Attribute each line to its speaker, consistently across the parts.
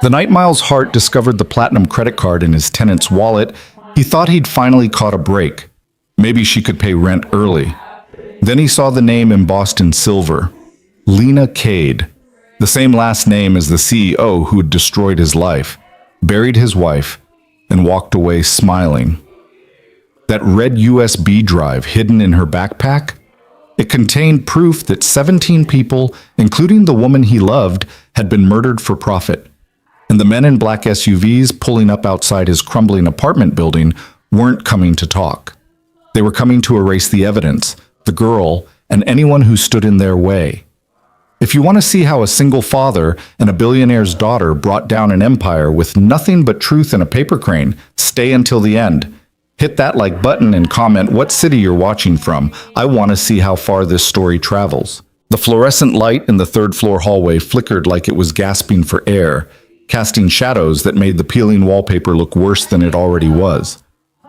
Speaker 1: The night Miles Hart discovered the platinum credit card in his tenant's wallet, he thought he'd finally caught a break. Maybe she could pay rent early. Then he saw the name embossed in silver. Lena Cade. The same last name as the CEO who had destroyed his life, buried his wife, and walked away smiling. That red USB drive hidden in her backpack? It contained proof that 17 people, including the woman he loved, had been murdered for profit. And the men in black SUVs pulling up outside his crumbling apartment building weren't coming to talk. They were coming to erase the evidence, the girl, and anyone who stood in their way. If you want to see how a single father and a billionaire's daughter brought down an empire with nothing but truth and a paper crane, stay until the end. Hit that like button and comment what city you're watching from. I want to see how far this story travels. The fluorescent light in the third-floor hallway flickered like it was gasping for air, casting shadows that made the peeling wallpaper look worse than it already was.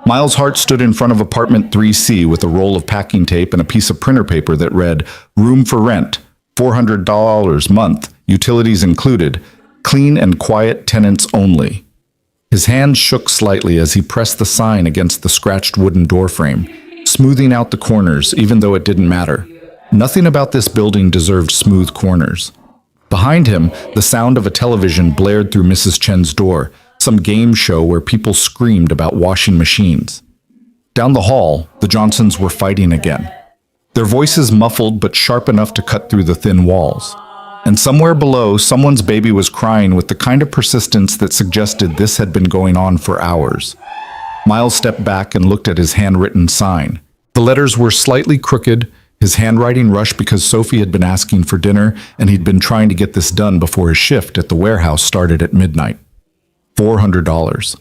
Speaker 1: Miles Hart stood in front of apartment 3C with a roll of packing tape and a piece of printer paper that read, "Room for rent, $400 month, utilities included, clean and quiet tenants only." His hand shook slightly as he pressed the sign against the scratched wooden doorframe, smoothing out the corners even though it didn't matter. Nothing about this building deserved smooth corners. Behind him, the sound of a television blared through Mrs. Chen's door, some game show where people screamed about washing machines. Down the hall, the Johnsons were fighting again. Their voices muffled but sharp enough to cut through the thin walls. And somewhere below, someone's baby was crying with the kind of persistence that suggested this had been going on for hours. Miles stepped back and looked at his handwritten sign. The letters were slightly crooked, his handwriting rushed because Sophie had been asking for dinner and he'd been trying to get this done before his shift at the warehouse started at midnight. $400.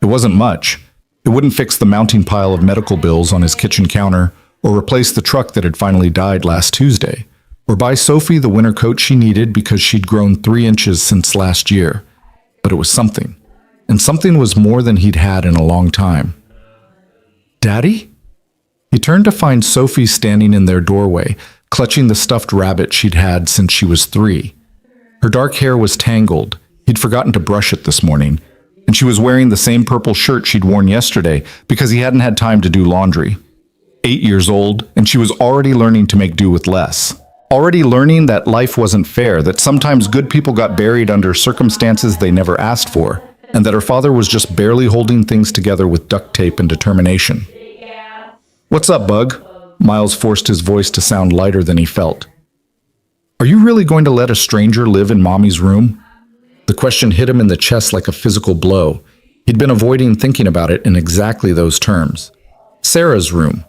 Speaker 1: It wasn't much. It wouldn't fix the mounting pile of medical bills on his kitchen counter, or replace the truck that had finally died last Tuesday, or buy Sophie the winter coat she needed because she'd grown 3 inches since last year. But it was something, and something was more than he'd had in a long time. "Daddy?" He turned to find Sophie standing in their doorway, clutching the stuffed rabbit she'd had since she was 3. Her dark hair was tangled. He'd forgotten to brush it this morning, and she was wearing the same purple shirt she'd worn yesterday because he hadn't had time to do laundry. 8 years old, and she was already learning to make do with less. Already learning that life wasn't fair, that sometimes good people got buried under circumstances they never asked for, and that her father was just barely holding things together with duct tape and determination. "What's up, Bug?" Miles forced his voice to sound lighter than he felt. "Are you really going to let a stranger live in Mommy's room?" The question hit him in the chest like a physical blow. He'd been avoiding thinking about it in exactly those terms. Sarah's room.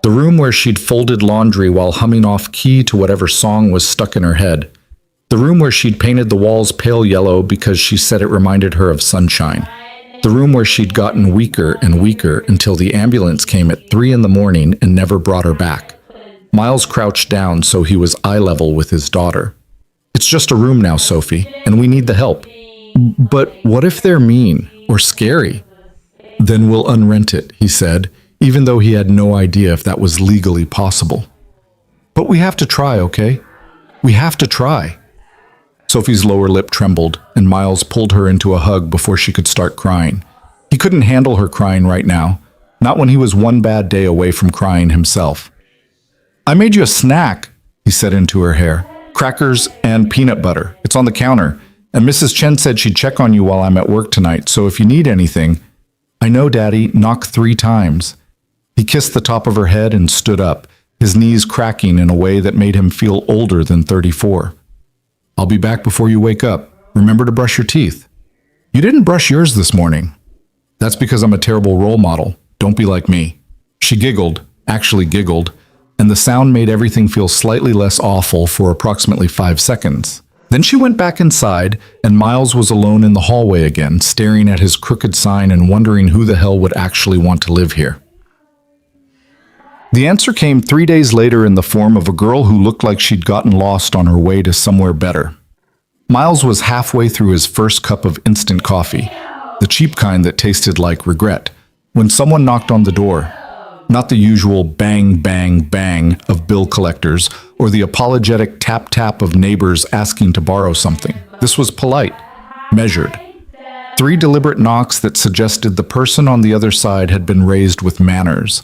Speaker 1: The room where she'd folded laundry while humming off key to whatever song was stuck in her head. The room where she'd painted the walls pale yellow because she said it reminded her of sunshine. The room where she'd gotten weaker and weaker until the ambulance came at 3 in the morning and never brought her back. Miles crouched down so he was eye level with his daughter. "It's just a room now, Sophie, and we need the help." "But what if they're mean or scary?" "Then we'll unrent it," he said, even though he had no idea if that was legally possible. "But we have to try, okay? We have to try." Sophie's lower lip trembled, and Miles pulled her into a hug before she could start crying. He couldn't handle her crying right now, not when he was one bad day away from crying himself. "I made you a snack," he said into her hair. "Crackers and peanut butter. It's on the counter. And Mrs. Chen said she'd check on you while I'm at work tonight, so if you need anything—" "I know, Daddy. Knock 3 times. He kissed the top of her head and stood up, his knees cracking in a way that made him feel older than 34. "I'll be back before you wake up. Remember to brush your teeth." "You didn't brush yours this morning." "That's because I'm a terrible role model. Don't be like me." She giggled, actually giggled, and the sound made everything feel slightly less awful for approximately 5 seconds. Then she went back inside, and Miles was alone in the hallway again, staring at his crooked sign and wondering who the hell would actually want to live here. The answer came 3 days later in the form of a girl who looked like she'd gotten lost on her way to somewhere better. Miles was halfway through his first cup of instant coffee, the cheap kind that tasted like regret, when someone knocked on the door. Not the usual bang, bang, bang of bill collectors or the apologetic tap-tap of neighbors asking to borrow something. This was polite. measured. 3 deliberate knocks that suggested the person on the other side had been raised with manners.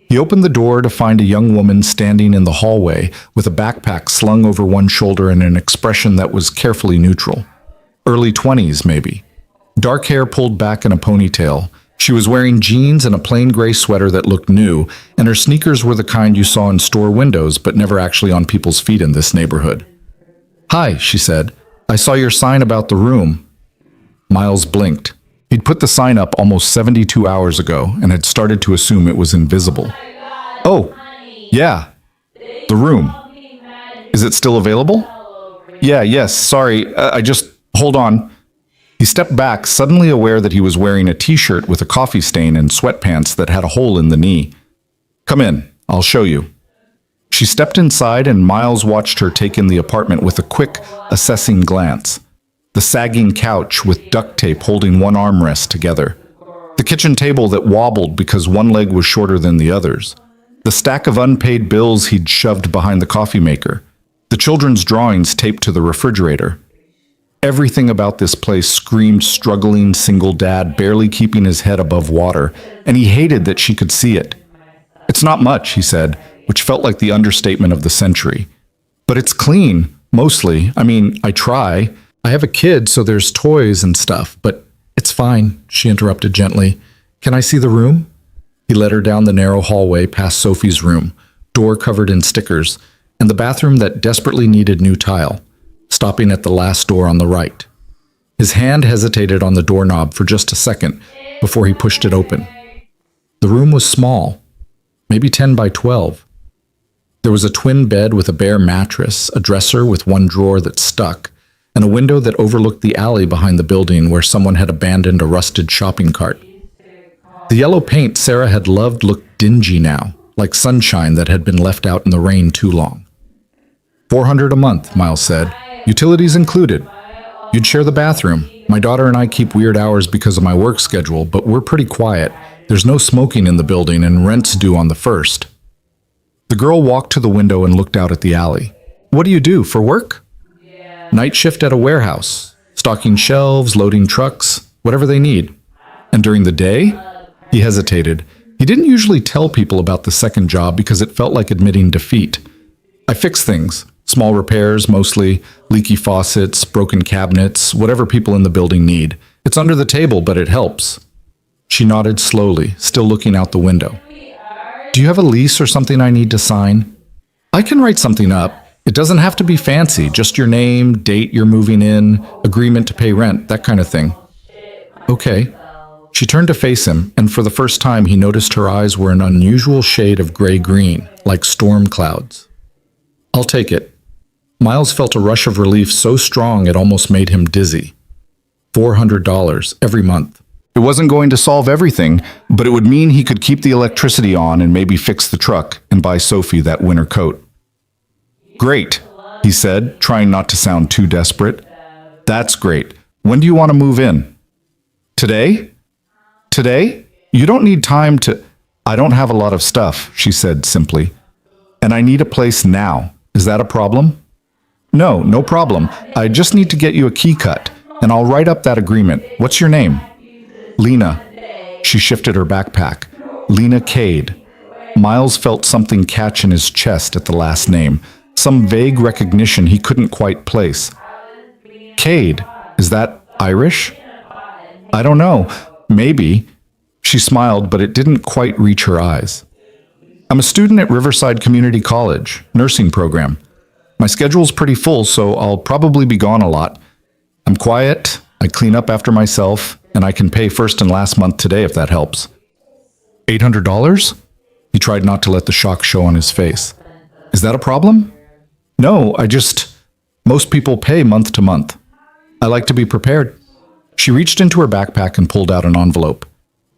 Speaker 1: He opened the door to find a young woman standing in the hallway with a backpack slung over one shoulder and an expression that was carefully neutral. Early 20s, maybe. Dark hair pulled back in a ponytail. She was wearing jeans and a plain gray sweater that looked new, and her sneakers were the kind you saw in store windows but never actually on people's feet in this neighborhood. "Hi," she said. "I saw your sign about the room." Miles blinked. He'd put the sign up almost 72 hours ago and had started to assume it was invisible. "Oh, yeah, the room. Is it still available?" Yes, sorry, I just... Hold on." He stepped back, suddenly aware that he was wearing a t-shirt with a coffee stain and sweatpants that had a hole in the knee. "Come in, I'll show you." She stepped inside and Miles watched her take in the apartment with a quick, assessing glance. The sagging couch with duct tape holding one armrest together. The kitchen table that wobbled because one leg was shorter than the others. The stack of unpaid bills he'd shoved behind the coffee maker. The children's drawings taped to the refrigerator. Everything about this place screamed struggling single dad barely keeping his head above water, and he hated that she could see it. "It's not much," he said, which felt like the understatement of the century. "But it's clean, mostly. I mean, I try. I have a kid, so there's toys and stuff, but it's fine," she interrupted gently. "Can I see the room?" He led her down the narrow hallway past Sophie's room, door covered in stickers, and the bathroom that desperately needed new tile, stopping at the last door on the right. His hand hesitated on the doorknob for just a second before he pushed it open. The room was small, maybe 10 by 12. There was a twin bed with a bare mattress, a dresser with one drawer that stuck, and a window that overlooked the alley behind the building where someone had abandoned a rusted shopping cart. The yellow paint Sarah had loved looked dingy now, like sunshine that had been left out in the rain too long. $400 a month, Miles said. Utilities included. You'd share the bathroom. My daughter and I keep weird hours because of my work schedule, but we're pretty quiet. There's no smoking in the building and rent's due on the 1st. The girl walked to the window and looked out at the alley. "What do you do for work?" "Night shift at a warehouse, stocking shelves, loading trucks, whatever they need." "And during the day?" He hesitated. He didn't usually tell people about the second job because it felt like admitting defeat. "I fix things. Small repairs, mostly. Leaky faucets, broken cabinets, whatever people in the building need. It's under the table, but it helps." She nodded slowly, still looking out the window. "Do you have a lease or something I need to sign?" "I can write something up. It doesn't have to be fancy, just your name, date you're moving in, agreement to pay rent, that kind of thing." "Okay." She turned to face him, and for the first time he noticed her eyes were an unusual shade of gray-green, like storm clouds. "I'll take it." Miles felt a rush of relief so strong it almost made him dizzy. $400 every month. It wasn't going to solve everything, but it would mean he could keep the electricity on and maybe fix the truck and buy Sophie that winter coat. "Great," he said, trying not to sound too desperate. "That's great. When do you want to move in?" "Today?" "Today? You don't need time to—" "I don't have a lot of stuff," she said simply. "And I need a place now. Is that a problem?" "No, no problem. I just need to get you a key cut, and I'll write up that agreement. What's your name?" "Lena." She shifted her backpack. "Lena Cade." Miles felt something catch in his chest at the last name, some vague recognition he couldn't quite place. "Cade? Is that Irish?" "I don't know. Maybe." She smiled, but it didn't quite reach her eyes. "I'm a student at Riverside Community College, nursing program. My schedule's pretty full, so I'll probably be gone a lot. I'm quiet, I clean up after myself, and I can pay first and last month today if that helps." $800? He tried not to let the shock show on his face. "Is that a problem?" "No, most people pay month to month. I like to be prepared." She reached into her backpack and pulled out an envelope.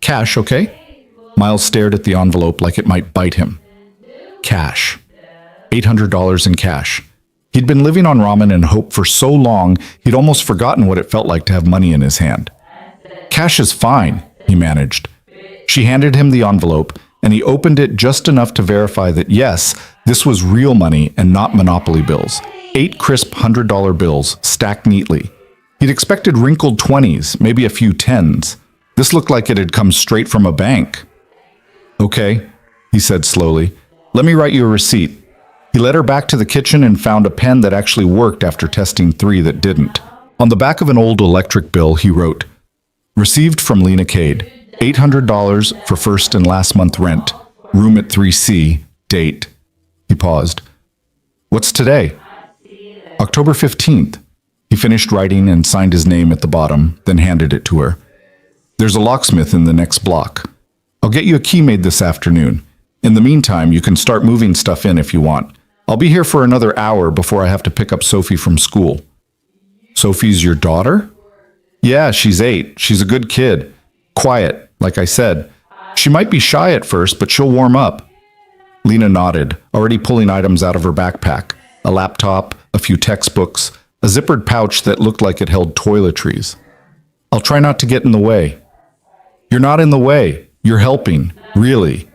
Speaker 1: "Cash, okay?" Miles stared at the envelope like it might bite him. Cash. $800 in cash. He'd been living on ramen and hope for so long, he'd almost forgotten what it felt like to have money in his hand. "Cash is fine," he managed. She handed him the envelope, and he opened it just enough to verify that yes, this was real money and not Monopoly bills. 8 crisp $100 bills, stacked neatly. He'd expected wrinkled 20s, maybe a few 10s. This looked like it had come straight from a bank. "Okay," he said slowly. "Let me write you a receipt." He led her back to the kitchen and found a pen that actually worked after testing 3 that didn't. On the back of an old electric bill, he wrote, "Received from Lena Cade, $800 for first and last month rent, room at 3C, date." He paused. "What's today?" "October 15th. He finished writing and signed his name at the bottom, then handed it to her. "There's a locksmith in the next block. I'll get you a key made this afternoon. In the meantime, you can start moving stuff in if you want. I'll be here for another hour before I have to pick up Sophie from school." "Sophie's your daughter?" "Yeah, she's 8. She's a good kid. Quiet, like I said. She might be shy at first, but she'll warm up." Lena nodded, already pulling items out of her backpack. A laptop, a few textbooks, a zippered pouch that looked like it held toiletries. "I'll try not to get in the way." "You're not in the way. You're helping. Really."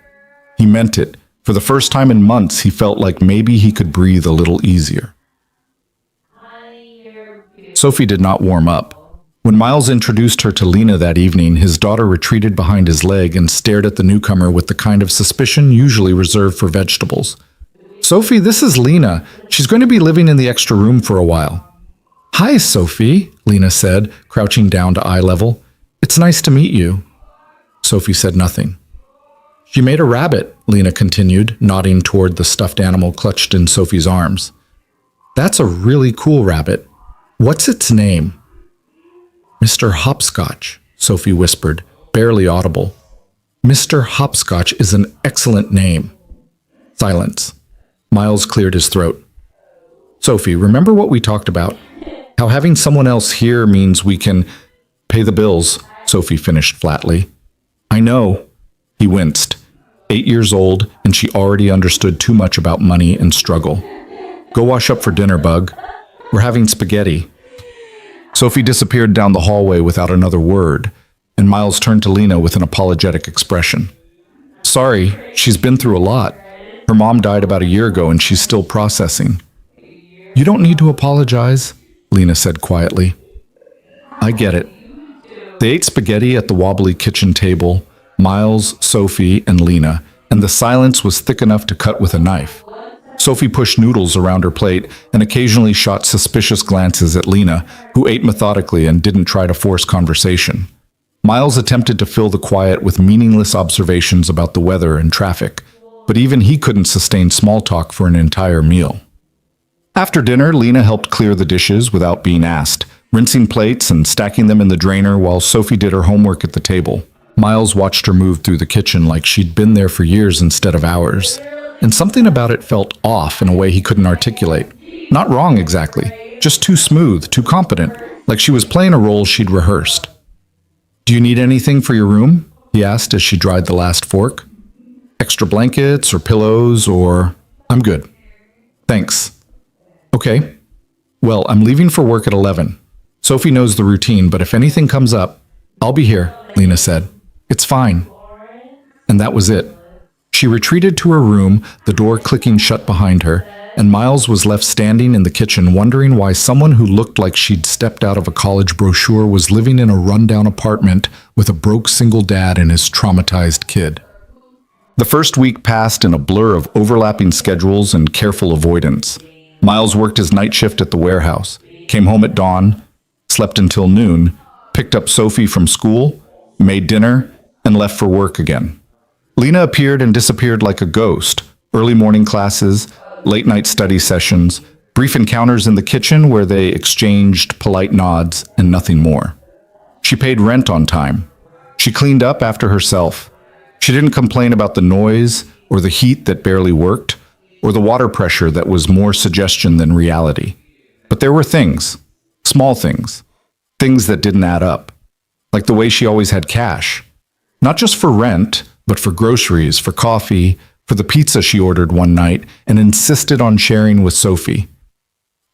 Speaker 1: He meant it. For the first time in months, he felt like maybe he could breathe a little easier. Sophie did not warm up. When Miles introduced her to Lena that evening, his daughter retreated behind his leg and stared at the newcomer with the kind of suspicion usually reserved for vegetables. "Sophie, this is Lena. She's going to be living in the extra room for a while." "Hi, Sophie," Lena said, crouching down to eye level. "It's nice to meet you." Sophie said nothing. "She made a rabbit," Lena continued, nodding toward the stuffed animal clutched in Sophie's arms. "That's a really cool rabbit. What's its name?" "Mr. Hopscotch," Sophie whispered, barely audible. "Mr. Hopscotch is an excellent name." Silence. Miles cleared his throat. "Sophie, remember what we talked about? How having someone else here means we can pay the bills," Sophie finished flatly. "I know." He winced. 8 years old, and she already understood too much about money and struggle. "Go wash up for dinner, Bug. We're having spaghetti." Sophie disappeared down the hallway without another word, and Miles turned to Lena with an apologetic expression. "Sorry, she's been through a lot. Her mom died about a year ago and she's still processing." "You don't need to apologize," Lena said quietly. "I get it." They ate spaghetti at the wobbly kitchen table, Miles, Sophie, and Lena, and the silence was thick enough to cut with a knife. Sophie pushed noodles around her plate and occasionally shot suspicious glances at Lena, who ate methodically and didn't try to force conversation. Miles attempted to fill the quiet with meaningless observations about the weather and traffic, but even he couldn't sustain small talk for an entire meal. After dinner, Lena helped clear the dishes without being asked, rinsing plates and stacking them in the drainer while Sophie did her homework at the table. Miles watched her move through the kitchen like she'd been there for years instead of hours, and something about it felt off in a way he couldn't articulate. Not wrong exactly, just too smooth, too competent, like she was playing a role she'd rehearsed. "Do you need anything for your room?" he asked as she dried the last fork. "Extra blankets or pillows or—" "I'm good. Thanks." "Okay. Well, I'm leaving for work at 11. Sophie knows the routine, but if anything comes up, I'll be here," Lena said. "It's fine." And that was it. She retreated to her room, the door clicking shut behind her, and Miles was left standing in the kitchen wondering why someone who looked like she'd stepped out of a college brochure was living in a rundown apartment with a broke single dad and his traumatized kid. The first week passed in a blur of overlapping schedules and careful avoidance. Miles worked his night shift at the warehouse, came home at dawn, slept until noon, picked up Sophie from school, made dinner, and left for work again. Lena appeared and disappeared like a ghost. Early morning classes, late-night study sessions, brief encounters in the kitchen where they exchanged polite nods and nothing more. She paid rent on time. She cleaned up after herself. She didn't complain about the noise or the heat that barely worked or the water pressure that was more suggestion than reality. But there were things, small things, things that didn't add up, like the way she always had cash. Not just for rent, but for groceries, for coffee, for the pizza she ordered one night and insisted on sharing with Sophie.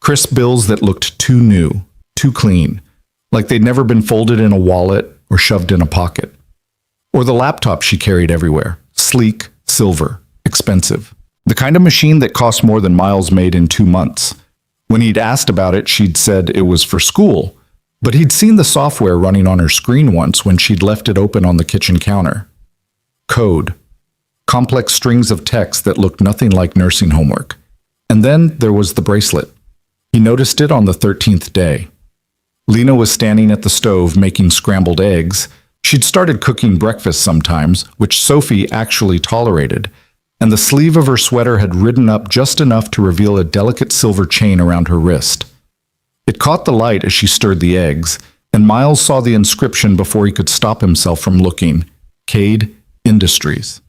Speaker 1: Crisp bills that looked too new, too clean, like they'd never been folded in a wallet or shoved in a pocket. Or the laptop she carried everywhere, sleek, silver, expensive. The kind of machine that cost more than Miles made in 2 months. When he'd asked about it, she'd said it was for school, But he'd seen the software running on her screen once when she'd left it open on the kitchen counter. Code. Complex strings of text that looked nothing like nursing homework. And then there was the bracelet. He noticed it on the 13th day. Lena was standing at the stove making scrambled eggs. She'd started cooking breakfast sometimes, which Sophie actually tolerated, and the sleeve of her sweater had ridden up just enough to reveal a delicate silver chain around her wrist. It caught the light as she stirred the eggs, and Miles saw the inscription before he could stop himself from looking. Cade Industries.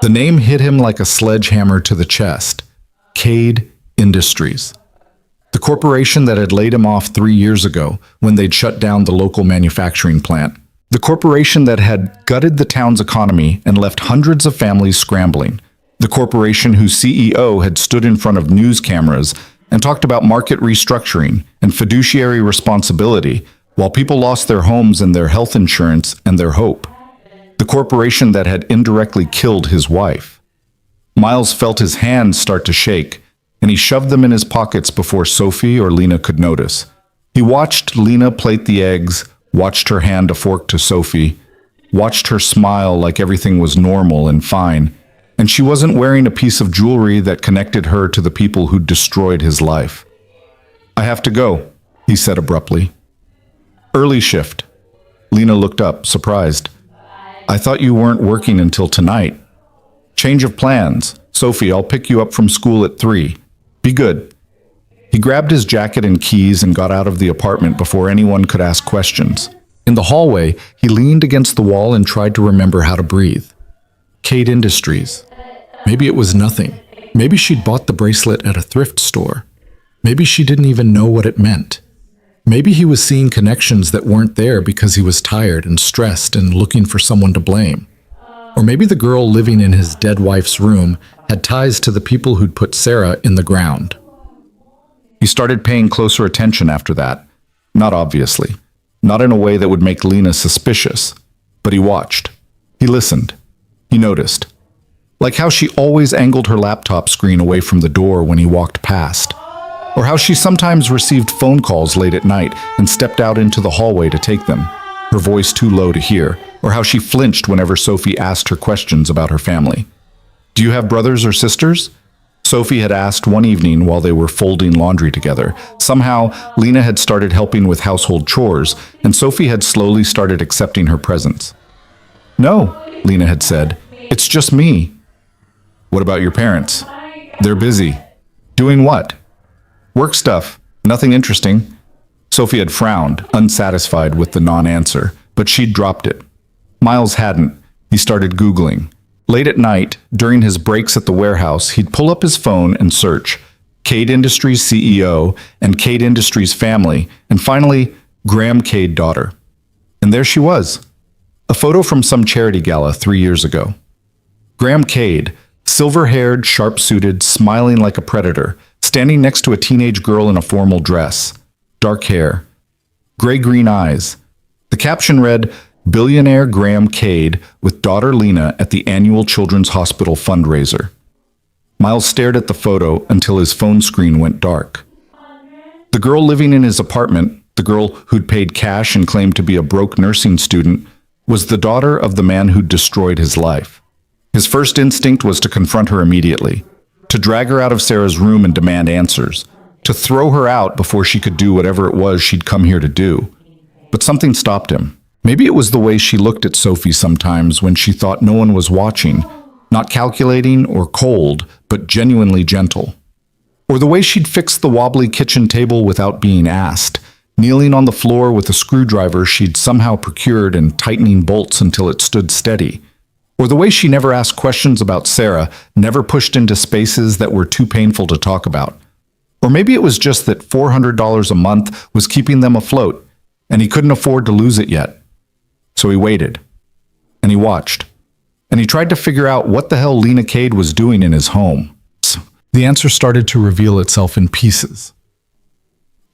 Speaker 1: The name hit him like a sledgehammer to the chest. Cade Industries. The corporation that had laid him off 3 years ago when they'd shut down the local manufacturing plant. The corporation that had gutted the town's economy and left hundreds of families scrambling. The corporation whose CEO had stood in front of news cameras and talked about market restructuring and fiduciary responsibility while people lost their homes and their health insurance and their hope. The corporation that had indirectly killed his wife. Miles felt his hands start to shake, and he shoved them in his pockets before Sophie or Lena could notice. He watched Lena plate the eggs, watched her hand a fork to Sophie, watched her smile like everything was normal and fine, and she wasn't wearing a piece of jewelry that connected her to the people who'd destroyed his life. "I have to go," he said abruptly. "Early shift." Lena looked up, surprised. "I thought you weren't working until tonight." "Change of plans. Sophie, I'll pick you up from school at 3. Be good." He grabbed his jacket and keys and got out of the apartment before anyone could ask questions. In the hallway, he leaned against the wall and tried to remember how to breathe. Cade Industries. Maybe it was nothing. Maybe she'd bought the bracelet at a thrift store. Maybe she didn't even know what it meant. Maybe he was seeing connections that weren't there because he was tired and stressed and looking for someone to blame. Or maybe the girl living in his dead wife's room had ties to the people who'd put Sarah in the ground. He started paying closer attention after that. Not obviously. Not in a way that would make Lena suspicious. But he watched. He listened. He noticed. Like how she always angled her laptop screen away from the door when he walked past. Or how she sometimes received phone calls late at night and stepped out into the hallway to take them, her voice too low to hear. Or how she flinched whenever Sophie asked her questions about her family. "Do you have brothers or sisters?" Sophie had asked one evening while they were folding laundry together. Somehow, Lena had started helping with household chores, and Sophie had slowly started accepting her presence. "No," Lena had said. "It's just me." "What about your parents?" "They're busy." "Doing what?" "Work stuff. Nothing interesting." Sophie had frowned, unsatisfied with the non-answer, but she'd dropped it. Miles hadn't. He started Googling. Late at night, during his breaks at the warehouse, he'd pull up his phone and search Cade Industries CEO and Cade Industries family, and finally, Graham Cade daughter. And there she was. A photo from some charity gala 3 years ago. Graham Cade, silver-haired, sharp-suited, smiling like a predator, standing next to a teenage girl in a formal dress. Dark hair. Gray-green eyes. The caption read, "Billionaire Graham Cade with daughter Lena at the annual Children's Hospital fundraiser." Miles stared at the photo until his phone screen went dark. The girl living in his apartment, the girl who'd paid cash and claimed to be a broke nursing student, was the daughter of the man who'd destroyed his life. His first instinct was to confront her immediately, to drag her out of Sarah's room and demand answers, to throw her out before she could do whatever it was she'd come here to do. But something stopped him. Maybe it was the way she looked at Sophie sometimes when she thought no one was watching, not calculating or cold, but genuinely gentle. Or the way she'd fixed the wobbly kitchen table without being asked, kneeling on the floor with a screwdriver she'd somehow procured and tightening bolts until it stood steady. Or the way she never asked questions about Sarah, never pushed into spaces that were too painful to talk about. Or maybe it was just that $400 a month was keeping them afloat, and he couldn't afford to lose it yet. So he waited, and he watched, and he tried to figure out what the hell Lena Cade was doing in his home. The answer started to reveal itself in pieces.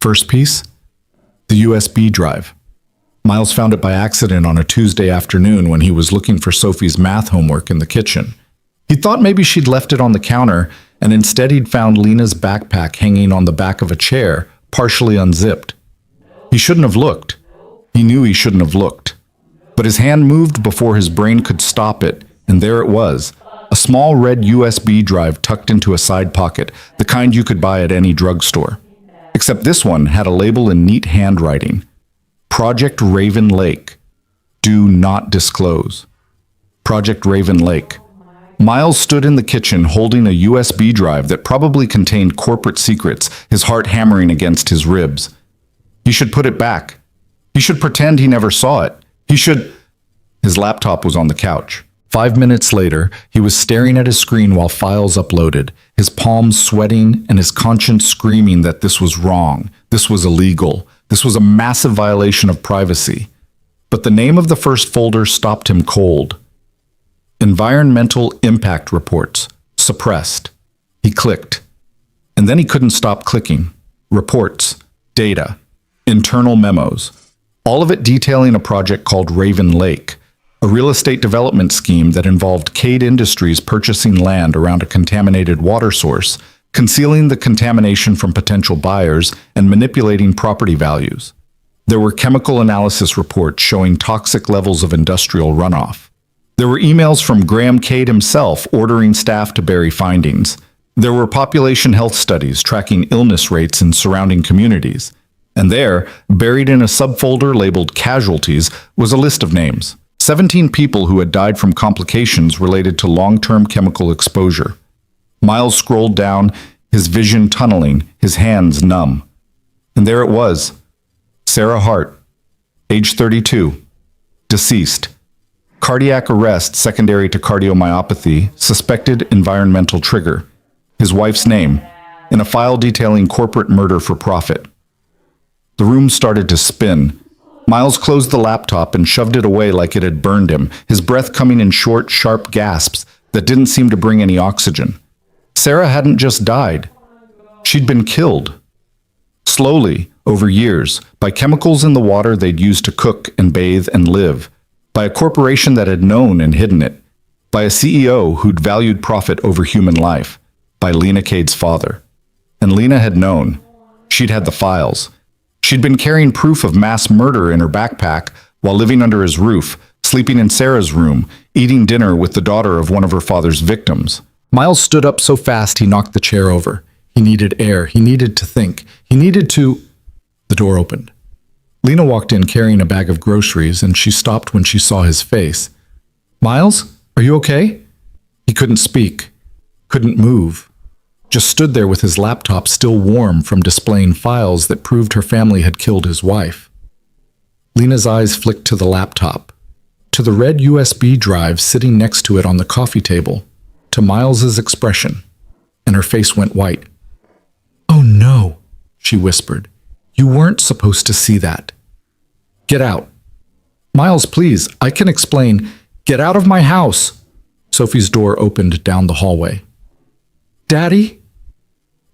Speaker 1: First piece, the USB drive. Miles found it by accident on a Tuesday afternoon when he was looking for Sophie's math homework in the kitchen. He thought maybe she'd left it on the counter, and instead he'd found Lena's backpack hanging on the back of a chair, partially unzipped. He shouldn't have looked. He knew he shouldn't have looked. But his hand moved before his brain could stop it, and there it was. A small red USB drive tucked into a side pocket, the kind you could buy at any drugstore. Except this one had a label in neat handwriting. Project Raven Lake. Do not disclose. Project Raven Lake. Miles stood in the kitchen holding a USB drive that probably contained corporate secrets, his heart hammering against his ribs. He should put it back. He should pretend he never saw it. He should... His laptop was on the couch. 5 minutes later, he was staring at his screen while files uploaded, his palms sweating and his conscience screaming that this was wrong, this was illegal, this was a massive violation of privacy. But the name of the first folder stopped him cold. Environmental Impact Reports. Suppressed. He clicked. And then he couldn't stop clicking. Reports. Data. Internal memos. All of it detailing a project called Raven Lake, a real estate development scheme that involved Cade Industries purchasing land around a contaminated water source, concealing the contamination from potential buyers, and manipulating property values. There were chemical analysis reports showing toxic levels of industrial runoff. There were emails from Graham Cade himself ordering staff to bury findings. There were population health studies tracking illness rates in surrounding communities. And there, buried in a subfolder labeled Casualties, was a list of names. 17 people who had died from complications related to long-term chemical exposure. Miles scrolled down, his vision tunneling, his hands numb. And there it was. Sarah Hart, age 32, deceased. Cardiac arrest secondary to cardiomyopathy, suspected environmental trigger. His wife's name, in a file detailing corporate murder for profit. The room started to spin. Miles closed the laptop and shoved it away like it had burned him, his breath coming in short, sharp gasps that didn't seem to bring any oxygen. Sarah hadn't just died. She'd been killed. Slowly, over years, by chemicals in the water they'd used to cook and bathe and live, by a corporation that had known and hidden it, by a CEO who'd valued profit over human life, by Lena Cade's father. And Lena had known. She'd had the files. She'd been carrying proof of mass murder in her backpack while living under his roof, sleeping in Sarah's room, eating dinner with the daughter of one of her father's victims. Miles stood up so fast he knocked the chair over. He needed air. He needed to think. He needed to... The door opened. Lena walked in carrying a bag of groceries, and she stopped when she saw his face. "Miles, are you okay?" He couldn't speak, couldn't move. Just stood there with his laptop still warm from displaying files that proved her family had killed his wife. Lena's eyes flicked to the laptop, to the red USB drive sitting next to it on the coffee table, to Miles's expression, and her face went white. "Oh no," she whispered. "You weren't supposed to see that. Get out." "Miles, please, I can explain. Get out of my house." Sophie's door opened down the hallway. "Daddy?"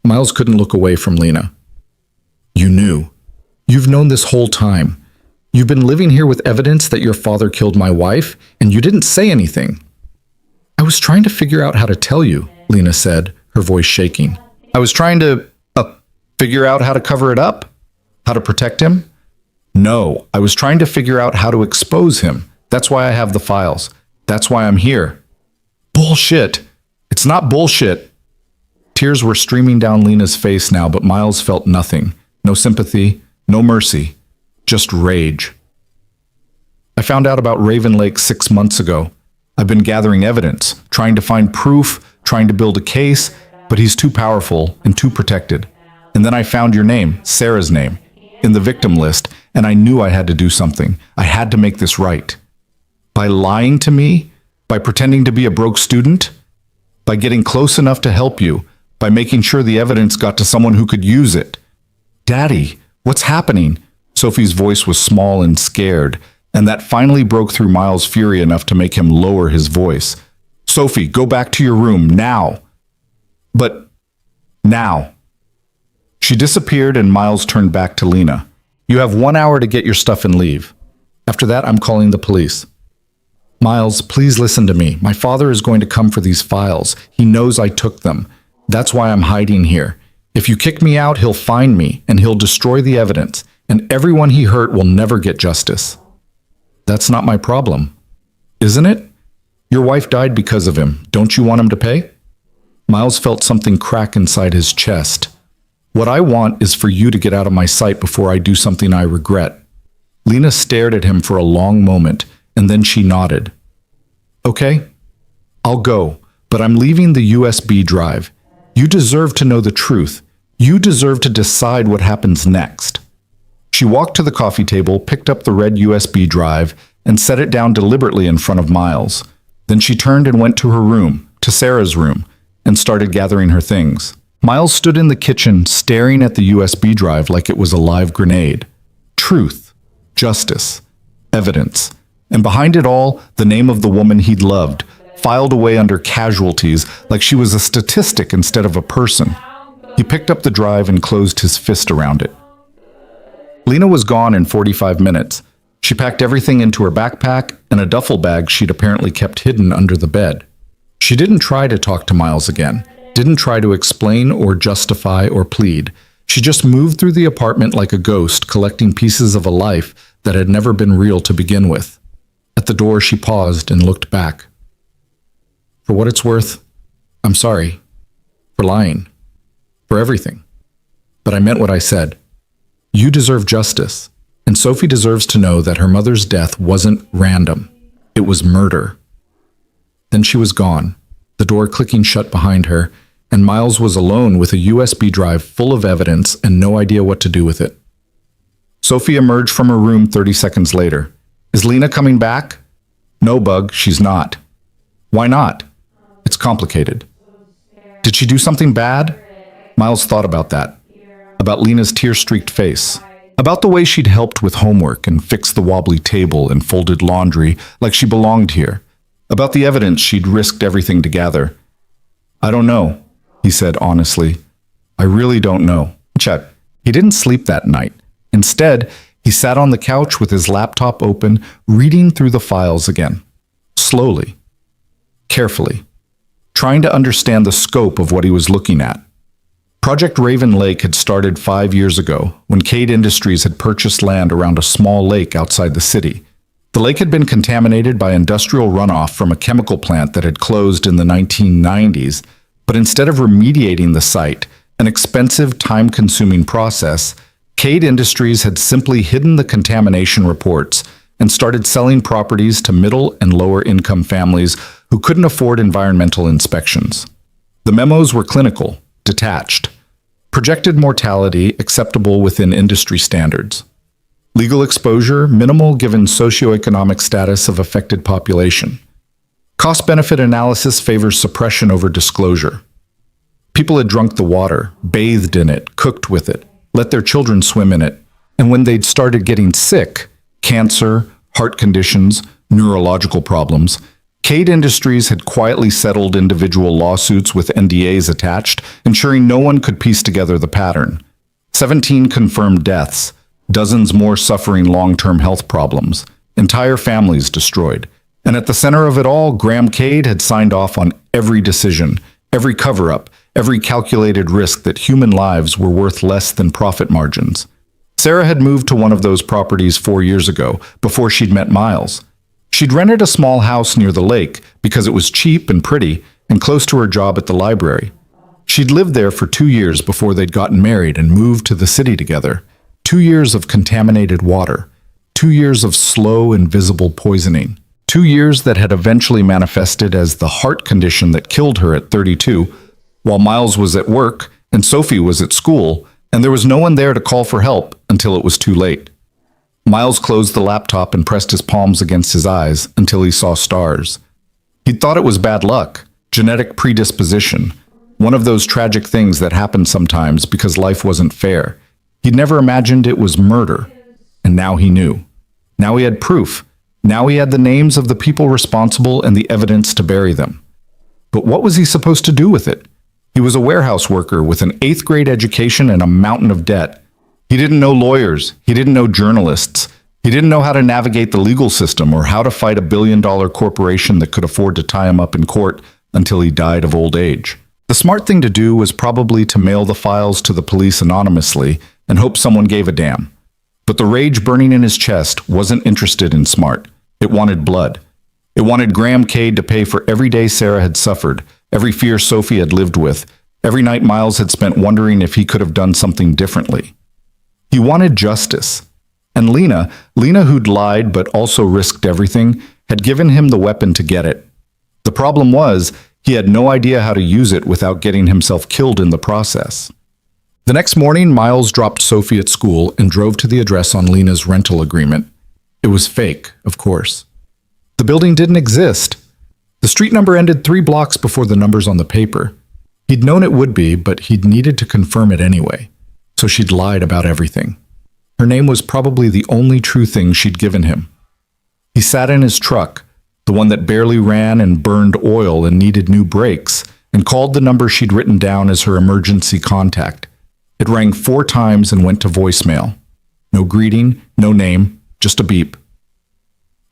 Speaker 1: Miles couldn't look away from Lena. "You knew. You've known this whole time. You've been living here with evidence that your father killed my wife, and you didn't say anything." "I was trying to figure out how to tell you," Lena said, her voice shaking. "I was trying to, figure out how to cover it up? How to protect him? No, I was trying to figure out how to expose him. That's why I have the files. That's why I'm here." "Bullshit. It's not bullshit." Tears were streaming down Lena's face now, but Miles felt nothing. No sympathy, no mercy, just rage. "I found out about Raven Lake 6 months ago. I've been gathering evidence, trying to find proof, trying to build a case, but he's too powerful and too protected. And then I found your name, Sarah's name, in the victim list, and I knew I had to do something. I had to make this right. By lying to me? By pretending to be a broke student? By getting close enough to help you? By making sure the evidence got to someone who could use it? Daddy, what's happening?" Sophie's voice was small and scared, and that finally broke through Miles' fury enough to make him lower his voice. "Sophie, go back to your room, now." "But, now." She disappeared and Miles turned back to Lena. "You have 1 hour to get your stuff and leave. After that, I'm calling the police." "Miles, please listen to me. My father is going to come for these files. He knows I took them. That's why I'm hiding here. If you kick me out, he'll find me, and he'll destroy the evidence, and everyone he hurt will never get justice. That's not my problem, isn't it? Your wife died because of him. Don't you want him to pay? Miles felt something crack inside his chest. What I want is for you to get out of my sight before I do something I regret. Lena stared at him for a long moment, and then she nodded. Okay, I'll go, but I'm leaving the USB drive. You deserve to know the truth. You deserve to decide what happens next. She walked to the coffee table, picked up the red USB drive, and set it down deliberately in front of Miles. Then she turned and went to her room, to Sarah's room, and started gathering her things. Miles stood in the kitchen, staring at the USB drive like it was a live grenade. Truth, justice, evidence, and behind it all, the name of the woman he'd loved, filed away under casualties like she was a statistic instead of a person. He picked up the drive and closed his fist around it. Lena was gone in 45 minutes. She packed everything into her backpack and a duffel bag she'd apparently kept hidden under the bed. She didn't try to talk to Miles again, didn't try to explain or justify or plead. She just moved through the apartment like a ghost, collecting pieces of a life that had never been real to begin with. At the door, she paused and looked back. For what it's worth, I'm sorry. For lying. For everything. But I meant what I said. You deserve justice, and Sophie deserves to know that her mother's death wasn't random. It was murder. Then she was gone, the door clicking shut behind her, and Miles was alone with a USB drive full of evidence and no idea what to do with it. Sophie emerged from her room 30 seconds later. Is Lena coming back? No, Bug, she's not. Why not? It's complicated. Did she do something bad? Miles thought about that. About Lena's tear-streaked face. About the way she'd helped with homework and fixed the wobbly table and folded laundry like she belonged here. About the evidence she'd risked everything to gather. I don't know, he said honestly. I really don't know. Chet, he didn't sleep that night. Instead, he sat on the couch with his laptop open, reading through the files again. Slowly. Carefully. Trying to understand the scope of what he was looking at. Project Raven Lake had started 5 years ago, when Cade Industries had purchased land around a small lake outside the city. The lake had been contaminated by industrial runoff from a chemical plant that had closed in the 1990s, but instead of remediating the site, an expensive, time-consuming process, Cade Industries had simply hidden the contamination reports and started selling properties to middle and lower-income families who couldn't afford environmental inspections. The memos were clinical, detached, projected mortality acceptable within industry standards. Legal exposure minimal given socioeconomic status of affected population. Cost-benefit analysis favors suppression over disclosure. People had drunk the water, bathed in it, cooked with it, let their children swim in it, and when they'd started getting sick, cancer, heart conditions, neurological problems, Cade Industries had quietly settled individual lawsuits with NDAs attached, ensuring no one could piece together the pattern. 17 confirmed deaths, dozens more suffering long-term health problems, entire families destroyed. And at the center of it all, Graham Cade had signed off on every decision, every cover-up, every calculated risk that human lives were worth less than profit margins. Sarah had moved to one of those properties 4 years ago, before she'd met Miles. She'd rented a small house near the lake because it was cheap and pretty and close to her job at the library. She'd lived there for 2 years before they'd gotten married and moved to the city together. 2 years of contaminated water. 2 years of slow, invisible poisoning. 2 years that had eventually manifested as the heart condition that killed her at 32, while Miles was at work and Sophie was at school, and there was no one there to call for help until it was too late. Miles closed the laptop and pressed his palms against his eyes until he saw stars. He'd thought it was bad luck, genetic predisposition, one of those tragic things that happen sometimes because life wasn't fair. He'd never imagined it was murder, and now he knew. Now he had proof. Now he had the names of the people responsible and the evidence to bury them. But what was he supposed to do with it? He was a warehouse worker with an 8th grade education and a mountain of debt. He didn't know lawyers. He didn't know journalists. He didn't know how to navigate the legal system or how to fight a billion-dollar corporation that could afford to tie him up in court until he died of old age. The smart thing to do was probably to mail the files to the police anonymously and hope someone gave a damn. But the rage burning in his chest wasn't interested in smart. It wanted blood. It wanted Graham Cade to pay for every day Sarah had suffered, every fear Sophie had lived with, every night Miles had spent wondering if he could have done something differently. He wanted justice. And Lena who'd lied but also risked everything, had given him the weapon to get it. The problem was, he had no idea how to use it without getting himself killed in the process. The next morning, Miles dropped Sophie at school and drove to the address on Lena's rental agreement. It was fake, of course. The building didn't exist. The street number ended 3 blocks before the numbers on the paper. He'd known it would be, but he'd needed to confirm it anyway. So she'd lied about everything. Her name was probably the only true thing she'd given him. He sat in his truck, the one that barely ran and burned oil and needed new brakes, and called the number she'd written down as her emergency contact. It rang 4 times and went to voicemail. No greeting, no name, just a beep.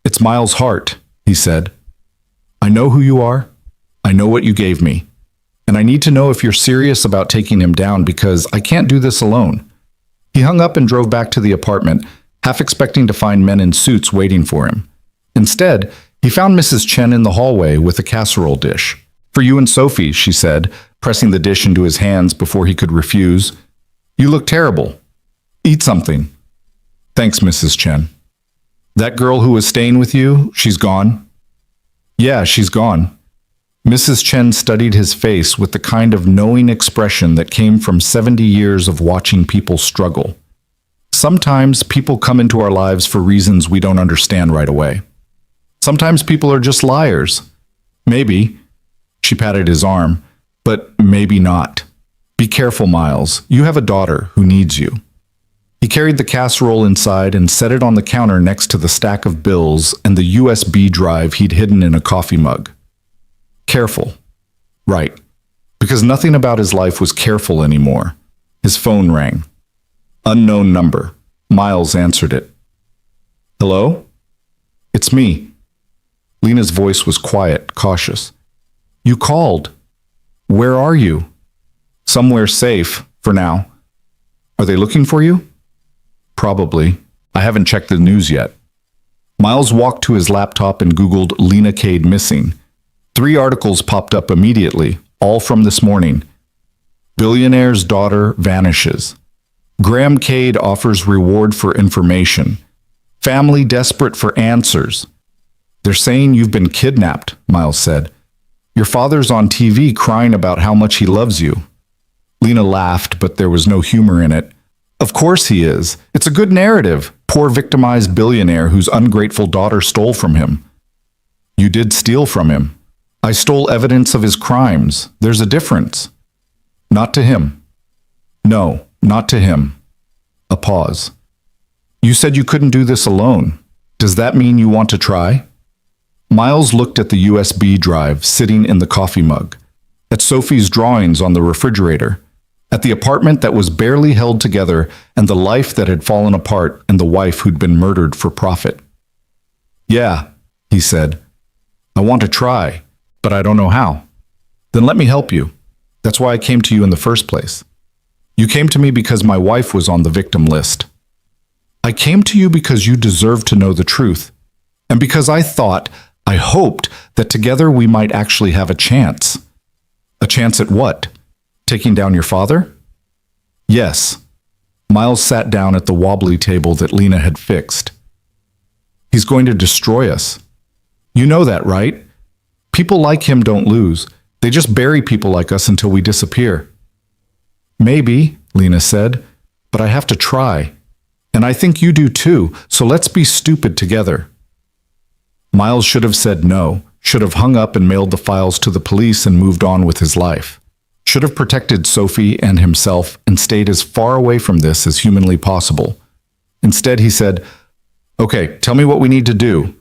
Speaker 1: "It's Miles Hart," he said. "I know who you are. I know what you gave me. And I need to know if you're serious about taking him down because I can't do this alone." He hung up and drove back to the apartment, half expecting to find men in suits waiting for him. Instead, he found Mrs. Chen in the hallway with a casserole dish. "For you and Sophie," she said, pressing the dish into his hands before he could refuse. "You look terrible. Eat something." "Thanks, Mrs. Chen." "That girl who was staying with you, she's gone?" "Yeah, she's gone." Mrs. Chen studied his face with the kind of knowing expression that came from 70 years of watching people struggle. Sometimes people come into our lives for reasons we don't understand right away. Sometimes people are just liars. Maybe, she patted his arm, but maybe not. Be careful, Miles. You have a daughter who needs you. He carried the casserole inside and set it on the counter next to the stack of bills and the USB drive he'd hidden in a coffee mug. Careful. Right. Because nothing about his life was careful anymore. His phone rang. Unknown number. Miles answered it. "Hello? It's me." Lena's voice was quiet, cautious. "You called. Where are you?" "Somewhere safe, for now." "Are they looking for you?" "Probably. I haven't checked the news yet." Miles walked to his laptop and Googled Lena Cade missing. 3 articles popped up immediately, all from this morning. Billionaire's daughter vanishes. Graham Cade offers reward for information. Family desperate for answers. "They're saying you've been kidnapped," Miles said. "Your father's on TV crying about how much he loves you." Lena laughed, but there was no humor in it. "Of course he is. It's a good narrative. Poor victimized billionaire whose ungrateful daughter stole from him." "You did steal from him." "I stole evidence of his crimes. There's a difference." "Not to him." "No, not to him." A pause. "You said you couldn't do this alone. Does that mean you want to try?" Miles looked at the USB drive sitting in the coffee mug, at Sophie's drawings on the refrigerator, at the apartment that was barely held together and the life that had fallen apart and the wife who'd been murdered for profit. "Yeah," he said. "I want to try, but I don't know how." "Then let me help you. That's why I came to you in the first place." "You came to me because my wife was on the victim list." "I came to you because you deserve to know the truth, and because I hoped that together we might actually have a chance." "A chance at what? Taking down your father?" "Yes." Miles sat down at the wobbly table that Lena had fixed. "He's going to destroy us. You know that, right? People like him don't lose. They just bury people like us until we disappear." "Maybe," Lena said, "but I have to try. And I think you do too, so let's be stupid together." Miles should have said no, should have hung up and mailed the files to the police and moved on with his life. Should have protected Sophie and himself and stayed as far away from this as humanly possible. Instead, he said, "Okay, tell me what we need to do."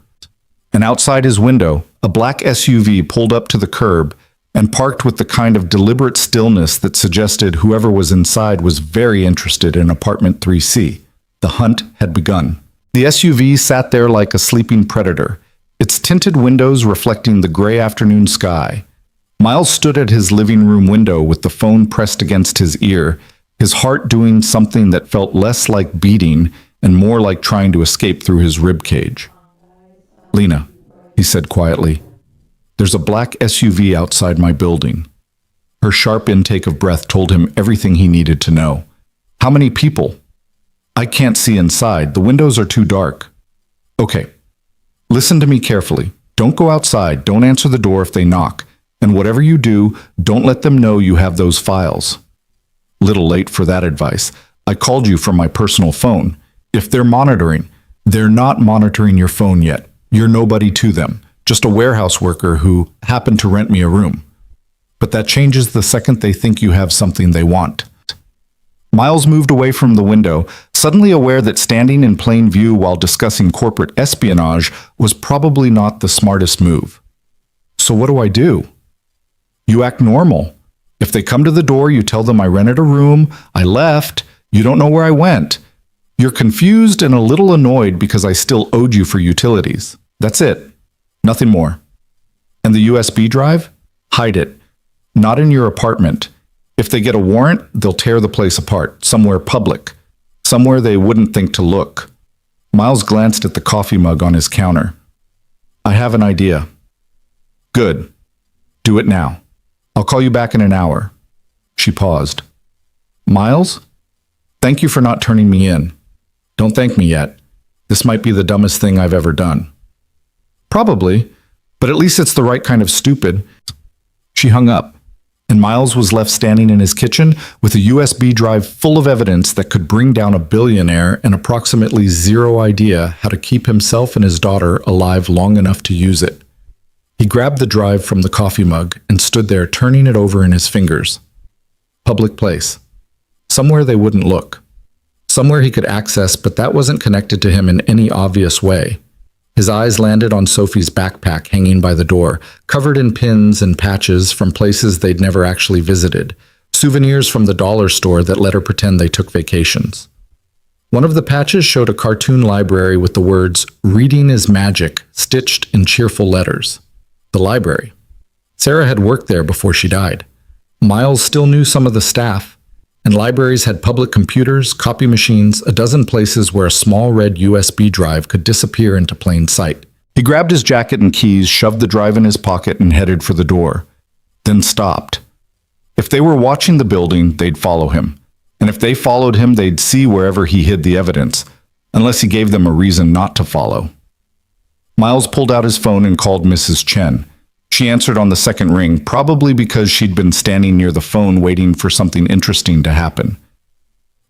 Speaker 1: And outside his window, a black SUV pulled up to the curb and parked with the kind of deliberate stillness that suggested whoever was inside was very interested in apartment 3C. The hunt had begun. The SUV sat there like a sleeping predator, its tinted windows reflecting the gray afternoon sky. Miles stood at his living room window with the phone pressed against his ear, his heart doing something that felt less like beating and more like trying to escape through his rib cage. "Lena," he said quietly, "there's a black SUV outside my building." Her sharp intake of breath told him everything he needed to know. "How many people?" "I can't see inside. The windows are too dark." "Okay. Listen to me carefully. Don't go outside. Don't answer the door if they knock. And whatever you do, don't let them know you have those files." Little late for that advice. I called you from my personal phone. If they're monitoring, they're not monitoring your phone yet. You're nobody to them. Just a warehouse worker who happened to rent me a room. But that changes the second they think you have something they want. Miles moved away from the window, suddenly aware that standing in plain view while discussing corporate espionage was probably not the smartest move. So what do I do? You act normal. If they come to the door, you tell them I rented a room, I left, you don't know where I went. You're confused and a little annoyed because I still owed you for utilities. That's it. Nothing more. And the USB drive? Hide it. Not in your apartment. If they get a warrant, they'll tear the place apart, somewhere public, somewhere they wouldn't think to look. Miles glanced at the coffee mug on his counter. "I have an idea." "Good. Do it now. I'll call you back in an hour." She paused. "Miles? Thank you for not turning me in. Don't thank me yet. This might be the dumbest thing I've ever done." "Probably, but at least it's the right kind of stupid." She hung up, and Miles was left standing in his kitchen with a USB drive full of evidence that could bring down a billionaire and approximately zero idea how to keep himself and his daughter alive long enough to use it. He grabbed the drive from the coffee mug and stood there turning it over in his fingers. Public place. Somewhere they wouldn't look. Somewhere he could access, but that wasn't connected to him in any obvious way. His eyes landed on Sophie's backpack hanging by the door, covered in pins and patches from places they'd never actually visited, souvenirs from the dollar store that let her pretend they took vacations. One of the patches showed a cartoon library with the words, "Reading is magic," stitched in cheerful letters. The library. Sarah had worked there before she died. Miles still knew some of the staff, and libraries had public computers, copy machines, a dozen places where a small red USB drive could disappear into plain sight. He grabbed his jacket and keys, shoved the drive in his pocket, and headed for the door. Then stopped. If they were watching the building, they'd follow him. And if they followed him, they'd see wherever he hid the evidence, unless he gave them a reason not to follow. Miles pulled out his phone and called Mrs. Chen. She answered on the second ring, probably because she'd been standing near the phone waiting for something interesting to happen.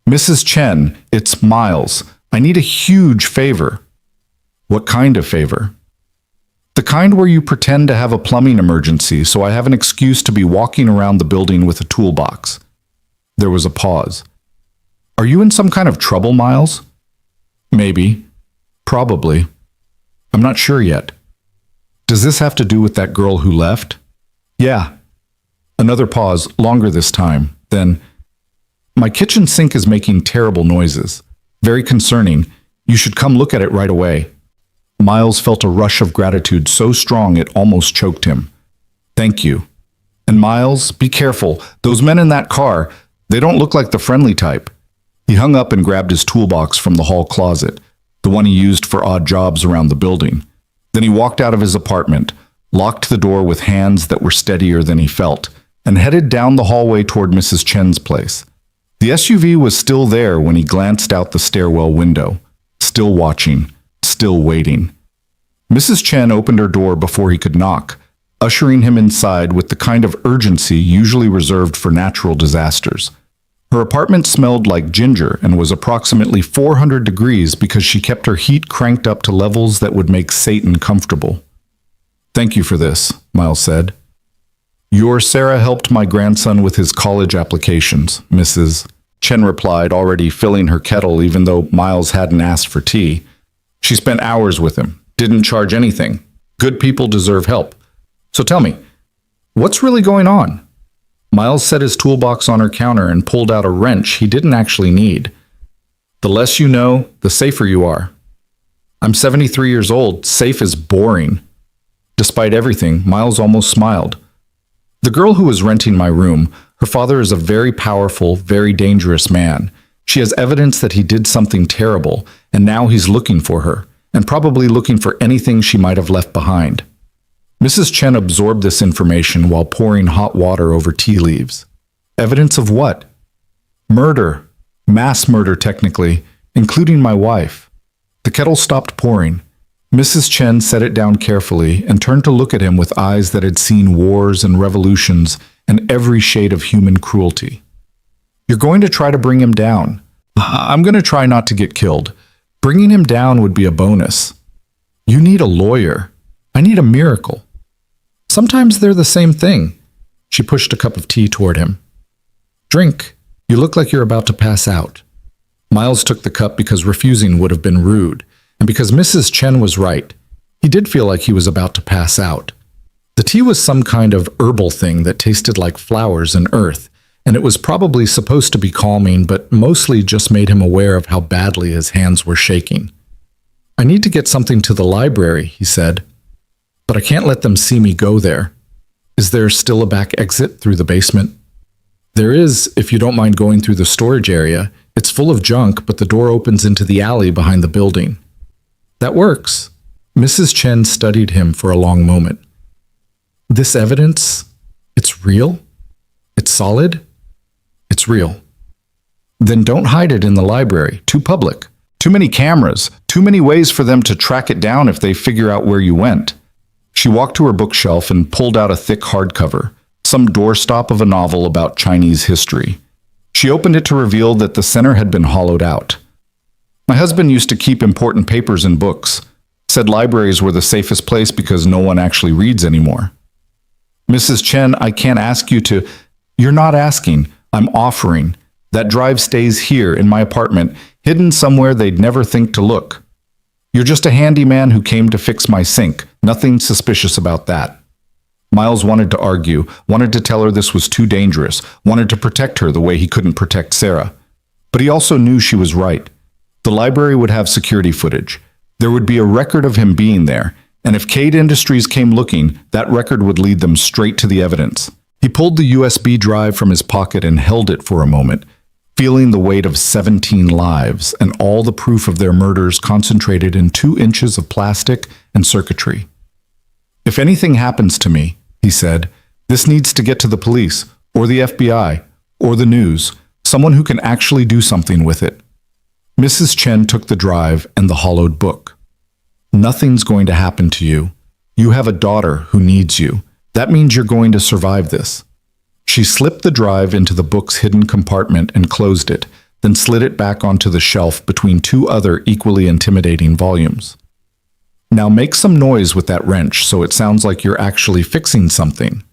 Speaker 1: "Mrs. Chen, it's Miles. I need a huge favor." "What kind of favor?" "The kind where you pretend to have a plumbing emergency, so I have an excuse to be walking around the building with a toolbox." There was a pause. "Are you in some kind of trouble, Miles?" "Maybe. Probably. I'm not sure yet." "Does this have to do with that girl who left?" "Yeah." Another pause, longer this time. Then, "My kitchen sink is making terrible noises. Very concerning. You should come look at it right away." Miles felt a rush of gratitude so strong it almost choked him. "Thank you. And Miles, be careful. Those men in that car, they don't look like the friendly type." He hung up and grabbed his toolbox from the hall closet, the one he used for odd jobs around the building. Then he walked out of his apartment, locked the door with hands that were steadier than he felt, and headed down the hallway toward Mrs. Chen's place. The SUV was still there when he glanced out the stairwell window, still watching, still waiting. Mrs. Chen opened her door before he could knock, ushering him inside with the kind of urgency usually reserved for natural disasters. Her apartment smelled like ginger and was approximately 400 degrees because she kept her heat cranked up to levels that would make Satan comfortable. "Thank you for this," Miles said. "Your Sarah helped my grandson with his college applications," Mrs. Chen replied, already filling her kettle even though Miles hadn't asked for tea. "She spent hours with him, didn't charge anything. Good people deserve help. So tell me, what's really going on?" Miles set his toolbox on her counter and pulled out a wrench he didn't actually need. "The less you know, the safer you are." "I'm 73 years old. Safe is boring." Despite everything, Miles almost smiled. The girl who was renting my room, her father is a very powerful, very dangerous man. She has evidence that he did something terrible, and now he's looking for her, and probably looking for anything she might have left behind. Mrs. Chen absorbed this information while pouring hot water over tea leaves. Evidence of what? Murder. Mass murder, technically, including my wife. The kettle stopped pouring. Mrs. Chen set it down carefully and turned to look at him with eyes that had seen wars and revolutions and every shade of human cruelty. You're going to try to bring him down. I'm going to try not to get killed. Bringing him down would be a bonus. You need a lawyer. I need a miracle. Sometimes they're the same thing. She pushed a cup of tea toward him. Drink. You look like you're about to pass out. Miles took the cup because refusing would have been rude, and because Mrs. Chen was right. He did feel like he was about to pass out. The tea was some kind of herbal thing that tasted like flowers and earth, and it was probably supposed to be calming, but mostly just made him aware of how badly his hands were shaking. I need to get something to the library, he said, but I can't let them see me go there. Is there still a back exit through the basement? There is, if you don't mind going through the storage area. It's full of junk, but the door opens into the alley behind the building. That works. Mrs. Chen studied him for a long moment. This evidence, it's real? It's solid? It's real. Then don't hide it in the library. Too public. Too many cameras. Too many ways for them to track it down if they figure out where you went. She walked to her bookshelf and pulled out a thick hardcover, some doorstop of a novel about Chinese history. She opened it to reveal that the center had been hollowed out. My husband used to keep important papers and books. Said libraries were the safest place because no one actually reads anymore. Mrs. Chen, I can't ask you to... You're not asking. I'm offering. That drive stays here in my apartment, hidden somewhere they'd never think to look. You're just a handyman who came to fix my sink. Nothing suspicious about that. Miles wanted to argue, wanted to tell her this was too dangerous, wanted to protect her the way he couldn't protect Sarah. But he also knew she was right. The library would have security footage. There would be a record of him being there, and if Cade Industries came looking, that record would lead them straight to the evidence. He pulled the USB drive from his pocket and held it for a moment, feeling the weight of 17 lives and all the proof of their murders concentrated in 2 inches of plastic and circuitry. If anything happens to me, he said, this needs to get to the police, or the FBI, or the news, someone who can actually do something with it. Mrs. Chen took the drive and the hollowed book. Nothing's going to happen to you. You have a daughter who needs you. That means you're going to survive this. She slipped the drive into the book's hidden compartment and closed it, then slid it back onto the shelf between 2 other equally intimidating volumes. Now make some noise with that wrench so it sounds like you're actually fixing something.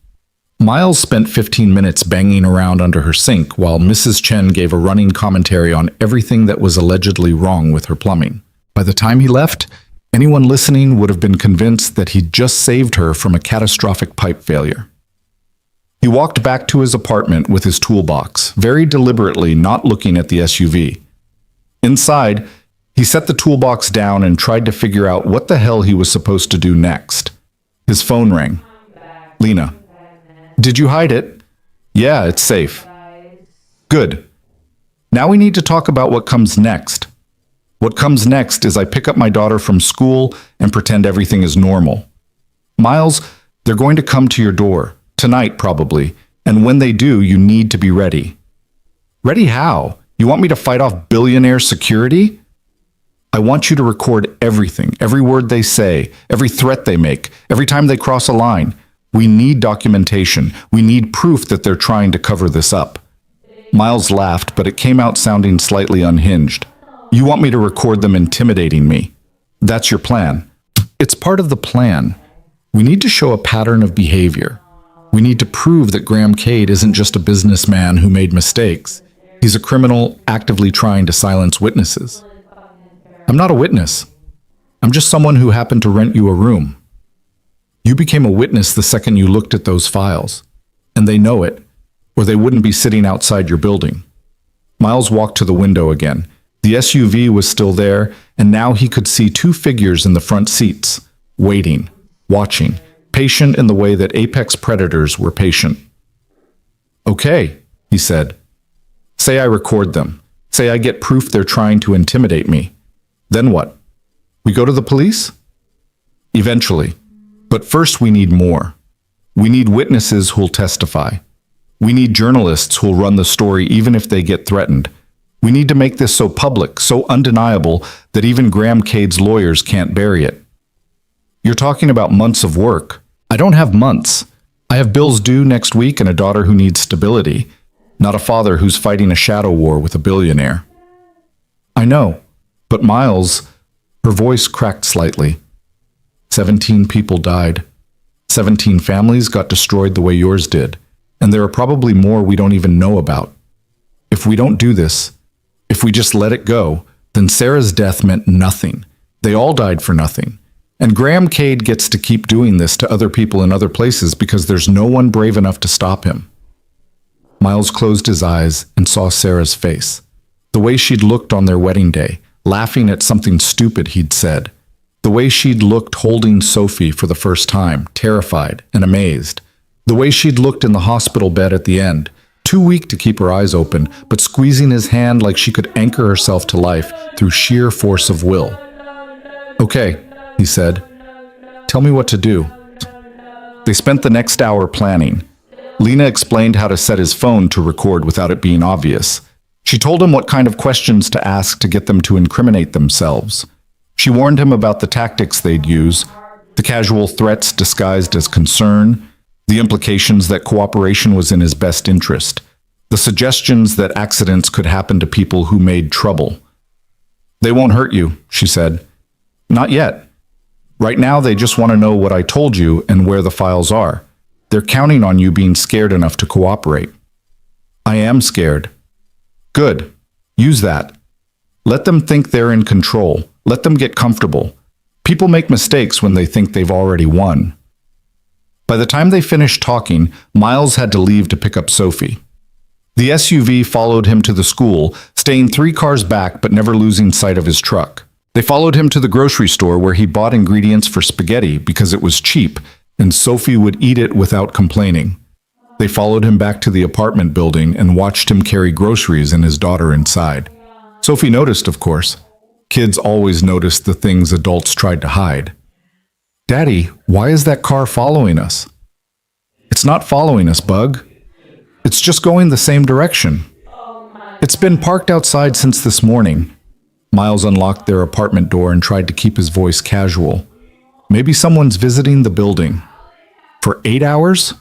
Speaker 1: Miles spent 15 minutes banging around under her sink while Mrs. Chen gave a running commentary on everything that was allegedly wrong with her plumbing. By the time he left, anyone listening would have been convinced that he'd just saved her from a catastrophic pipe failure. He walked back to his apartment with his toolbox, very deliberately not looking at the SUV. Inside, he set the toolbox down and tried to figure out what the hell he was supposed to do next. His phone rang. Lena. Did you hide it? Yeah, it's safe. Good. Now we need to talk about what comes next. What comes next is I pick up my daughter from school and pretend everything is normal. Miles, they're going to come to your door. Tonight, probably. And when they do, you need to be ready. Ready how? You want me to fight off Billionaire security? I want you to record everything, every word they say, every threat they make, every time they cross a line. We need documentation. We need proof that they're trying to cover this up. Miles laughed, but it came out sounding slightly unhinged. You want me to record them intimidating me? That's your plan. It's part of the plan. We need to show a pattern of behavior. We need to prove that Graham Cade isn't just a businessman who made mistakes. He's a criminal actively trying to silence witnesses. I'm not a witness. I'm just someone who happened to rent you a room. You became a witness the second you looked at those files, and they know it, or they wouldn't be sitting outside your building. Miles walked to the window again. The SUV was still there, and now he could see 2 figures in the front seats, waiting, watching, patient in the way that apex predators were patient. Okay, he said. Say I record them. Say I get proof they're trying to intimidate me. Then what? We go to the police? Eventually. But first we need more. We need witnesses who'll testify. We need journalists who'll run the story even if they get threatened. We need to make this so public, so undeniable, that even Graham Cade's lawyers can't bury it. You're talking about months of work. I don't have months. I have bills due next week and a daughter who needs stability, not a father who's fighting a shadow war with a billionaire. I know, but Miles, her voice cracked slightly. 17 people died. 17 families got destroyed the way yours did, and there are probably more we don't even know about. If we don't do this, if we just let it go, then Sarah's death meant nothing. They all died for nothing. And Graham Cade gets to keep doing this to other people in other places because there's no one brave enough to stop him. Miles closed his eyes and saw Sarah's face. The way she'd looked on their wedding day, laughing at something stupid he'd said. The way she'd looked holding Sophie for the first time, terrified and amazed. The way she'd looked in the hospital bed at the end, too weak to keep her eyes open, but squeezing his hand like she could anchor herself to life through sheer force of will. Okay, he said. Tell me what to do. They spent the next hour planning. Lena explained how to set his phone to record without it being obvious. She told him what kind of questions to ask to get them to incriminate themselves. She warned him about the tactics they'd use, the casual threats disguised as concern, the implications that cooperation was in his best interest, the suggestions that accidents could happen to people who made trouble. They won't hurt you, she said. Not yet. Right now they just want to know what I told you and where the files are. They're counting on you being scared enough to cooperate. I am scared. Good. Use that. Let them think they're in control. Let them get comfortable. People make mistakes when they think they've already won. By the time they finished talking, Miles had to leave to pick up Sophie. The SUV followed him to the school, staying 3 cars back but never losing sight of his truck. They followed him to the grocery store where he bought ingredients for spaghetti because it was cheap, and Sophie would eat it without complaining. They followed him back to the apartment building and watched him carry groceries and his daughter inside. Sophie noticed, of course. Kids always noticed the things adults tried to hide. Daddy, why is that car following us? It's not following us, Bug. It's just going the same direction. It's been parked outside since this morning. Miles unlocked their apartment door and tried to keep his voice casual. Maybe someone's visiting the building. For 8 hours?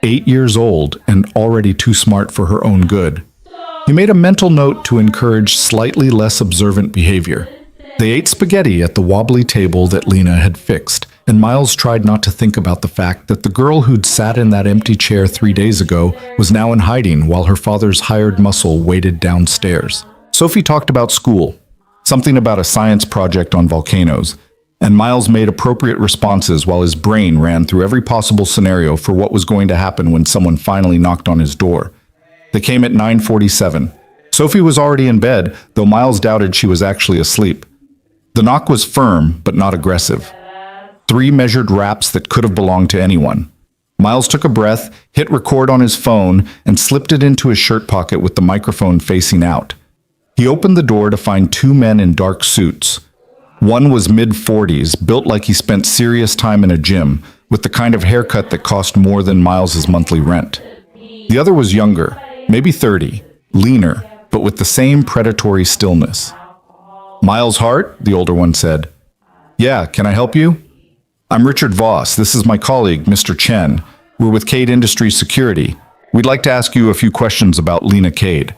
Speaker 1: 8 years old and already too smart for her own good. He made a mental note to encourage slightly less observant behavior. They ate spaghetti at the wobbly table that Lena had fixed, and Miles tried not to think about the fact that the girl who'd sat in that empty chair 3 days ago was now in hiding while her father's hired muscle waited downstairs. Sophie talked about school, something about a science project on volcanoes, and Miles made appropriate responses while his brain ran through every possible scenario for what was going to happen when someone finally knocked on his door. They came at 9:47. Sophie was already in bed, though Miles doubted she was actually asleep. The knock was firm, but not aggressive. 3 measured raps that could have belonged to anyone. Miles took a breath, hit record on his phone, and slipped it into his shirt pocket with the microphone facing out. He opened the door to find 2 men in dark suits. One was mid-40s, built like he spent serious time in a gym, with the kind of haircut that cost more than Miles's monthly rent. The other was younger, maybe 30, leaner, but with the same predatory stillness. Miles Hart, the older one said. Yeah, can I help you? I'm Richard Voss. This is my colleague, Mr. Chen. We're with Cade Industries Security. We'd like to ask you a few questions about Lena Cade.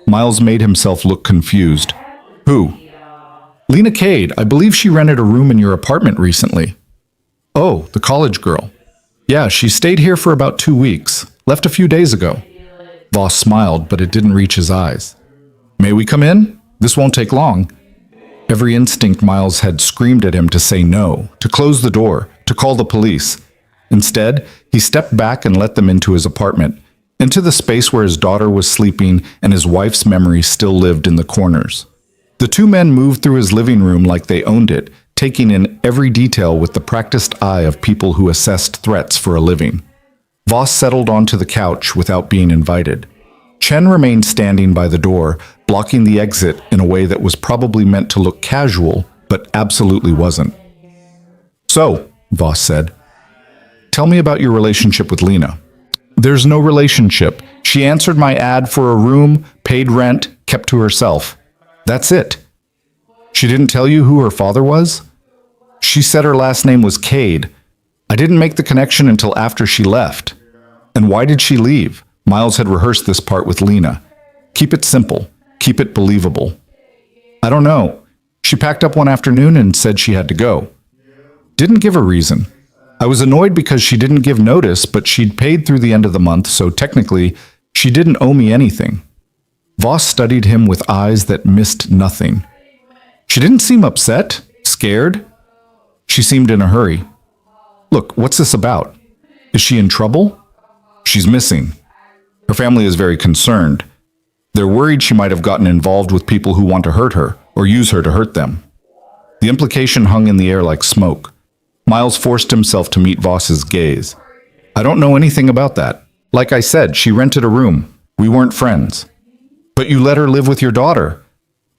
Speaker 1: Miles made himself look confused. Who? Lena Cade. I believe she rented a room in your apartment recently. Oh, the college girl. Yeah, she stayed here for about 2 weeks. Left a few days ago. Voss smiled, but it didn't reach his eyes. May we come in? This won't take long. Every instinct Miles had screamed at him to say no, to close the door, to call the police. Instead, he stepped back and let them into his apartment, into the space where his daughter was sleeping and his wife's memory still lived in the corners. The 2 men moved through his living room like they owned it, taking in every detail with the practiced eye of people who assessed threats for a living. Voss settled onto the couch without being invited. Chen remained standing by the door, blocking the exit in a way that was probably meant to look casual, but absolutely wasn't. "So," Voss said, "tell me about your relationship with Lena." "There's no relationship. She answered my ad for a room, paid rent, kept to herself. That's it." "She didn't tell you who her father was?" "She said her last name was Cade. I didn't make the connection until after she left." "And why did she leave?" Miles had rehearsed this part with Lena. "Keep it simple. Keep it believable." "I don't know. She packed up one afternoon and said she had to go. Didn't give a reason. I was annoyed because she didn't give notice, but she'd paid through the end of the month, so technically, she didn't owe me anything." Voss studied him with eyes that missed nothing. "She didn't seem upset, scared. She seemed in a hurry. Look, what's this about? Is she in trouble? She's missing. Her family is very concerned. They're worried she might have gotten involved with people who want to hurt her, or use her to hurt them." The implication hung in the air like smoke. Miles forced himself to meet Voss's gaze. "I don't know anything about that. Like I said, she rented a room. We weren't friends." "But you let her live with your daughter."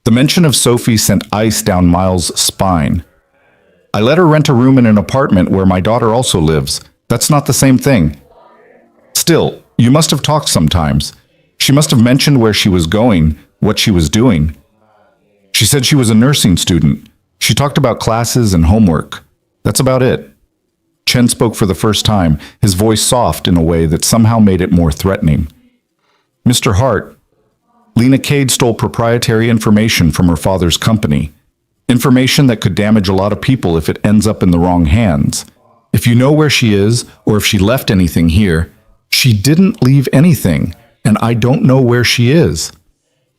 Speaker 1: The mention of Sophie sent ice down Miles' spine. "I let her rent a room in an apartment where my daughter also lives. That's not the same thing." "Still, you must have talked sometimes. She must have mentioned where she was going, what she was doing." "She said she was a nursing student. She talked about classes and homework. That's about it." Chen spoke for the first time, his voice soft in a way that somehow made it more threatening. "Mr. Hart, Lena Cade stole proprietary information from her father's company. Information that could damage a lot of people if it ends up in the wrong hands. If you know where she is, or if she left anything here, she didn't leave anything, and I don't know where she is."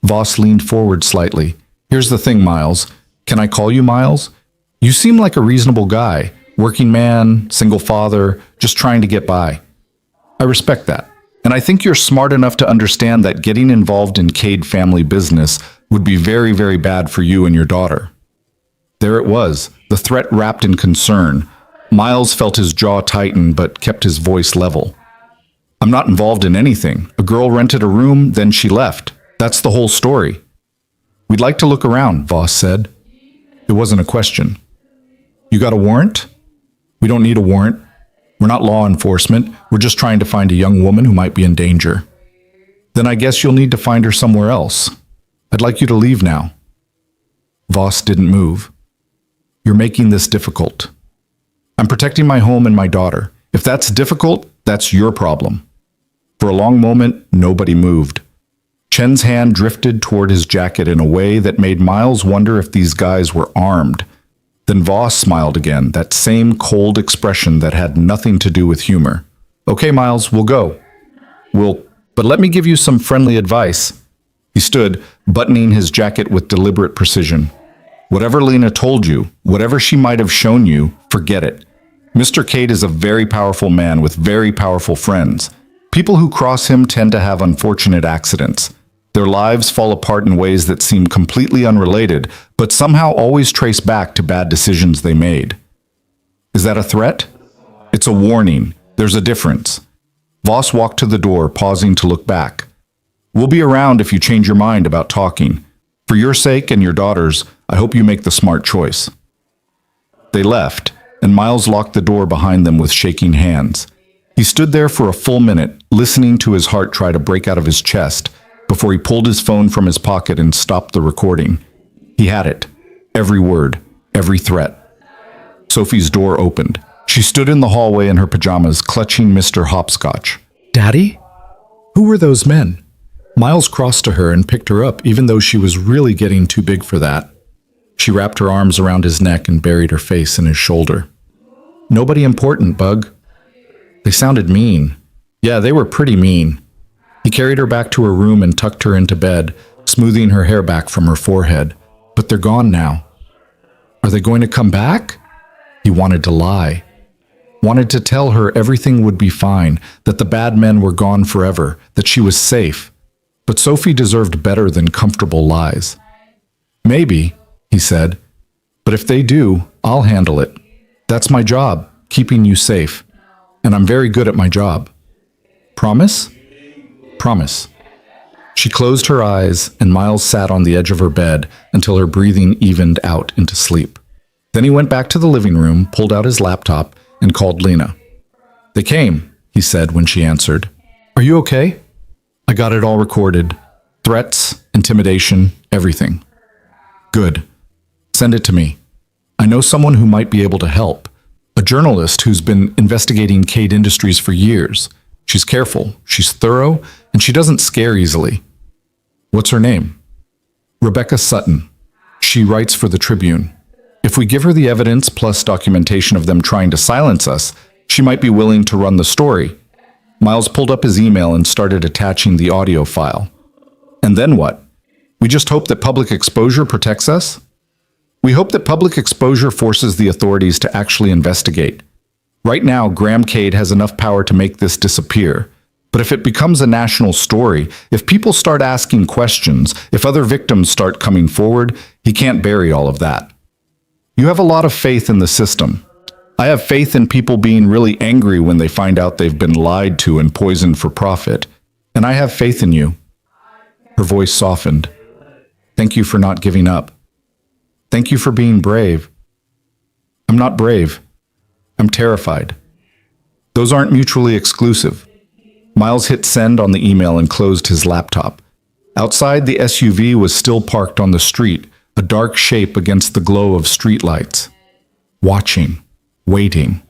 Speaker 1: Voss leaned forward slightly. "Here's the thing, Miles. Can I call you Miles? You seem like a reasonable guy, working man, single father, just trying to get by. I respect that. And I think you're smart enough to understand that getting involved in Cade family business would be very, very bad for you and your daughter." There it was, the threat wrapped in concern. Miles felt his jaw tighten but kept his voice level. "I'm not involved in anything. A girl rented a room, then she left. That's the whole story." "We'd like to look around," Voss said. It wasn't a question. "You got a warrant?" "We don't need a warrant. We're not law enforcement. We're just trying to find a young woman who might be in danger." "Then I guess you'll need to find her somewhere else. I'd like you to leave now." Voss didn't move. "You're making this difficult." "I'm protecting my home and my daughter. If that's difficult, that's your problem." For a long moment, nobody moved. Chen's hand drifted toward his jacket in a way that made Miles wonder if these guys were armed. Then Voss smiled again, that same cold expression that had nothing to do with humor. "Okay, Miles, we'll go. But let me give you some friendly advice." He stood, buttoning his jacket with deliberate precision. "Whatever Lena told you, whatever she might have shown you, forget it. Mr. Cade is a very powerful man with very powerful friends. People who cross him tend to have unfortunate accidents. Their lives fall apart in ways that seem completely unrelated, but somehow always trace back to bad decisions they made." "Is that a threat?" "It's a warning. There's a difference." Voss walked to the door, pausing to look back. "We'll be around if you change your mind about talking. For your sake and your daughter's, I hope you make the smart choice." They left, and Miles locked the door behind them with shaking hands. He stood there for a full minute, listening to his heart try to break out of his chest, before he pulled his phone from his pocket and stopped the recording. He had it. Every word, every threat. Sophie's door opened. She stood in the hallway in her pajamas, clutching Mr. Hopscotch. "Daddy? Who were those men?" Miles crossed to her and picked her up, even though she was really getting too big for that. She wrapped her arms around his neck and buried her face in his shoulder. "Nobody important, Bug." They sounded mean. Yeah, they were pretty mean. He carried her back to her room and tucked her into bed, smoothing her hair back from her forehead. "But they're gone now." "Are they going to come back?" He wanted to lie. Wanted to tell her everything would be fine, that the bad men were gone forever, that she was safe. But Sophie deserved better than comfortable lies. "Maybe," he said. "But if they do, I'll handle it. That's my job, keeping you safe. And I'm very good at my job. Promise? Promise. She closed her eyes, and Miles sat on the edge of her bed until her breathing evened out into sleep. Then he went back to the living room, pulled out his laptop, and called Lena. "They came," he said when she answered. "Are you okay?" "I got it all recorded. Threats, intimidation, everything." "Good. Send it to me. I know someone who might be able to help. A journalist who's been investigating Cade Industries for years. She's careful, she's thorough, and she doesn't scare easily." "What's her name?" "Rebecca Sutton. She writes for the Tribune. If we give her the evidence plus documentation of them trying to silence us, she might be willing to run the story." Miles pulled up his email and started attaching the audio file. "And then what? We just hope that public exposure protects us?" "We hope that public exposure forces the authorities to actually investigate. Right now, Graham Cade has enough power to make this disappear. But if it becomes a national story, if people start asking questions, if other victims start coming forward, he can't bury all of that. You have a lot of faith in the system. I have faith in people being really angry when they find out they've been lied to and poisoned for profit. And I have faith in you." Her voice softened. "Thank you for not giving up. Thank you for being brave." "I'm not brave. I'm terrified." "Those aren't mutually exclusive." Miles hit send on the email and closed his laptop. Outside, the SUV was still parked on the street, a dark shape against the glow of streetlights. Watching. Waiting.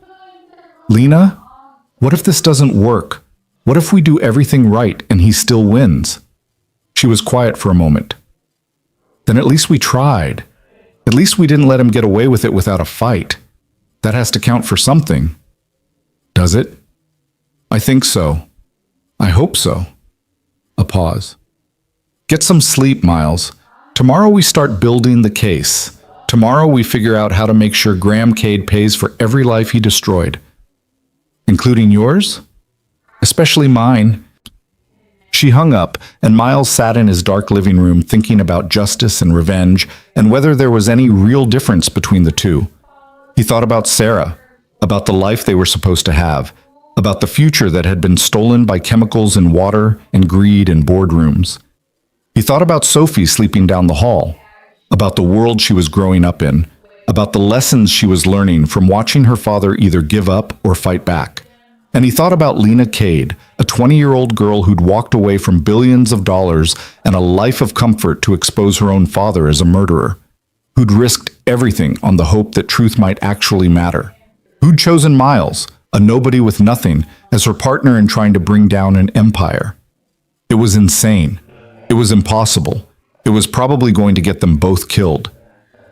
Speaker 1: "Lena? What if this doesn't work? What if we do everything right and he still wins?" She was quiet for a moment. "Then at least we tried. At least we didn't let him get away with it without a fight. That has to count for something." "Does it?" "I think so. I hope so." A pause. "Get some sleep, Miles. Tomorrow we start building the case. Tomorrow we figure out how to make sure Graham Cade pays for every life he destroyed." "Including yours?" "Especially mine." She hung up, and Miles sat in his dark living room thinking about justice and revenge and whether there was any real difference between the two. He thought about Sarah, about the life they were supposed to have, about the future that had been stolen by chemicals in water and greed in boardrooms. He thought about Sophie sleeping down the hall, about the world she was growing up in, about the lessons she was learning from watching her father either give up or fight back. And he thought about Lena Cade, a 20-year-old girl who'd walked away from billions of dollars and a life of comfort to expose her own father as a murderer, who'd risked everything on the hope that truth might actually matter, who'd chosen Miles, a nobody with nothing, as her partner in trying to bring down an empire. It was insane. It was impossible. It was probably going to get them both killed.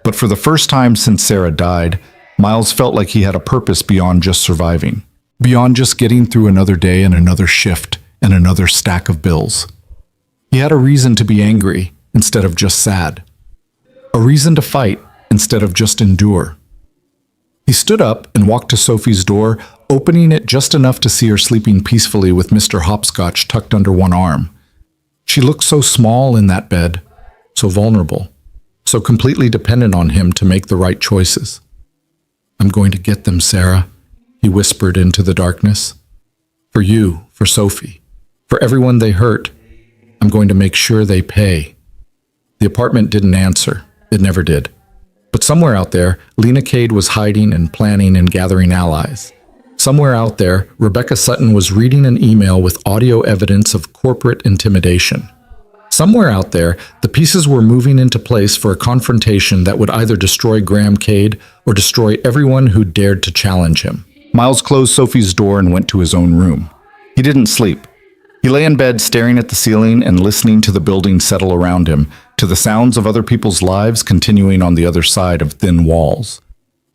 Speaker 1: But for the first time since Sarah died, Miles felt like he had a purpose beyond just surviving, beyond just getting through another day and another shift and another stack of bills. He had a reason to be angry instead of just sad, a reason to fight instead of just endure. He stood up and walked to Sophie's door, opening it just enough to see her sleeping peacefully with Mr. Hopscotch tucked under one arm. She looked so small in that bed, so vulnerable, so completely dependent on him to make the right choices. "I'm going to get them, Sarah," he whispered into the darkness. "For you, for Sophie, for everyone they hurt. I'm going to make sure they pay." The apartment didn't answer. It never did. But somewhere out there, Lena Cade was hiding and planning and gathering allies. Somewhere out there, Rebecca Sutton was reading an email with audio evidence of corporate intimidation. Somewhere out there, the pieces were moving into place for a confrontation that would either destroy Graham Cade or destroy everyone who dared to challenge him. Miles closed Sophie's door and went to his own room. He didn't sleep. He lay in bed staring at the ceiling and listening to the building settle around him, to the sounds of other people's lives continuing on the other side of thin walls.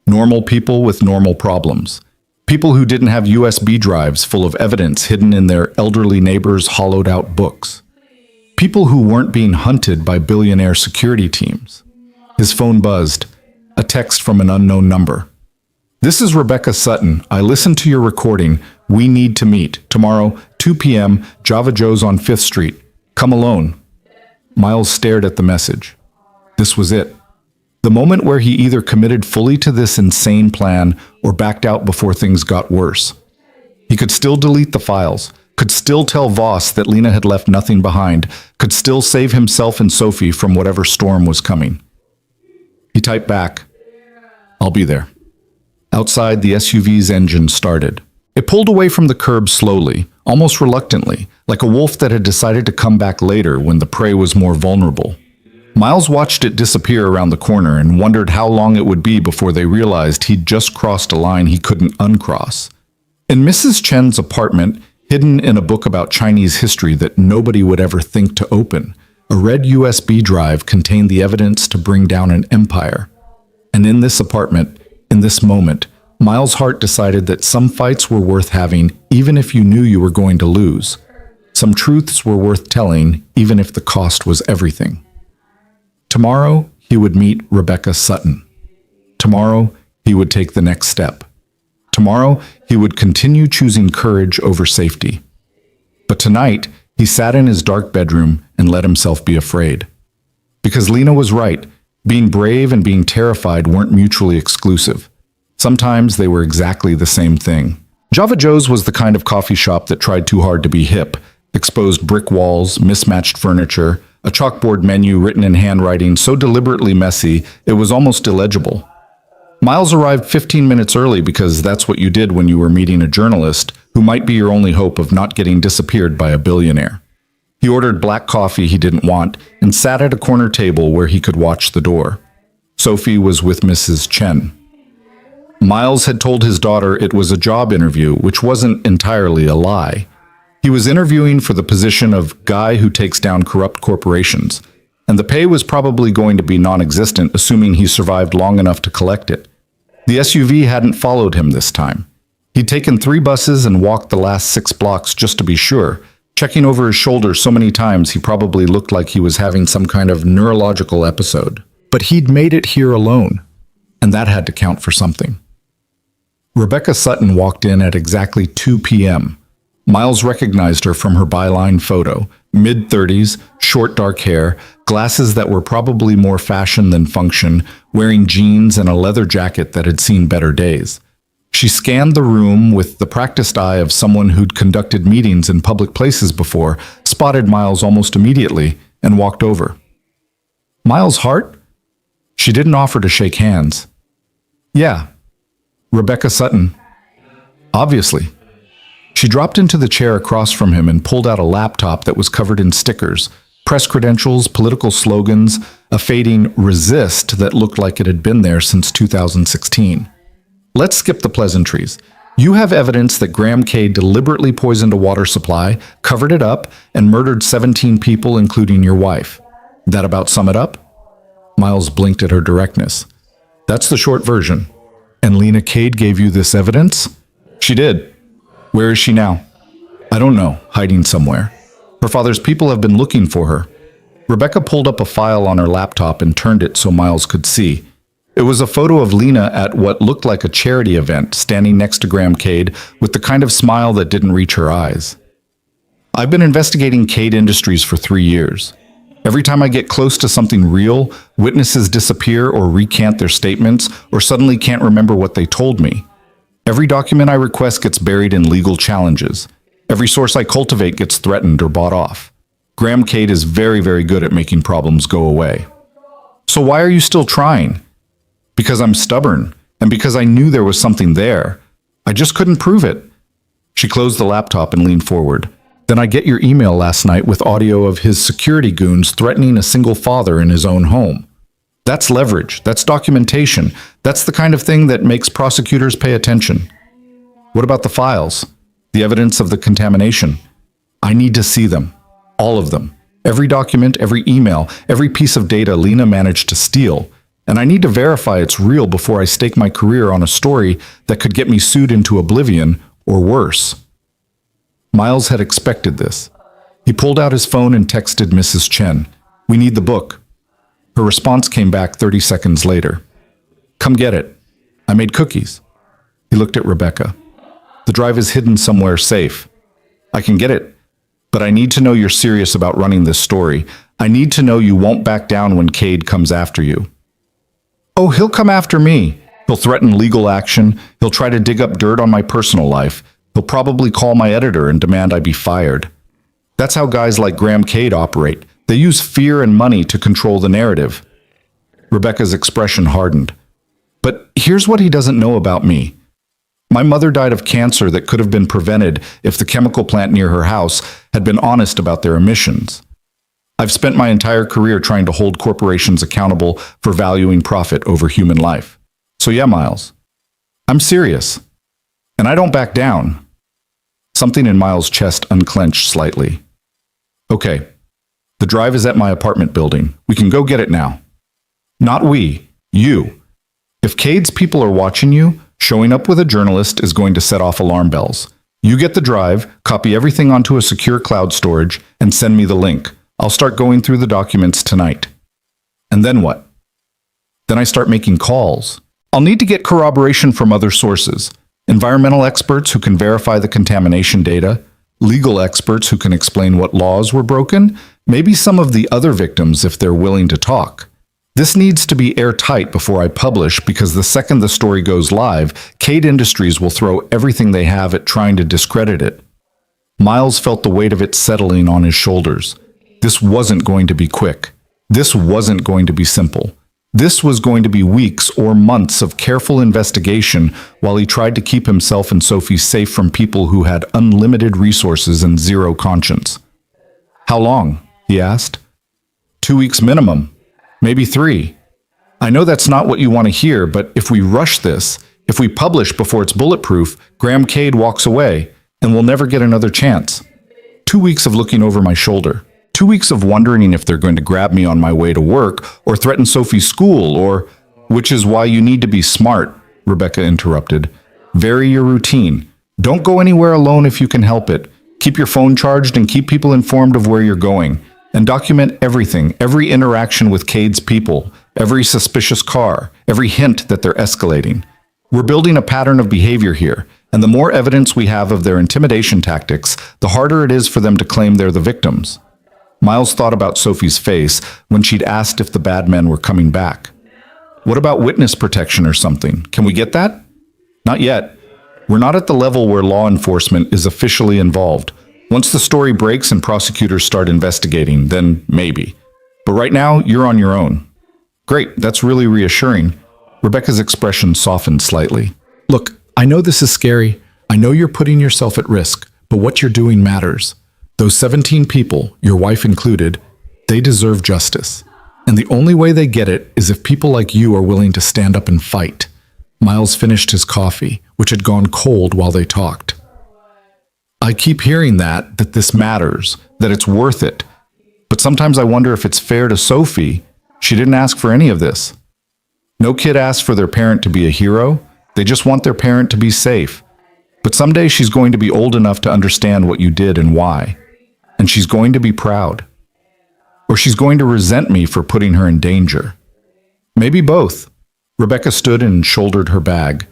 Speaker 1: Normal people with normal problems. People who didn't have USB drives full of evidence hidden in their elderly neighbors' hollowed-out books. People who weren't being hunted by billionaire security teams. His phone buzzed. A text from an unknown number. "This is Rebecca Sutton. I listened to your recording. We need to meet. Tomorrow, 2 p.m., Java Joe's on 5th Street. Come alone." Miles stared at the message. This was it. The moment where he either committed fully to this insane plan or backed out before things got worse. He could still delete the files, could still tell Voss that Lena had left nothing behind, could still save himself and Sophie from whatever storm was coming. He typed back, "I'll be there." Outside, the SUV's engine started. It pulled away from the curb slowly, almost reluctantly, like a wolf that had decided to come back later when the prey was more vulnerable. Miles watched it disappear around the corner and wondered how long it would be before they realized he'd just crossed a line he couldn't uncross. In Mrs. Chen's apartment, hidden in a book about Chinese history that nobody would ever think to open, a red USB drive contained the evidence to bring down an empire. And in this apartment, in this moment, Miles' heart decided that some fights were worth having even if you knew you were going to lose. Some truths were worth telling even if the cost was everything. Tomorrow, he would meet Rebecca Sutton. Tomorrow, he would take the next step. Tomorrow, he would continue choosing courage over safety. But tonight, he sat in his dark bedroom and let himself be afraid. Because Lena was right, being brave and being terrified weren't mutually exclusive. Sometimes they were exactly the same thing. Java Joe's was the kind of coffee shop that tried too hard to be hip. Exposed brick walls, mismatched furniture, a chalkboard menu written in handwriting so deliberately messy it was almost illegible. Miles arrived 15 minutes early because that's what you did when you were meeting a journalist who might be your only hope of not getting disappeared by a billionaire. He ordered black coffee he didn't want and sat at a corner table where he could watch the door. Sophie was with Mrs. Chen. Miles had told his daughter it was a job interview, which wasn't entirely a lie. He was interviewing for the position of guy who takes down corrupt corporations, and the pay was probably going to be non-existent, assuming he survived long enough to collect it. The SUV hadn't followed him this time. He'd taken 3 buses and walked the last 6 blocks just to be sure, checking over his shoulder so many times he probably looked like he was having some kind of neurological episode. But he'd made it here alone, and that had to count for something. Rebecca Sutton walked in at exactly 2 p.m. Miles recognized her from her byline photo, mid-30s, short dark hair, glasses that were probably more fashion than function, wearing jeans and a leather jacket that had seen better days. She scanned the room with the practiced eye of someone who'd conducted meetings in public places before, spotted Miles almost immediately, and walked over. Miles' heart? She didn't offer to shake hands. Yeah, Rebecca Sutton. Obviously. She dropped into the chair across from him and pulled out a laptop that was covered in stickers, press credentials, political slogans, a fading resist that looked like it had been there since 2016. Let's skip the pleasantries. You have evidence that Graham K. deliberately poisoned a water supply, covered it up, and murdered 17 people, including your wife. That about sum it up? Miles blinked at her directness. That's the short version. And Lena Cade gave you this evidence? She did. Where is she now? I don't know, hiding somewhere. Her father's people have been looking for her. Rebecca pulled up a file on her laptop and turned it so Miles could see. It was a photo of Lena at what looked like a charity event, standing next to Graham Cade with the kind of smile that didn't reach her eyes. I've been investigating Cade Industries for 3 years. Every time I get close to something real, witnesses disappear or recant their statements or suddenly can't remember what they told me. Every document I request gets buried in legal challenges. Every source I cultivate gets threatened or bought off. Graham Cade is very, very good at making problems go away. So why are you still trying? Because I'm stubborn, and because I knew there was something there. I just couldn't prove it. She closed the laptop and leaned forward. Then I get your email last night with audio of his security goons threatening a single father in his own home. That's leverage. That's documentation. That's the kind of thing that makes prosecutors pay attention. What about the files? The evidence of the contamination? I need to see them. All of them. Every document, every email, every piece of data Lena managed to steal. And I need to verify it's real before I stake my career on a story that could get me sued into oblivion or worse. Miles had expected this. He pulled out his phone and texted Mrs. Chen. We need the book. Her response came back 30 seconds later. Come get it. I made cookies. He looked at Rebecca. The drive is hidden somewhere safe. I can get it, but I need to know you're serious about running this story. I need to know you won't back down when Cade comes after you. Oh, he'll come after me. He'll threaten legal action. He'll try to dig up dirt on my personal life. He'll probably call my editor and demand I be fired. That's how guys like Graham Cade operate. They use fear and money to control the narrative. Rebecca's expression hardened. But here's what he doesn't know about me. My mother died of cancer that could have been prevented if the chemical plant near her house had been honest about their emissions. I've spent my entire career trying to hold corporations accountable for valuing profit over human life. So yeah, Miles, I'm serious. And I don't back down. Something in Miles' chest unclenched slightly. Okay, the drive is at my apartment building. We can go get it now. Not we, you. If Cade's people are watching you, showing up with a journalist is going to set off alarm bells. You get the drive, copy everything onto a secure cloud storage, and send me the link. I'll start going through the documents tonight. And then what? Then I start making calls. I'll need to get corroboration from other sources. Environmental experts who can verify the contamination data, legal experts who can explain what laws were broken, maybe some of the other victims if they're willing to talk. This needs to be airtight before I publish because the second the story goes live, Cade Industries will throw everything they have at trying to discredit it. Miles felt the weight of it settling on his shoulders. This wasn't going to be quick. This wasn't going to be simple. This was going to be weeks or months of careful investigation while he tried to keep himself and Sophie safe from people who had unlimited resources and zero conscience. How long? He asked. 2 weeks minimum. Maybe 3. I know that's not what you want to hear, but if we rush this, if we publish before it's bulletproof, Graham Cade walks away, and we'll never get another chance. 2 weeks of looking over my shoulder. 2 weeks of wondering if they're going to grab me on my way to work, or threaten Sophie's school, or... Which is why you need to be smart, Rebecca interrupted. Vary your routine. Don't go anywhere alone if you can help it. Keep your phone charged and keep people informed of where you're going. And document everything, every interaction with Cade's people, every suspicious car, every hint that they're escalating. We're building a pattern of behavior here, and the more evidence we have of their intimidation tactics, the harder it is for them to claim they're the victims. Miles thought about Sophie's face when she'd asked if the bad men were coming back. What about witness protection or something? Can we get that? Not yet. We're not at the level where law enforcement is officially involved. Once the story breaks and prosecutors start investigating, then maybe. But right now, you're on your own. Great, that's really reassuring. Rebecca's expression softened slightly. Look, I know this is scary. I know you're putting yourself at risk, but what you're doing matters. Those 17 people, your wife included, they deserve justice. And the only way they get it is if people like you are willing to stand up and fight. Miles finished his coffee, which had gone cold while they talked. I keep hearing that this matters, that it's worth it. But sometimes I wonder if it's fair to Sophie. She didn't ask for any of this. No kid asks for their parent to be a hero. They just want their parent to be safe. But someday she's going to be old enough to understand what you did and why. And she's going to be proud. Or she's going to resent me for putting her in danger. Maybe both. Rebecca stood and shouldered her bag.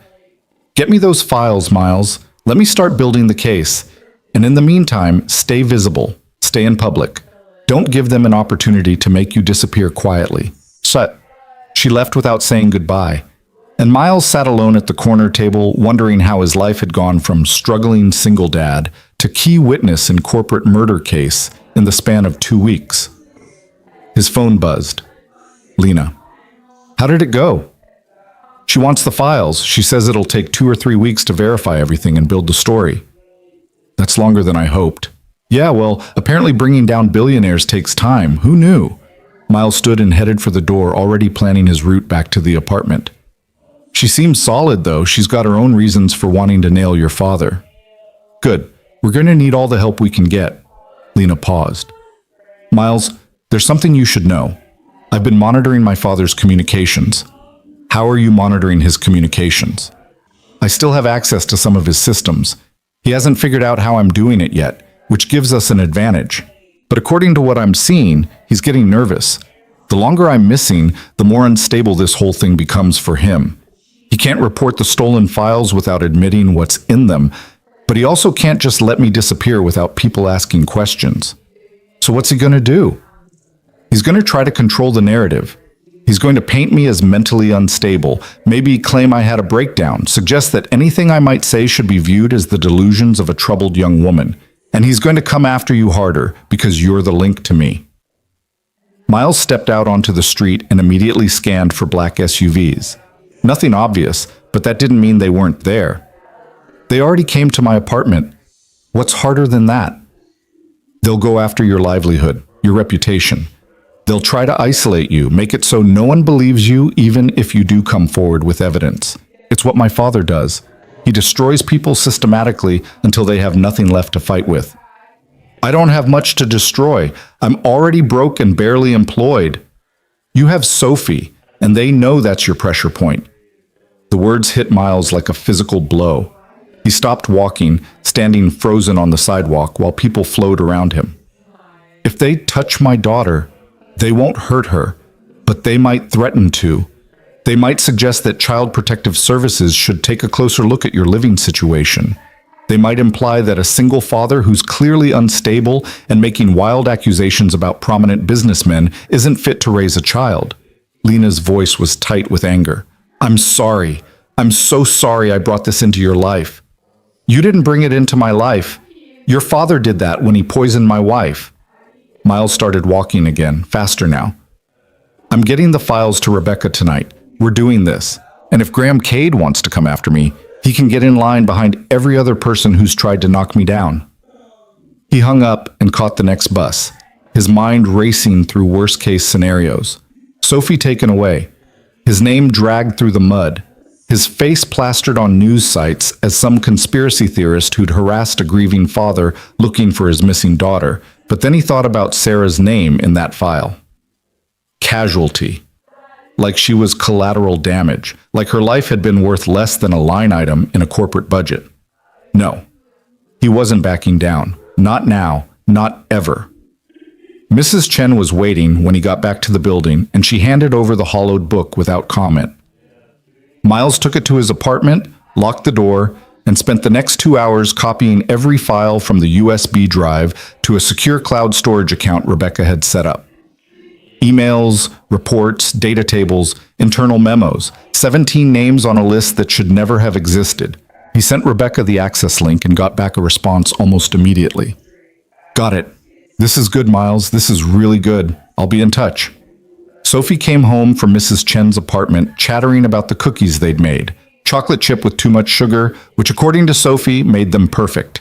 Speaker 1: Get me those files, Miles. Let me start building the case. And in the meantime, stay visible. Stay in public. Don't give them an opportunity to make you disappear quietly. Shut. She left without saying goodbye. And Miles sat alone at the corner table, wondering how his life had gone from struggling single dad to key witness in corporate murder case in the span of 2 weeks. His phone buzzed. Lena. How did it go? She wants the files. She says it'll take 2 or 3 weeks to verify everything and build the story. That's longer than I hoped. Yeah, well, apparently bringing down billionaires takes time. Who knew? Miles stood and headed for the door, already planning his route back to the apartment. She seems solid, though. She's got her own reasons for wanting to nail your father. Good. We're going to need all the help we can get. Lena paused. Miles, there's something you should know. I've been monitoring my father's communications. How are you monitoring his communications? I still have access to some of his systems. He hasn't figured out how I'm doing it yet, which gives us an advantage. But according to what I'm seeing, he's getting nervous. The longer I'm missing, the more unstable this whole thing becomes for him. He can't report the stolen files without admitting what's in them, but he also can't just let me disappear without people asking questions. So what's he going to do? He's going to try to control the narrative. He's going to paint me as mentally unstable, maybe claim I had a breakdown, suggest that anything I might say should be viewed as the delusions of a troubled young woman. And he's going to come after you harder because you're the link to me. Miles stepped out onto the street and immediately scanned for black SUVs. Nothing obvious, but that didn't mean they weren't there. They already came to my apartment. What's harder than that? They'll go after your livelihood, your reputation. They'll try to isolate you, make it so no one believes you even if you do come forward with evidence. It's what my father does. He destroys people systematically until they have nothing left to fight with. I don't have much to destroy. I'm already broke and barely employed. You have Sophie, and they know that's your pressure point. The words hit Miles like a physical blow. He stopped walking, standing frozen on the sidewalk while people flowed around him. If they touch my daughter, they won't hurt her, but they might threaten to. They might suggest that Child Protective Services should take a closer look at your living situation. They might imply that a single father who's clearly unstable and making wild accusations about prominent businessmen isn't fit to raise a child. Lena's voice was tight with anger. I'm sorry. I'm so sorry I brought this into your life. You didn't bring it into my life. Your father did that when he poisoned my wife. Miles started walking again, faster now. I'm getting the files to Rebecca tonight. We're doing this. And if Graham Cade wants to come after me, he can get in line behind every other person who's tried to knock me down. He hung up and caught the next bus, his mind racing through worst-case scenarios. Sophie taken away, his name dragged through the mud, his face plastered on news sites as some conspiracy theorist who'd harassed a grieving father looking for his missing daughter. But then he thought about Sarah's name in that file. Casualty. Like she was collateral damage, like her life had been worth less than a line item in a corporate budget. No, he wasn't backing down. Not now, not ever. Mrs. Chen was waiting when he got back to the building, and she handed over the hollowed book without comment. Miles took it to his apartment, locked the door, and spent the next 2 hours copying every file from the USB drive to a secure cloud storage account Rebecca had set up. Emails, reports, data tables, internal memos, 17 names on a list that should never have existed. He sent Rebecca the access link and got back a response almost immediately. Got it. This is good, Miles. This is really good. I'll be in touch. Sophie came home from Mrs. Chen's apartment chattering about the cookies they'd made. Chocolate chip with too much sugar, which according to Sophie made them perfect.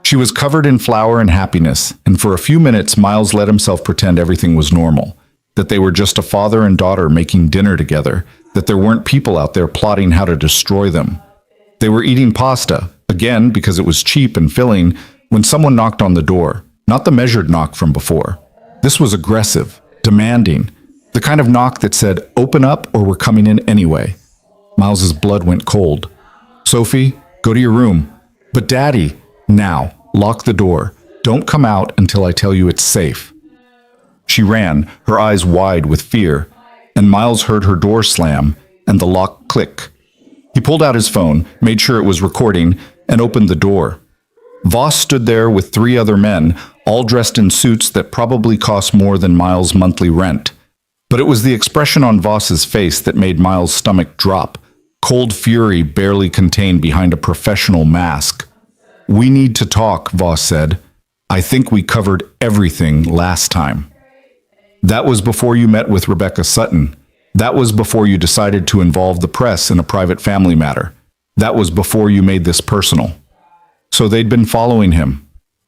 Speaker 1: She was covered in flour and happiness, and for a few minutes Miles let himself pretend everything was normal, that they were just a father and daughter making dinner together, that there weren't people out there plotting how to destroy them. They were eating pasta, again because it was cheap and filling, when someone knocked on the door, not the measured knock from before. This was aggressive, demanding, the kind of knock that said, "Open up or we're coming in anyway." Miles's blood went cold. "Sophie, go to your room." "But Daddy," "Now, lock the door. Don't come out until I tell you it's safe." She ran, her eyes wide with fear, and Miles heard her door slam and the lock click. He pulled out his phone, made sure it was recording, and opened the door. Voss stood there with 3 other men, all dressed in suits that probably cost more than Miles' monthly rent. But it was the expression on Voss's face that made Miles' stomach drop. Cold fury barely contained behind a professional mask. "We need to talk," Voss said. "I think we covered everything last time." That was before you met with Rebecca Sutton. That was before you decided to involve the press in a private family matter. That was before you made this personal. So they'd been following him.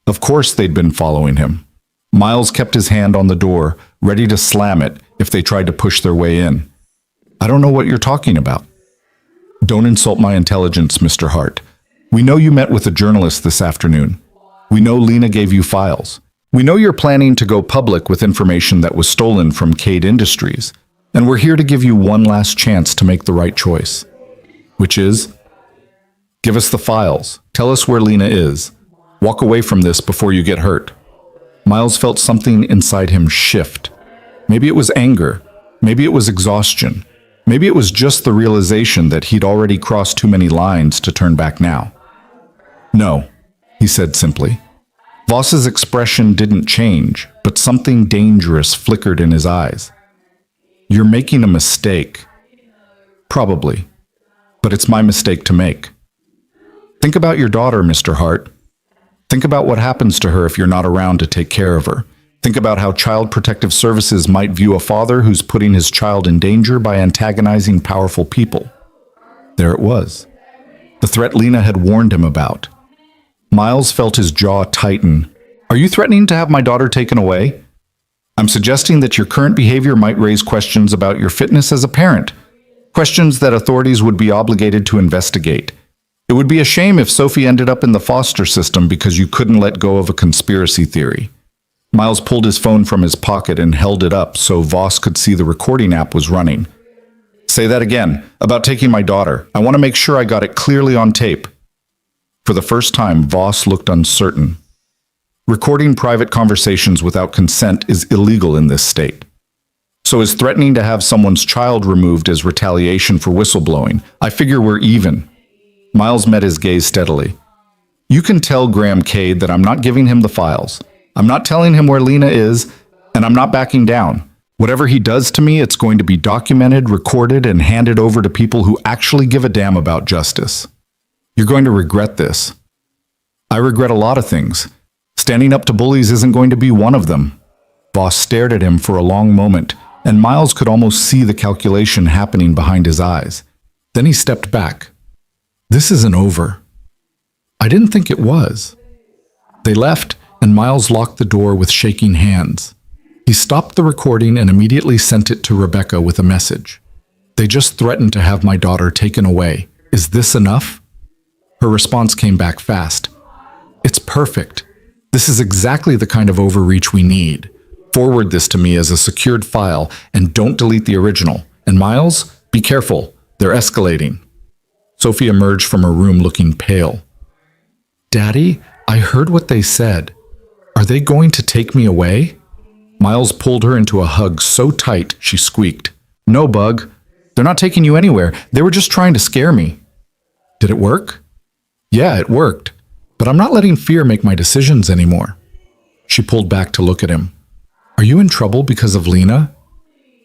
Speaker 1: Of course they'd been following him. Miles kept his hand on the door, ready to slam it if they tried to push their way in. "I don't know what you're talking about." "Don't insult my intelligence, Mr. Hart. We know you met with a journalist this afternoon. We know Lena gave you files. We know you're planning to go public with information that was stolen from Cade Industries. And we're here to give you one last chance to make the right choice. Which is? Give us the files. Tell us where Lena is. Walk away from this before you get hurt." Miles felt something inside him shift. Maybe it was anger. Maybe it was exhaustion. Maybe it was just the realization that he'd already crossed too many lines to turn back now. "No," he said simply. Voss's expression didn't change, but something dangerous flickered in his eyes. You're making a mistake. Probably. But it's my mistake to make. Think about your daughter, Mr. Hart. Think about what happens to her if you're not around to take care of her. Think about how Child Protective Services might view a father who's putting his child in danger by antagonizing powerful people. There it was. The threat Lena had warned him about. Miles felt his jaw tighten. Are you threatening to have my daughter taken away? I'm suggesting that your current behavior might raise questions about your fitness as a parent. Questions that authorities would be obligated to investigate. It would be a shame if Sophie ended up in the foster system because you couldn't let go of a conspiracy theory. Miles pulled his phone from his pocket and held it up so Voss could see the recording app was running. Say that again, about taking my daughter. I want to make sure I got it clearly on tape. For the first time, Voss looked uncertain. Recording private conversations without consent is illegal in this state. So is threatening to have someone's child removed as retaliation for whistleblowing. I figure we're even. Miles met his gaze steadily. You can tell Graham Cade that I'm not giving him the files. I'm not telling him where Lena is, and I'm not backing down. Whatever he does to me, it's going to be documented, recorded, and handed over to people who actually give a damn about justice. You're going to regret this. I regret a lot of things. Standing up to bullies isn't going to be one of them. Voss stared at him for a long moment, and Miles could almost see the calculation happening behind his eyes. Then he stepped back. This isn't over. I didn't think it was. They left, and Miles locked the door with shaking hands. He stopped the recording and immediately sent it to Rebecca with a message. They just threatened to have my daughter taken away. Is this enough? Her response came back fast. It's perfect. This is exactly the kind of overreach we need. Forward this to me as a secured file and don't delete the original. And Miles, be careful. They're escalating. Sophie emerged from her room looking pale. Daddy, I heard what they said. Are they going to take me away? Miles pulled her into a hug so tight she squeaked. No, Bug. They're not taking you anywhere. They were just trying to scare me. Did it work? Yeah, it worked. But I'm not letting fear make my decisions anymore. She pulled back to look at him. Are you in trouble because of Lena?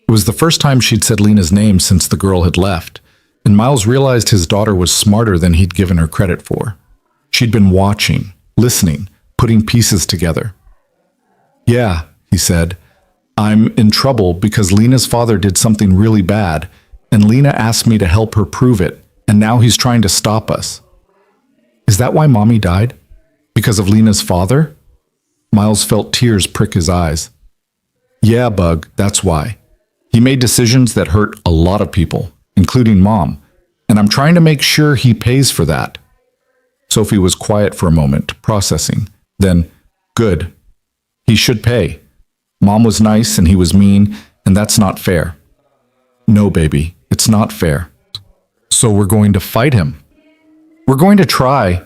Speaker 1: It was the first time she'd said Lena's name since the girl had left, and Miles realized his daughter was smarter than he'd given her credit for. She'd been watching, listening, putting pieces together. Yeah, he said. I'm in trouble because Lena's father did something really bad, and Lena asked me to help her prove it, and now he's trying to stop us. Is that why Mommy died? Because of Lena's father? Miles felt tears prick his eyes. Yeah, Bug, that's why. He made decisions that hurt a lot of people, including Mom, and I'm trying to make sure he pays for that. Sophie was quiet for a moment, processing. Then, good. He should pay. Mom was nice and he was mean, and that's not fair. No, baby, it's not fair. So we're going to fight him. We're going to try.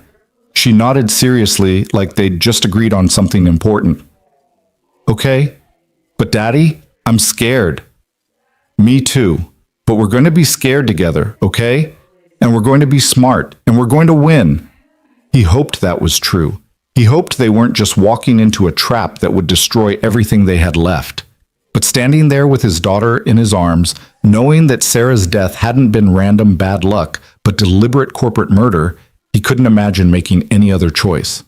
Speaker 1: She nodded seriously, like they'd just agreed on something important. Okay, but Daddy, I'm scared. Me too. But we're going to be scared together, okay? And we're going to be smart, and we're going to win. He hoped that was true. He hoped they weren't just walking into a trap that would destroy everything they had left. But standing there with his daughter in his arms, knowing that Sarah's death hadn't been random bad luck, but deliberate corporate murder, he couldn't imagine making any other choice.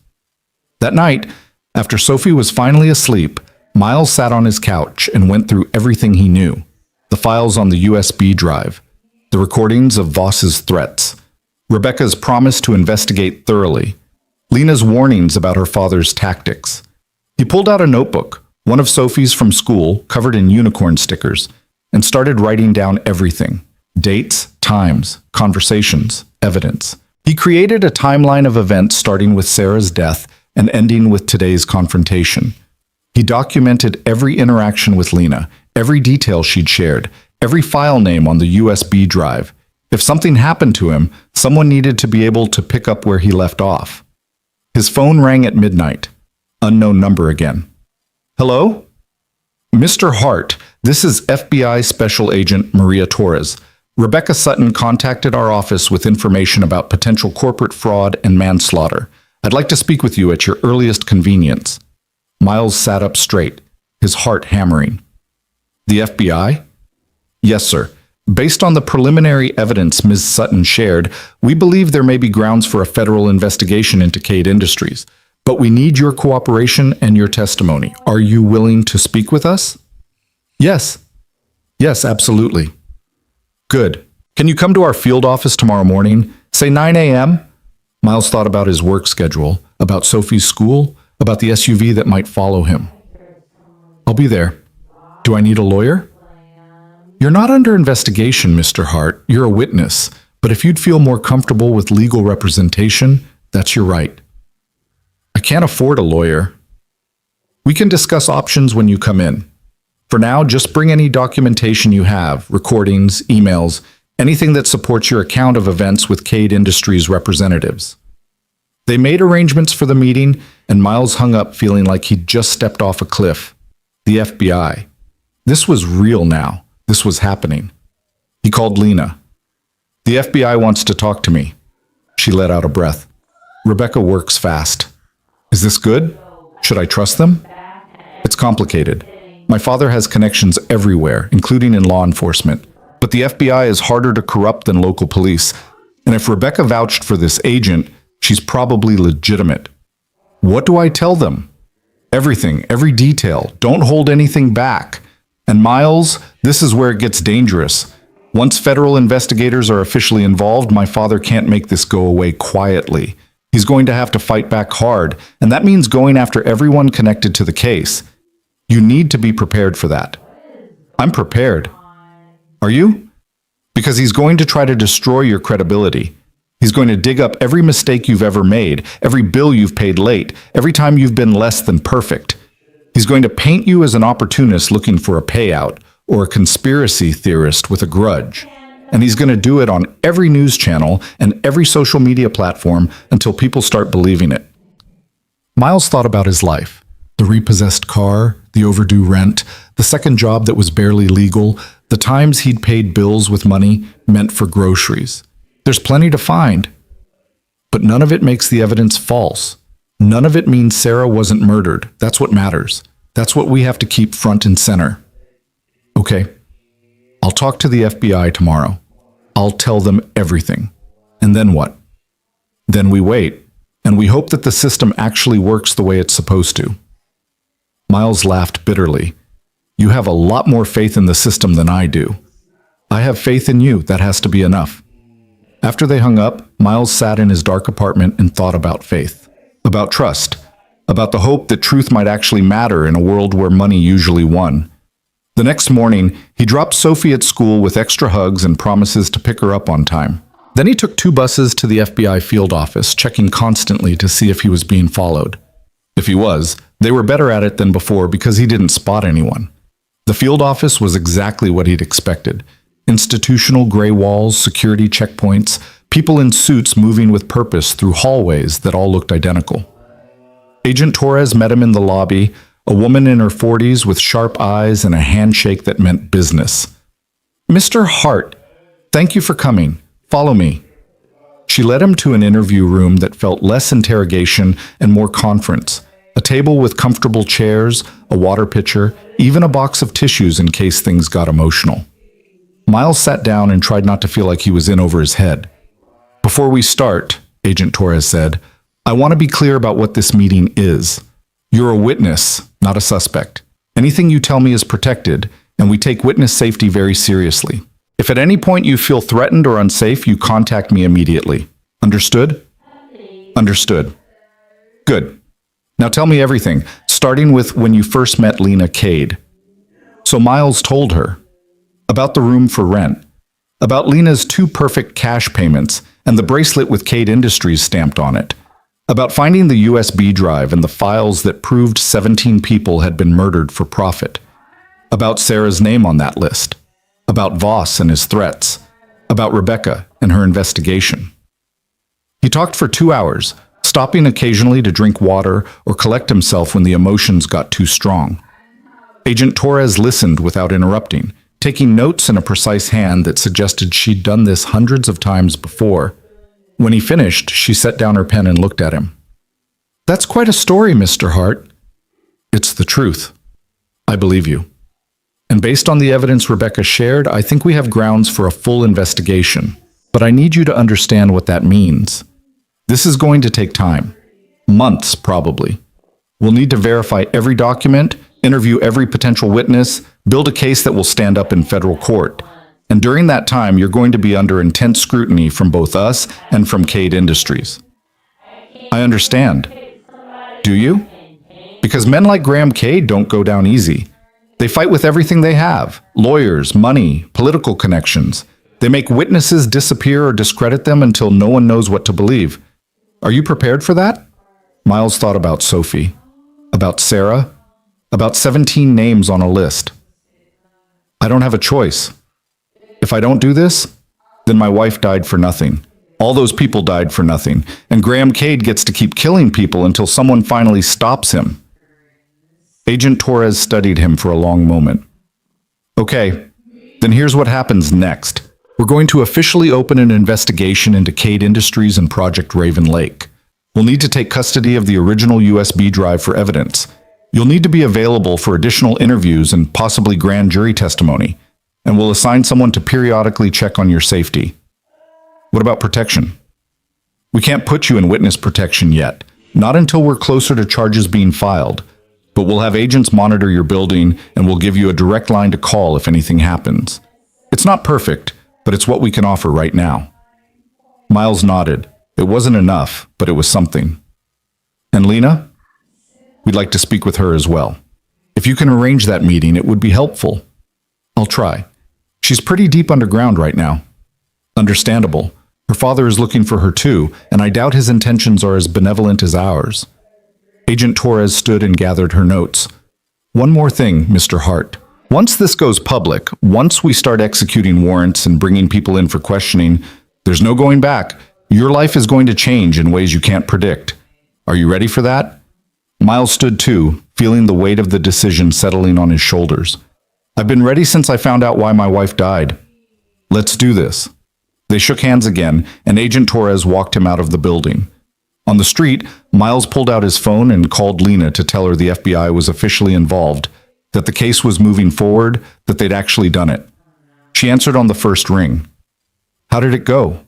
Speaker 1: That night, after Sophie was finally asleep, Miles sat on his couch and went through everything he knew. The files on the USB drive, the recordings of Voss's threats, Rebecca's promise to investigate thoroughly, Lena's warnings about her father's tactics. He pulled out a notebook, one of Sophie's from school, covered in unicorn stickers, and started writing down everything. Dates, times, conversations, evidence. He created a timeline of events starting with Sarah's death and ending with today's confrontation. He documented every interaction with Lena, every detail she'd shared, every file name on the USB drive. If something happened to him, someone needed to be able to pick up where he left off. His phone rang at midnight. Unknown number again. Hello? Mr. Hart, this is FBI Special Agent Maria Torres. Rebecca Sutton contacted our office with information about potential corporate fraud and manslaughter. I'd like to speak with you at your earliest convenience. Miles sat up straight, his heart hammering. The FBI? Yes, sir. Based on the preliminary evidence Ms. Sutton shared, we believe there may be grounds for a federal investigation into Cade Industries. But we need your cooperation and your testimony. Are you willing to speak with us? Yes. Yes, absolutely. Good. Can you come to our field office tomorrow morning? Say 9 a.m.? Miles thought about his work schedule, about Sophie's school, about the SUV that might follow him. I'll be there. Do I need a lawyer? You're not under investigation, Mr. Hart. You're a witness. But if you'd feel more comfortable with legal representation, that's your right. I can't afford a lawyer. We can discuss options when you come in. For now, just bring any documentation you have, recordings, emails, anything that supports your account of events with Cade Industries representatives. They made arrangements for the meeting, and Miles hung up feeling like he'd just stepped off a cliff. The FBI. This was real now. This was happening. He called Lena. The FBI wants to talk to me. She let out a breath. Rebecca works fast. Is this good? Should I trust them? It's complicated. My father has connections everywhere, including in law enforcement. But the FBI is harder to corrupt than local police. And if Rebecca vouched for this agent, she's probably legitimate. What do I tell them? Everything, every detail. Don't hold anything back. And Miles, this is where it gets dangerous. Once federal investigators are officially involved, my father can't make this go away quietly. He's going to have to fight back hard, and that means going after everyone connected to the case. You need to be prepared for that. I'm prepared. Are you? Because he's going to try to destroy your credibility. He's going to dig up every mistake you've ever made, every bill you've paid late, every time you've been less than perfect. He's going to paint you as an opportunist looking for a payout, or a conspiracy theorist with a grudge. And he's going to do it on every news channel and every social media platform until people start believing it. Miles thought about his life. The repossessed car, the overdue rent, the second job that was barely legal, the times he'd paid bills with money meant for groceries. There's plenty to find. But none of it makes the evidence false. None of it means Sarah wasn't murdered. That's what matters. That's what we have to keep front and center. Okay, I'll talk to the FBI tomorrow. I'll tell them everything. And then what? Then we wait, and we hope that the system actually works the way it's supposed to. Miles laughed bitterly. You have a lot more faith in the system than I do. I have faith in you. That has to be enough. After they hung up, Miles sat in his dark apartment and thought about faith, about trust, about the hope that truth might actually matter in a world where money usually won. The next morning, he dropped Sophie at school with extra hugs and promises to pick her up on time. Then he took 2 buses to the FBI field office, checking constantly to see if he was being followed. If he was, they were better at it than before because he didn't spot anyone. The field office was exactly what he'd expected. Institutional gray walls, security checkpoints, people in suits moving with purpose through hallways that all looked identical. Agent Torres met him in the lobby, a woman in her 40s with sharp eyes and a handshake that meant business. Mr. Hart, thank you for coming. Follow me. She led him to an interview room that felt less interrogation and more conference. A table with comfortable chairs, a water pitcher, even a box of tissues in case things got emotional. Miles sat down and tried not to feel like he was in over his head. Before we start, Agent Torres said, I want to be clear about what this meeting is. You're a witness, not a suspect. Anything you tell me is protected, and we take witness safety very seriously. If at any point you feel threatened or unsafe, you contact me immediately. Understood? Understood. Good. Now tell me everything, starting with when you first met Lena Cade. So Miles told her about the room for rent, about Lena's 2 perfect cash payments and the bracelet with Cade Industries stamped on it, about finding the USB drive and the files that proved 17 people had been murdered for profit, about Sarah's name on that list, about Voss and his threats, about Rebecca and her investigation. He talked for 2 hours, stopping occasionally to drink water or collect himself when the emotions got too strong. Agent Torres listened without interrupting, taking notes in a precise hand that suggested she'd done this hundreds of times before. When he finished, she set down her pen and looked at him. That's quite a story, Mr. Hart. It's the truth. I believe you. And based on the evidence Rebecca shared, I think we have grounds for a full investigation. But I need you to understand what that means. This is going to take time. Months, probably. We'll need to verify every document, interview every potential witness, build a case that will stand up in federal court. And during that time, you're going to be under intense scrutiny from both us and from Cade Industries. I understand. Do you? Because men like Graham Cade don't go down easy. They fight with everything they have: lawyers, money, political connections. They make witnesses disappear or discredit them until no one knows what to believe. Are you prepared for that? Miles thought about Sophie, about Sarah, about 17 names on a list. I don't have a choice. If I don't do this, then my wife died for nothing. All those people died for nothing, and Graham Cade gets to keep killing people until someone finally stops him. Agent Torres studied him for a long moment. Okay, then here's what happens next. We're going to officially open an investigation into Cade Industries and Project Raven Lake. We'll need to take custody of the original USB drive for evidence. You'll need to be available for additional interviews and possibly grand jury testimony, and we'll assign someone to periodically check on your safety. What about protection? We can't put you in witness protection yet, not until we're closer to charges being filed, but we'll have agents monitor your building and we'll give you a direct line to call if anything happens. It's not perfect, but it's what we can offer right now. Miles nodded. It wasn't enough, but it was something. And Lena? We'd like to speak with her as well. If you can arrange that meeting, it would be helpful. I'll try. She's pretty deep underground right now. Understandable. Her father is looking for her too, and I doubt his intentions are as benevolent as ours. Agent Torres stood and gathered her notes. One more thing, Mr. Hart. Once this goes public, once we start executing warrants and bringing people in for questioning, there's no going back. Your life is going to change in ways you can't predict. Are you ready for that? Miles stood too, feeling the weight of the decision settling on his shoulders. I've been ready since I found out why my wife died. Let's do this. They shook hands again, and Agent Torres walked him out of the building. On the street, Miles pulled out his phone and called Lena to tell her the FBI was officially involved, that the case was moving forward, that they'd actually done it. She answered on the first ring. How did it go?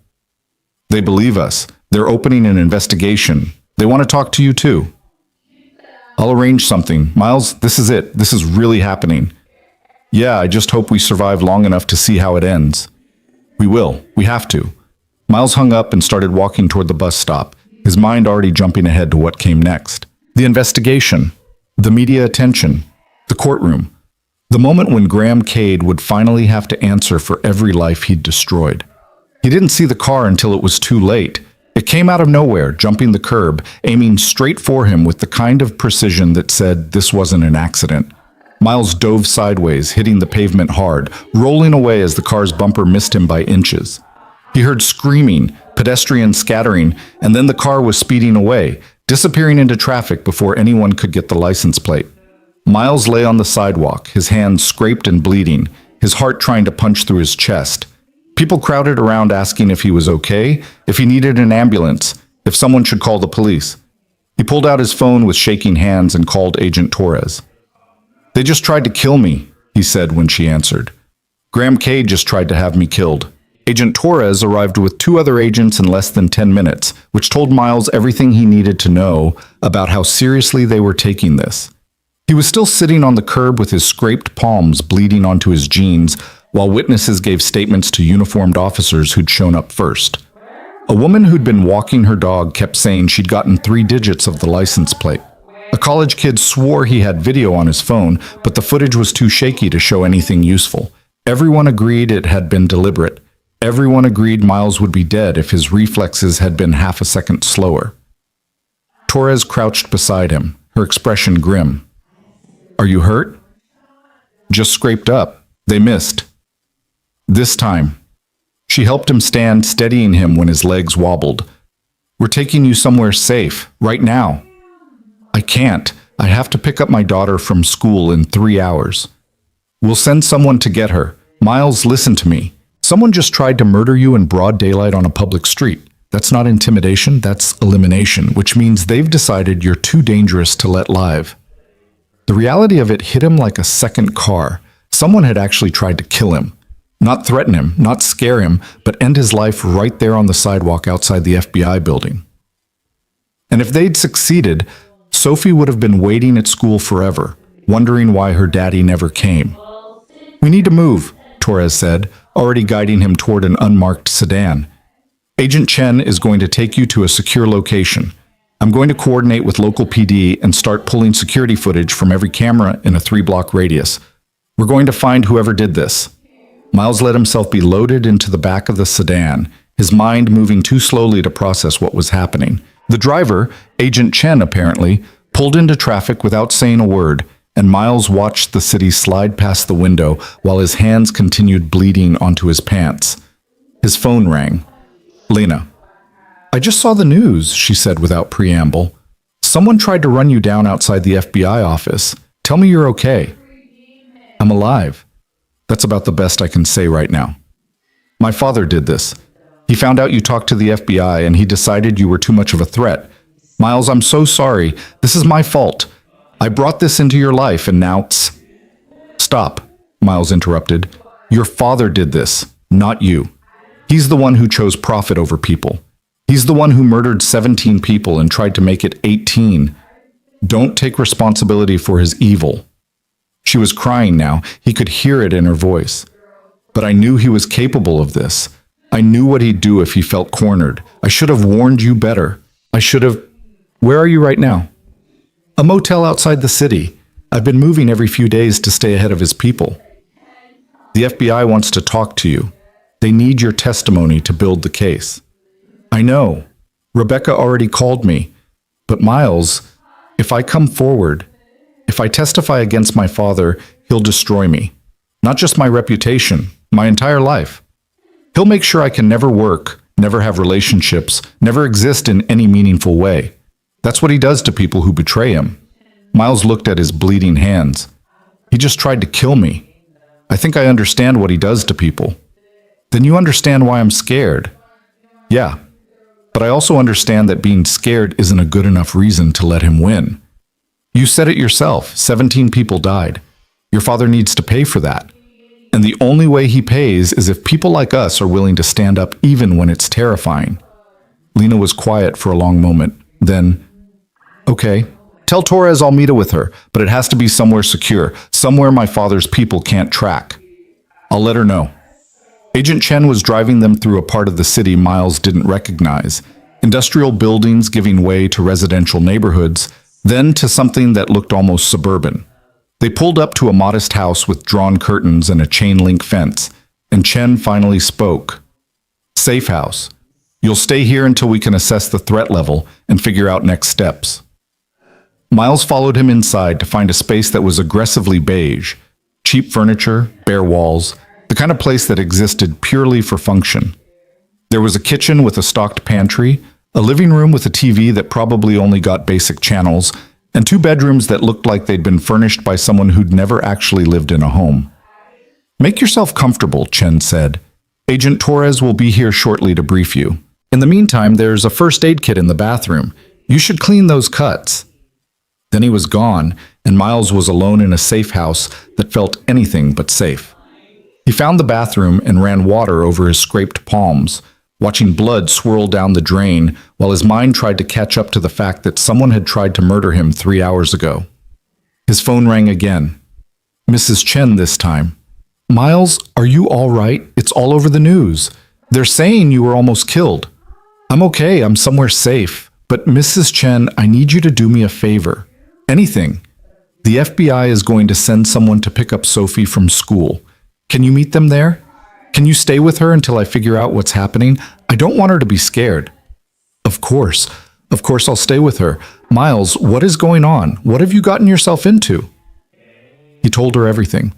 Speaker 1: They believe us. They're opening an investigation. They want to talk to you too. I'll arrange something. Miles, this is it. This is really happening. Yeah, I just hope we survive long enough to see how it ends. We will. We have to. Miles hung up and started walking toward the bus stop, his mind already jumping ahead to what came next. The investigation, the media attention, the courtroom, the moment when Graham Cade would finally have to answer for every life he'd destroyed. He didn't see the car until it was too late. It came out of nowhere, jumping the curb, aiming straight for him with the kind of precision that said this wasn't an accident. Miles dove sideways, hitting the pavement hard, rolling away as the car's bumper missed him by inches. He heard screaming, pedestrians scattering, and then the car was speeding away, disappearing into traffic before anyone could get the license plate. Miles lay on the sidewalk, his hands scraped and bleeding, his heart trying to punch through his chest. People crowded around asking if he was okay, if he needed an ambulance, if someone should call the police. He pulled out his phone with shaking hands and called Agent Torres. They just tried to kill me, he said when she answered. Graham Cade just tried to have me killed. Agent Torres arrived with 2 other agents in less than 10 minutes, which told Miles everything he needed to know about how seriously they were taking this. He was still sitting on the curb with his scraped palms bleeding onto his jeans, while witnesses gave statements to uniformed officers who'd shown up first. A woman who'd been walking her dog kept saying she'd gotten 3 digits of the license plate. A college kid swore he had video on his phone, but the footage was too shaky to show anything useful. Everyone agreed it had been deliberate. Everyone agreed Miles would be dead if his reflexes had been half a second slower. Torres crouched beside him, her expression grim. Are you hurt? Just scraped up. They missed. This time. She helped him stand, steadying him when his legs wobbled. We're taking you somewhere safe, right now. I can't. I have to pick up my daughter from school in 3 hours. We'll send someone to get her. Miles, listen to me. Someone just tried to murder you in broad daylight on a public street. That's not intimidation, that's elimination, which means they've decided you're too dangerous to let live. The reality of it hit him like a second car. Someone had actually tried to kill him. Not threaten him, not scare him, but end his life right there on the sidewalk outside the FBI building. And if they'd succeeded, Sophie would have been waiting at school forever, wondering why her daddy never came. "We need to move," Torres said, already guiding him toward an unmarked sedan. "Agent Chen is going to take you to a secure location. I'm going to coordinate with local PD and start pulling security footage from every camera in a 3-block radius. We're going to find whoever did this." Miles let himself be loaded into the back of the sedan, his mind moving too slowly to process what was happening. The driver, Agent Chen apparently, pulled into traffic without saying a word, and Miles watched the city slide past the window while his hands continued bleeding onto his pants. His phone rang. Lena. "I just saw the news," she said without preamble. "Someone tried to run you down outside the FBI office. Tell me you're okay." "I'm alive. That's about the best I can say right now. My father did this. He found out you talked to the FBI and he decided you were too much of a threat. Miles, I'm so sorry. This is my fault. I brought this into your life and now..." "Stop," Miles interrupted. "Your father did this, not you. He's the one who chose profit over people. He's the one who murdered 17 people and tried to make it 18. Don't take responsibility for his evil." She was crying now. He could hear it in her voice. "But I knew he was capable of this. I knew what he'd do if he felt cornered. I should have warned you better. I should have..." "Where are you right now?" "A motel outside the city. I've been moving every few days to stay ahead of his people." "The FBI wants to talk to you. They need your testimony to build the case." "I know. Rebecca already called me. But Miles, if I come forward, if I testify against my father, he'll destroy me. Not just my reputation, my entire life. He'll make sure I can never work, never have relationships, never exist in any meaningful way. That's what he does to people who betray him." Miles looked at his bleeding hands. "He just tried to kill me. I think I understand what he does to people." "Then you understand why I'm scared." "Yeah. But I also understand that being scared isn't a good enough reason to let him win. You said it yourself, 17 people died. Your father needs to pay for that. And the only way he pays is if people like us are willing to stand up even when it's terrifying." Lena was quiet for a long moment. Then, "Okay, tell Torres I'll meet her with her, but it has to be somewhere secure, somewhere my father's people can't track. I'll let her know." Agent Chen was driving them through a part of the city Miles didn't recognize. Industrial buildings giving way to residential neighborhoods, then to something that looked almost suburban. They pulled up to a modest house with drawn curtains and a chain-link fence, and Chen finally spoke. "Safe house. You'll stay here until we can assess the threat level and figure out next steps." Miles followed him inside to find a space that was aggressively beige. Cheap furniture, bare walls, the kind of place that existed purely for function. There was a kitchen with a stocked pantry, a living room with a TV that probably only got basic channels, and 2 bedrooms that looked like they'd been furnished by someone who'd never actually lived in a home. "Make yourself comfortable," Chen said. "Agent Torres will be here shortly to brief you. In the meantime, there's a first aid kit in the bathroom. You should clean those cuts." Then he was gone, and Miles was alone in a safe house that felt anything but safe. He found the bathroom and ran water over his scraped palms, watching blood swirl down the drain while his mind tried to catch up to the fact that someone had tried to murder him 3 hours ago. His phone rang again. Mrs. Chen this time. "Miles, are you all right? It's all over the news. They're saying you were almost killed." "I'm okay, I'm somewhere safe. But Mrs. Chen, I need you to do me a favor. Anything. The FBI is going to send someone to pick up Sophie from school. Can you meet them there? Can you stay with her until I figure out what's happening? I don't want her to be scared." Of course I'll stay with her. Miles, what is going on? What have you gotten yourself into?" He told her everything.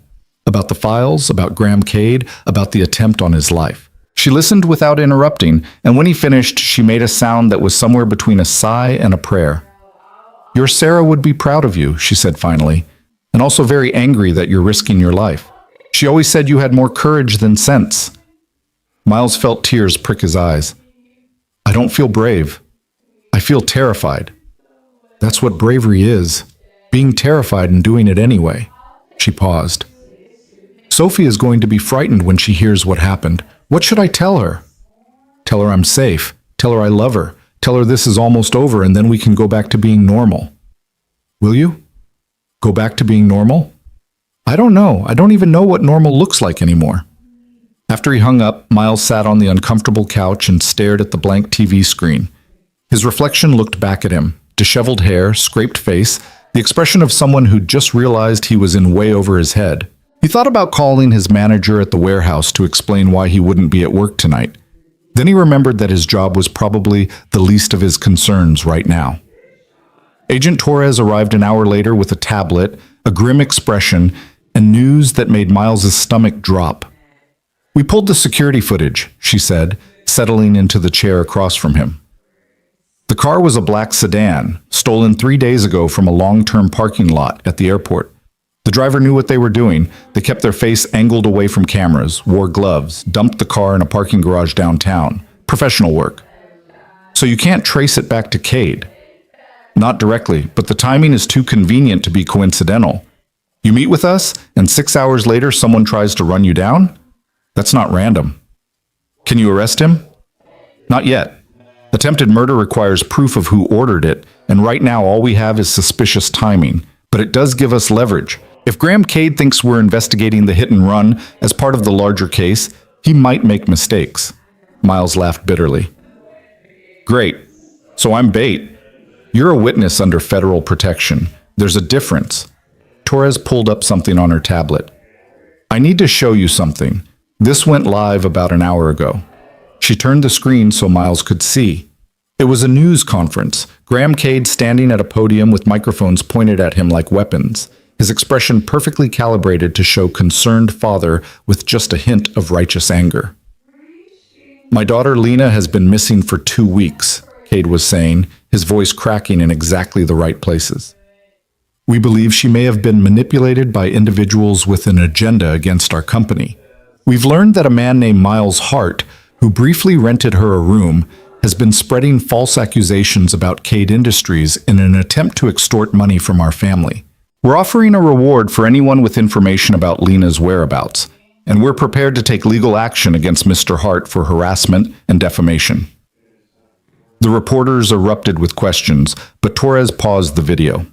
Speaker 1: About the files, about Graham Cade, about the attempt on his life. She listened without interrupting, and when he finished, she made a sound that was somewhere between a sigh and a prayer. "Your Sarah would be proud of you," she said finally, "and also very angry that you're risking your life. She always said you had more courage than sense." Miles felt tears prick his eyes. "I don't feel brave. I feel terrified. That's what bravery is, being terrified and doing it anyway." She paused. Sophie is going to be frightened when she hears what happened. What should I tell her? Tell her I'm safe. Tell her I love her. Tell her this is almost over and then we can go back to being normal. Will you? Go back to being normal? I don't know. I don't even know what normal looks like anymore. After he hung up, Miles sat on the uncomfortable couch and stared at the blank TV screen. His reflection looked back at him. Disheveled hair, scraped face, the expression of someone who just realized he was in way over his head. He thought about calling his manager at the warehouse to explain why he wouldn't be at work tonight. Then he remembered that his job was probably the least of his concerns right now. Agent Torres arrived an hour later with a tablet, a grim expression, and news that made Miles's stomach drop. We pulled the security footage, she said, settling into the chair across from him. The car was a black sedan, stolen 3 days ago from a long-term parking lot at the airport. The driver knew what they were doing. They kept their face angled away from cameras, wore gloves, dumped the car in a parking garage downtown. Professional work. So you can't trace it back to Cade. Not directly, but the timing is too convenient to be coincidental. You meet with us, and 6 hours later someone tries to run you down? That's not random. Can you arrest him? Not yet. Attempted murder requires proof of who ordered it, and right now all we have is suspicious timing. But it does give us leverage. If Graham Cade thinks we're investigating the hit and run as part of the larger case, he might make mistakes. Miles laughed bitterly. Great. So I'm bait. You're a witness under federal protection. There's a difference. Torres pulled up something on her tablet. I need to show you something. This went live about an hour ago. She turned the screen so Miles could see. It was a news conference. Graham Cade standing at a podium with microphones pointed at him like weapons, his expression perfectly calibrated to show concerned father with just a hint of righteous anger. My daughter Lena has been missing for 2 weeks, Cade was saying, his voice cracking in exactly the right places. We believe she may have been manipulated by individuals with an agenda against our company. We've learned that a man named Miles Hart, who briefly rented her a room, has been spreading false accusations about Cade Industries in an attempt to extort money from our family. We're offering a reward for anyone with information about Lena's whereabouts, and we're prepared to take legal action against Mr. Hart for harassment and defamation. The reporters erupted with questions, but Torres paused the video.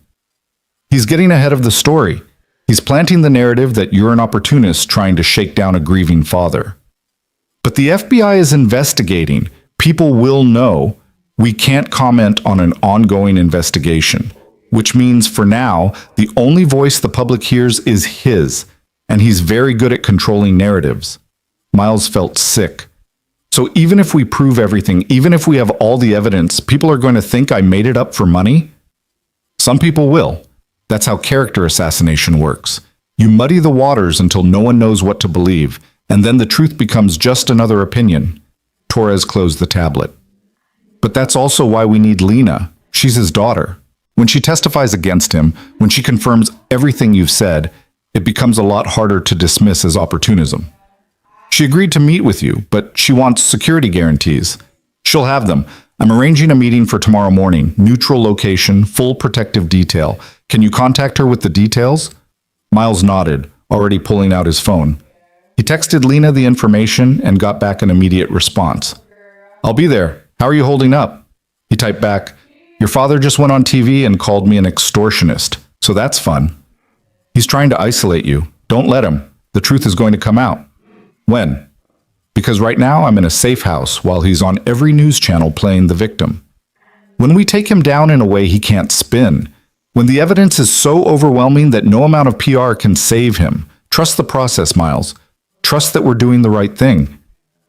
Speaker 1: He's getting ahead of the story. He's planting the narrative that you're an opportunist trying to shake down a grieving father. But the FBI is investigating. People will know. We can't comment on an ongoing investigation, which means for now, the only voice the public hears is his, and he's very good at controlling narratives. Miles felt sick. So even if we prove everything, even if we have all the evidence, people are going to think I made it up for money? Some people will. That's how character assassination works. You muddy the waters until no one knows what to believe, and then the truth becomes just another opinion. Torres closed the tablet. But that's also why we need Lena. She's his daughter. When she testifies against him, when she confirms everything you've said, it becomes a lot harder to dismiss as opportunism. She agreed to meet with you, but she wants security guarantees. She'll have them. I'm arranging a meeting for tomorrow morning. Neutral location, full protective detail. Can you contact her with the details? Miles nodded, already pulling out his phone. He texted Lena the information and got back an immediate response. I'll be there. How are you holding up? He typed back, your father just went on TV and called me an extortionist, so that's fun. He's trying to isolate you. Don't let him. The truth is going to come out. When? Because right now I'm in a safe house while he's on every news channel playing the victim. When we take him down in a way he can't spin, when the evidence is so overwhelming that no amount of PR can save him, trust the process, Miles. Trust that we're doing the right thing.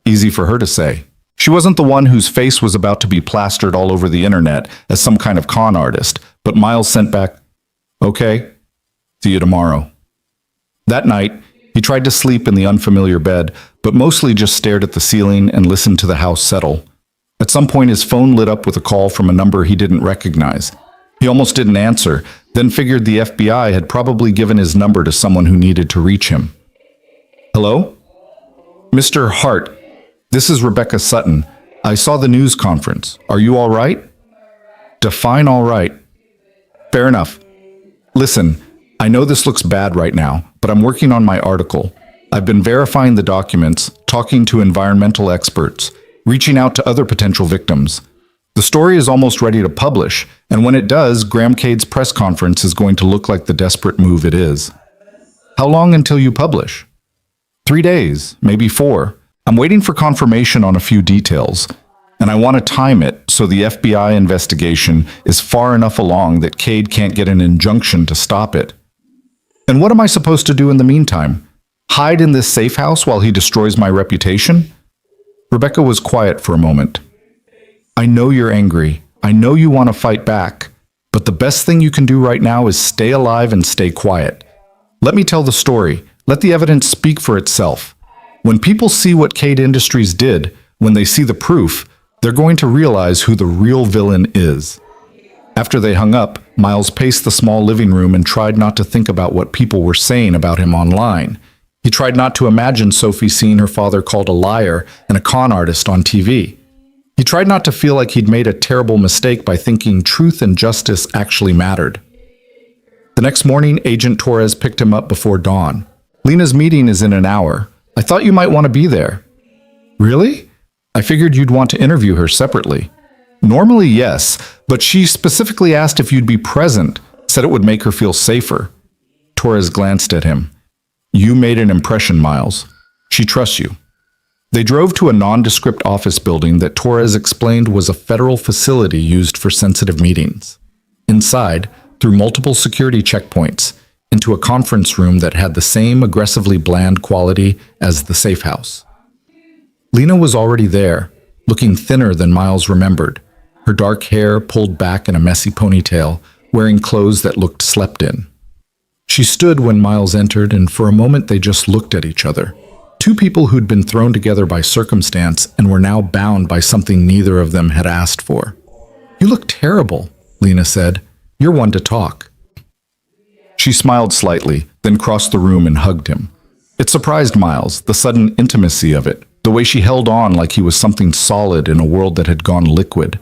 Speaker 1: Easy for her to say. She wasn't the one whose face was about to be plastered all over the internet as some kind of con artist, but Miles sent back, okay, see you tomorrow. That night, he tried to sleep in the unfamiliar bed, but mostly just stared at the ceiling and listened to the house settle. At some point, his phone lit up with a call from a number he didn't recognize. He almost didn't answer, then figured the FBI had probably given his number to someone who needed to reach him. Hello? Mr. Hart, this is Rebecca Sutton. I saw the news conference. Are you all right? Define all right. Fair enough. Listen, I know this looks bad right now, but I'm working on my article. I've been verifying the documents, talking to environmental experts, reaching out to other potential victims. The story is almost ready to publish, and when it does, Graham Cade's press conference is going to look like the desperate move it is. How long until you publish? 3 days, maybe 4. I'm waiting for confirmation on a few details, and I want to time it so the FBI investigation is far enough along that Cade can't get an injunction to stop it. And what am I supposed to do in the meantime? Hide in this safe house while he destroys my reputation? Rebecca was quiet for a moment. I know you're angry. I know you want to fight back. But the best thing you can do right now is stay alive and stay quiet. Let me tell the story. Let the evidence speak for itself. When people see what Cade Industries did, when they see the proof, they're going to realize who the real villain is. After they hung up, Miles paced the small living room and tried not to think about what people were saying about him online. He tried not to imagine Sophie seeing her father called a liar and a con artist on TV. He tried not to feel like he'd made a terrible mistake by thinking truth and justice actually mattered. The next morning, Agent Torres picked him up before dawn. Lena's meeting is in an hour. I thought you might want to be there. Really? I figured you'd want to interview her separately. Normally, yes, but she specifically asked if you'd be present, said it would make her feel safer. Torres glanced at him. You made an impression, Miles. She trusts you. They drove to a nondescript office building that Torres explained was a federal facility used for sensitive meetings. Inside, through multiple security checkpoints, into a conference room that had the same aggressively bland quality as the safe house. Lena was already there, looking thinner than Miles remembered, her dark hair pulled back in a messy ponytail, wearing clothes that looked slept in. She stood when Miles entered, and for a moment they just looked at each other. Two people who'd been thrown together by circumstance and were now bound by something neither of them had asked for. You look terrible, Lena said. You're one to talk. She smiled slightly, then crossed the room and hugged him. It surprised Miles, the sudden intimacy of it, the way she held on like he was something solid in a world that had gone liquid.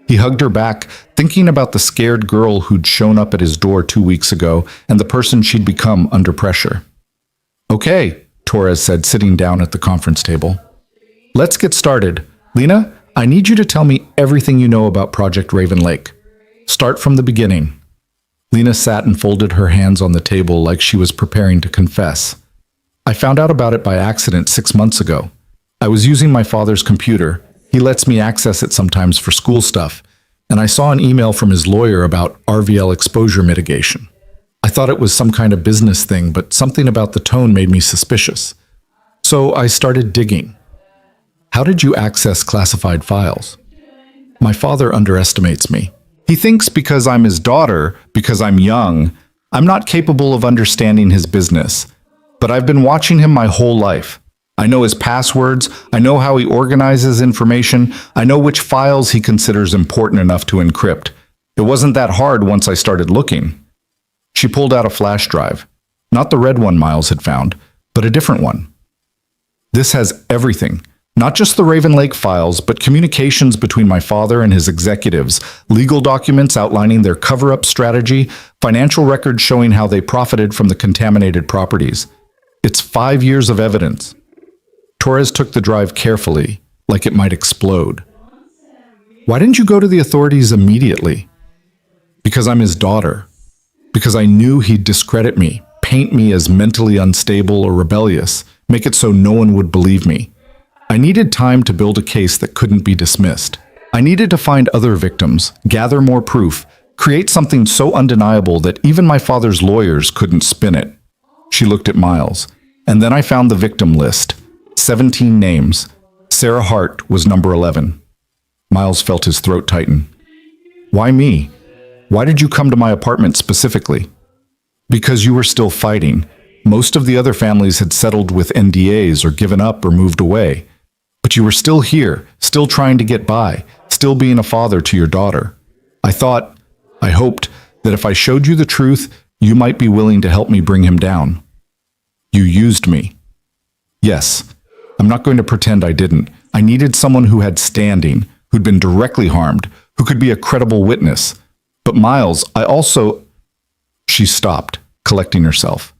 Speaker 1: He hugged her back, thinking about the scared girl who'd shown up at his door 2 weeks ago and the person she'd become under pressure. Okay, Torres said, sitting down at the conference table. Let's get started. Lena, I need you to tell me everything you know about Project Raven Lake. Start from the beginning. Lena sat and folded her hands on the table like she was preparing to confess. I found out about it by accident 6 months ago. I was using my father's computer. He lets me access it sometimes for school stuff, and I saw an email from his lawyer about RVL exposure mitigation. I thought it was some kind of business thing, but something about the tone made me suspicious. So I started digging. How did you access classified files? My father underestimates me. He thinks because I'm his daughter, because I'm young, I'm not capable of understanding his business. But I've been watching him my whole life. I know his passwords, I know how he organizes information, I know which files he considers important enough to encrypt. It wasn't that hard once I started looking. She pulled out a flash drive. Not the red one Miles had found, but a different one. This has everything. Not just the Raven Lake files, but communications between my father and his executives, legal documents outlining their cover-up strategy, financial records showing how they profited from the contaminated properties. It's 5 years of evidence. Torres took the drive carefully, like it might explode. Why didn't you go to the authorities immediately? Because I'm his daughter. Because I knew he'd discredit me, paint me as mentally unstable or rebellious, make it so no one would believe me. I needed time to build a case that couldn't be dismissed. I needed to find other victims, gather more proof, create something so undeniable that even my father's lawyers couldn't spin it. She looked at Miles, and then I found the victim list. 17 names. Sarah Hart was number 11. Miles felt his throat tighten. Why me? Why did you come to my apartment specifically? Because you were still fighting. Most of the other families had settled with NDAs or given up or moved away. But you were still here, still trying to get by, still being a father to your daughter. I hoped that if I showed you the truth, you might be willing to help me bring him down. You used me. Yes. I'm not going to pretend I didn't. I needed someone who had standing, who'd been directly harmed, who could be a credible witness. But Miles, I also... She stopped, collecting herself.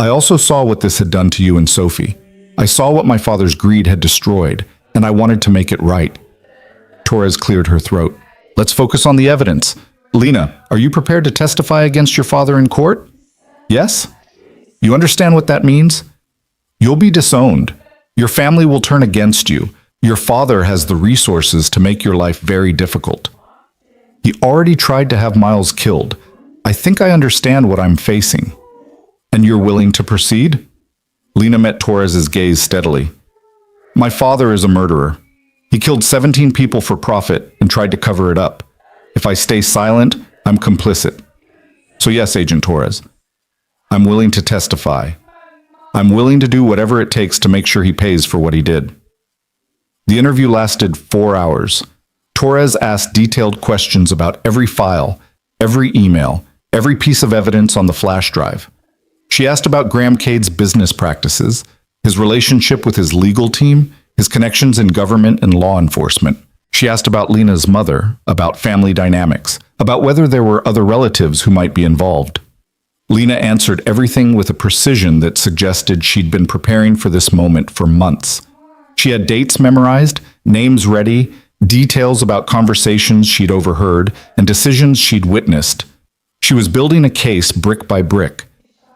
Speaker 1: I also saw what this had done to you and Sophie. I saw what my father's greed had destroyed, and I wanted to make it right. Torres cleared her throat. Let's focus on the evidence. Lena, are you prepared to testify against your father in court? Yes? You understand what that means? You'll be disowned. Your family will turn against you. Your father has the resources to make your life very difficult. He already tried to have Miles killed. I think I understand what I'm facing. And you're willing to proceed? Lena met Torres's gaze steadily. My father is a murderer. He killed 17 people for profit and tried to cover it up. If I stay silent, I'm complicit. So yes, Agent Torres, I'm willing to testify. I'm willing to do whatever it takes to make sure he pays for what he did. The interview lasted 4 hours. Torres asked detailed questions about every file, every email, every piece of evidence on the flash drive. She asked about Graham Cade's business practices, his relationship with his legal team, his connections in government and law enforcement. She asked about Lena's mother, about family dynamics, about whether there were other relatives who might be involved. Lena answered everything with a precision that suggested she'd been preparing for this moment for months. She had dates memorized, names ready, details about conversations she'd overheard, and decisions she'd witnessed. She was building a case brick by brick,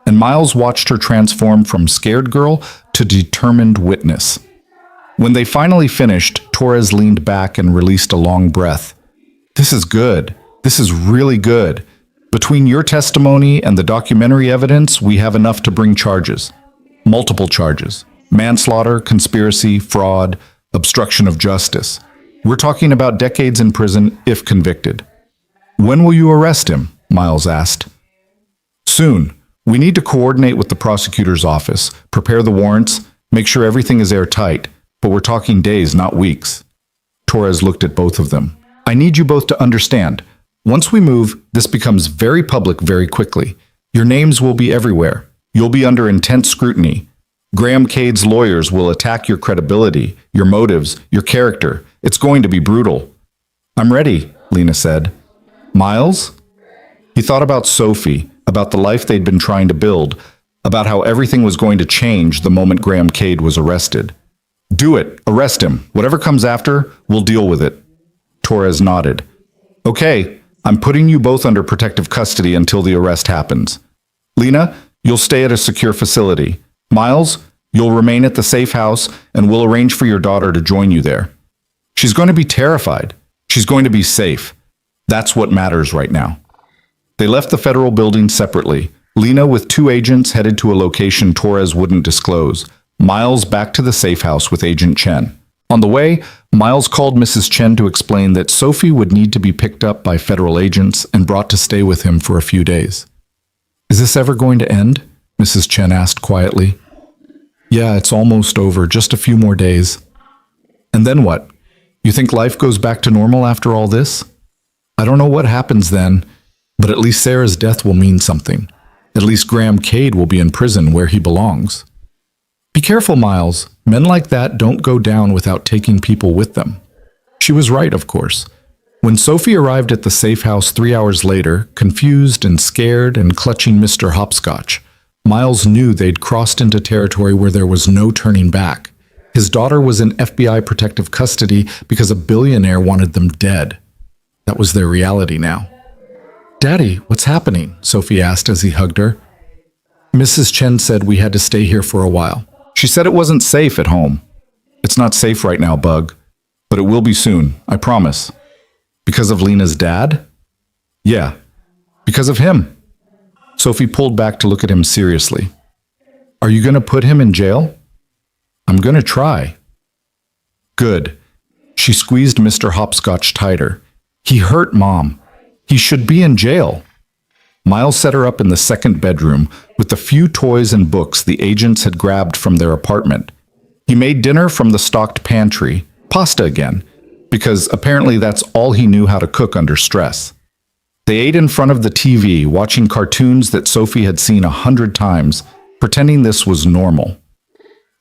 Speaker 1: and Miles watched her transform from scared girl to determined witness. When they finally finished, Torres leaned back and released a long breath. This is good. This is really good. Between your testimony and the documentary evidence, we have enough to bring charges. Multiple charges. Manslaughter, conspiracy, fraud, obstruction of justice. We're talking about decades in prison if convicted. When will you arrest him? Miles asked. Soon. We need to coordinate with the prosecutor's office, prepare the warrants, make sure everything is airtight, but we're talking days, not weeks. Torres looked at both of them. I need you both to understand. Once we move, this becomes very public very quickly. Your names will be everywhere. You'll be under intense scrutiny. Graham Cade's lawyers will attack your credibility, your motives, your character. It's going to be brutal. I'm ready, Lena said. Miles? He thought about Sophie, about the life they'd been trying to build, about how everything was going to change the moment Graham Cade was arrested. Do it. Arrest him. Whatever comes after, we'll deal with it. Torres nodded. Okay, I'm putting you both under protective custody until the arrest happens. Lena, you'll stay at a secure facility. Miles, you'll remain at the safe house, and we'll arrange for your daughter to join you there. She's going to be terrified. She's going to be safe. That's what matters right now. They left the federal building separately. Lena with 2 agents headed to a location Torres wouldn't disclose. Miles back to the safe house with Agent Chen. On the way, Miles called Mrs. Chen to explain that Sophie would need to be picked up by federal agents and brought to stay with him for a few days. Is this ever going to end? Mrs. Chen asked quietly. Yeah, it's almost over, just a few more days. And then what? You think life goes back to normal after all this? I don't know what happens then, but at least Sarah's death will mean something. At least Graham Cade will be in prison where he belongs. Be careful, Miles. Men like that don't go down without taking people with them. She was right, of course. When Sophie arrived at the safe house 3 hours later, confused and scared and clutching Mr. Hopscotch, Miles knew they'd crossed into territory where there was no turning back. His daughter was in FBI protective custody because a billionaire wanted them dead. That was their reality now. Daddy, what's happening? Sophie asked as he hugged her. Mrs. Chen said we had to stay here for a while. She said it wasn't safe at home. It's not safe right now, Bug. But it will be soon, I promise. Because of Lena's dad? Yeah, because of him. Sophie pulled back to look at him seriously. Are you going to put him in jail? I'm going to try. Good. She squeezed Mr. Hopscotch tighter. He hurt Mom. He should be in jail. Miles set her up in the second bedroom with the few toys and books the agents had grabbed from their apartment. He made dinner from the stocked pantry, pasta again, because apparently that's all he knew how to cook under stress. They ate in front of the TV, watching cartoons that Sophie had seen 100 times, pretending this was normal.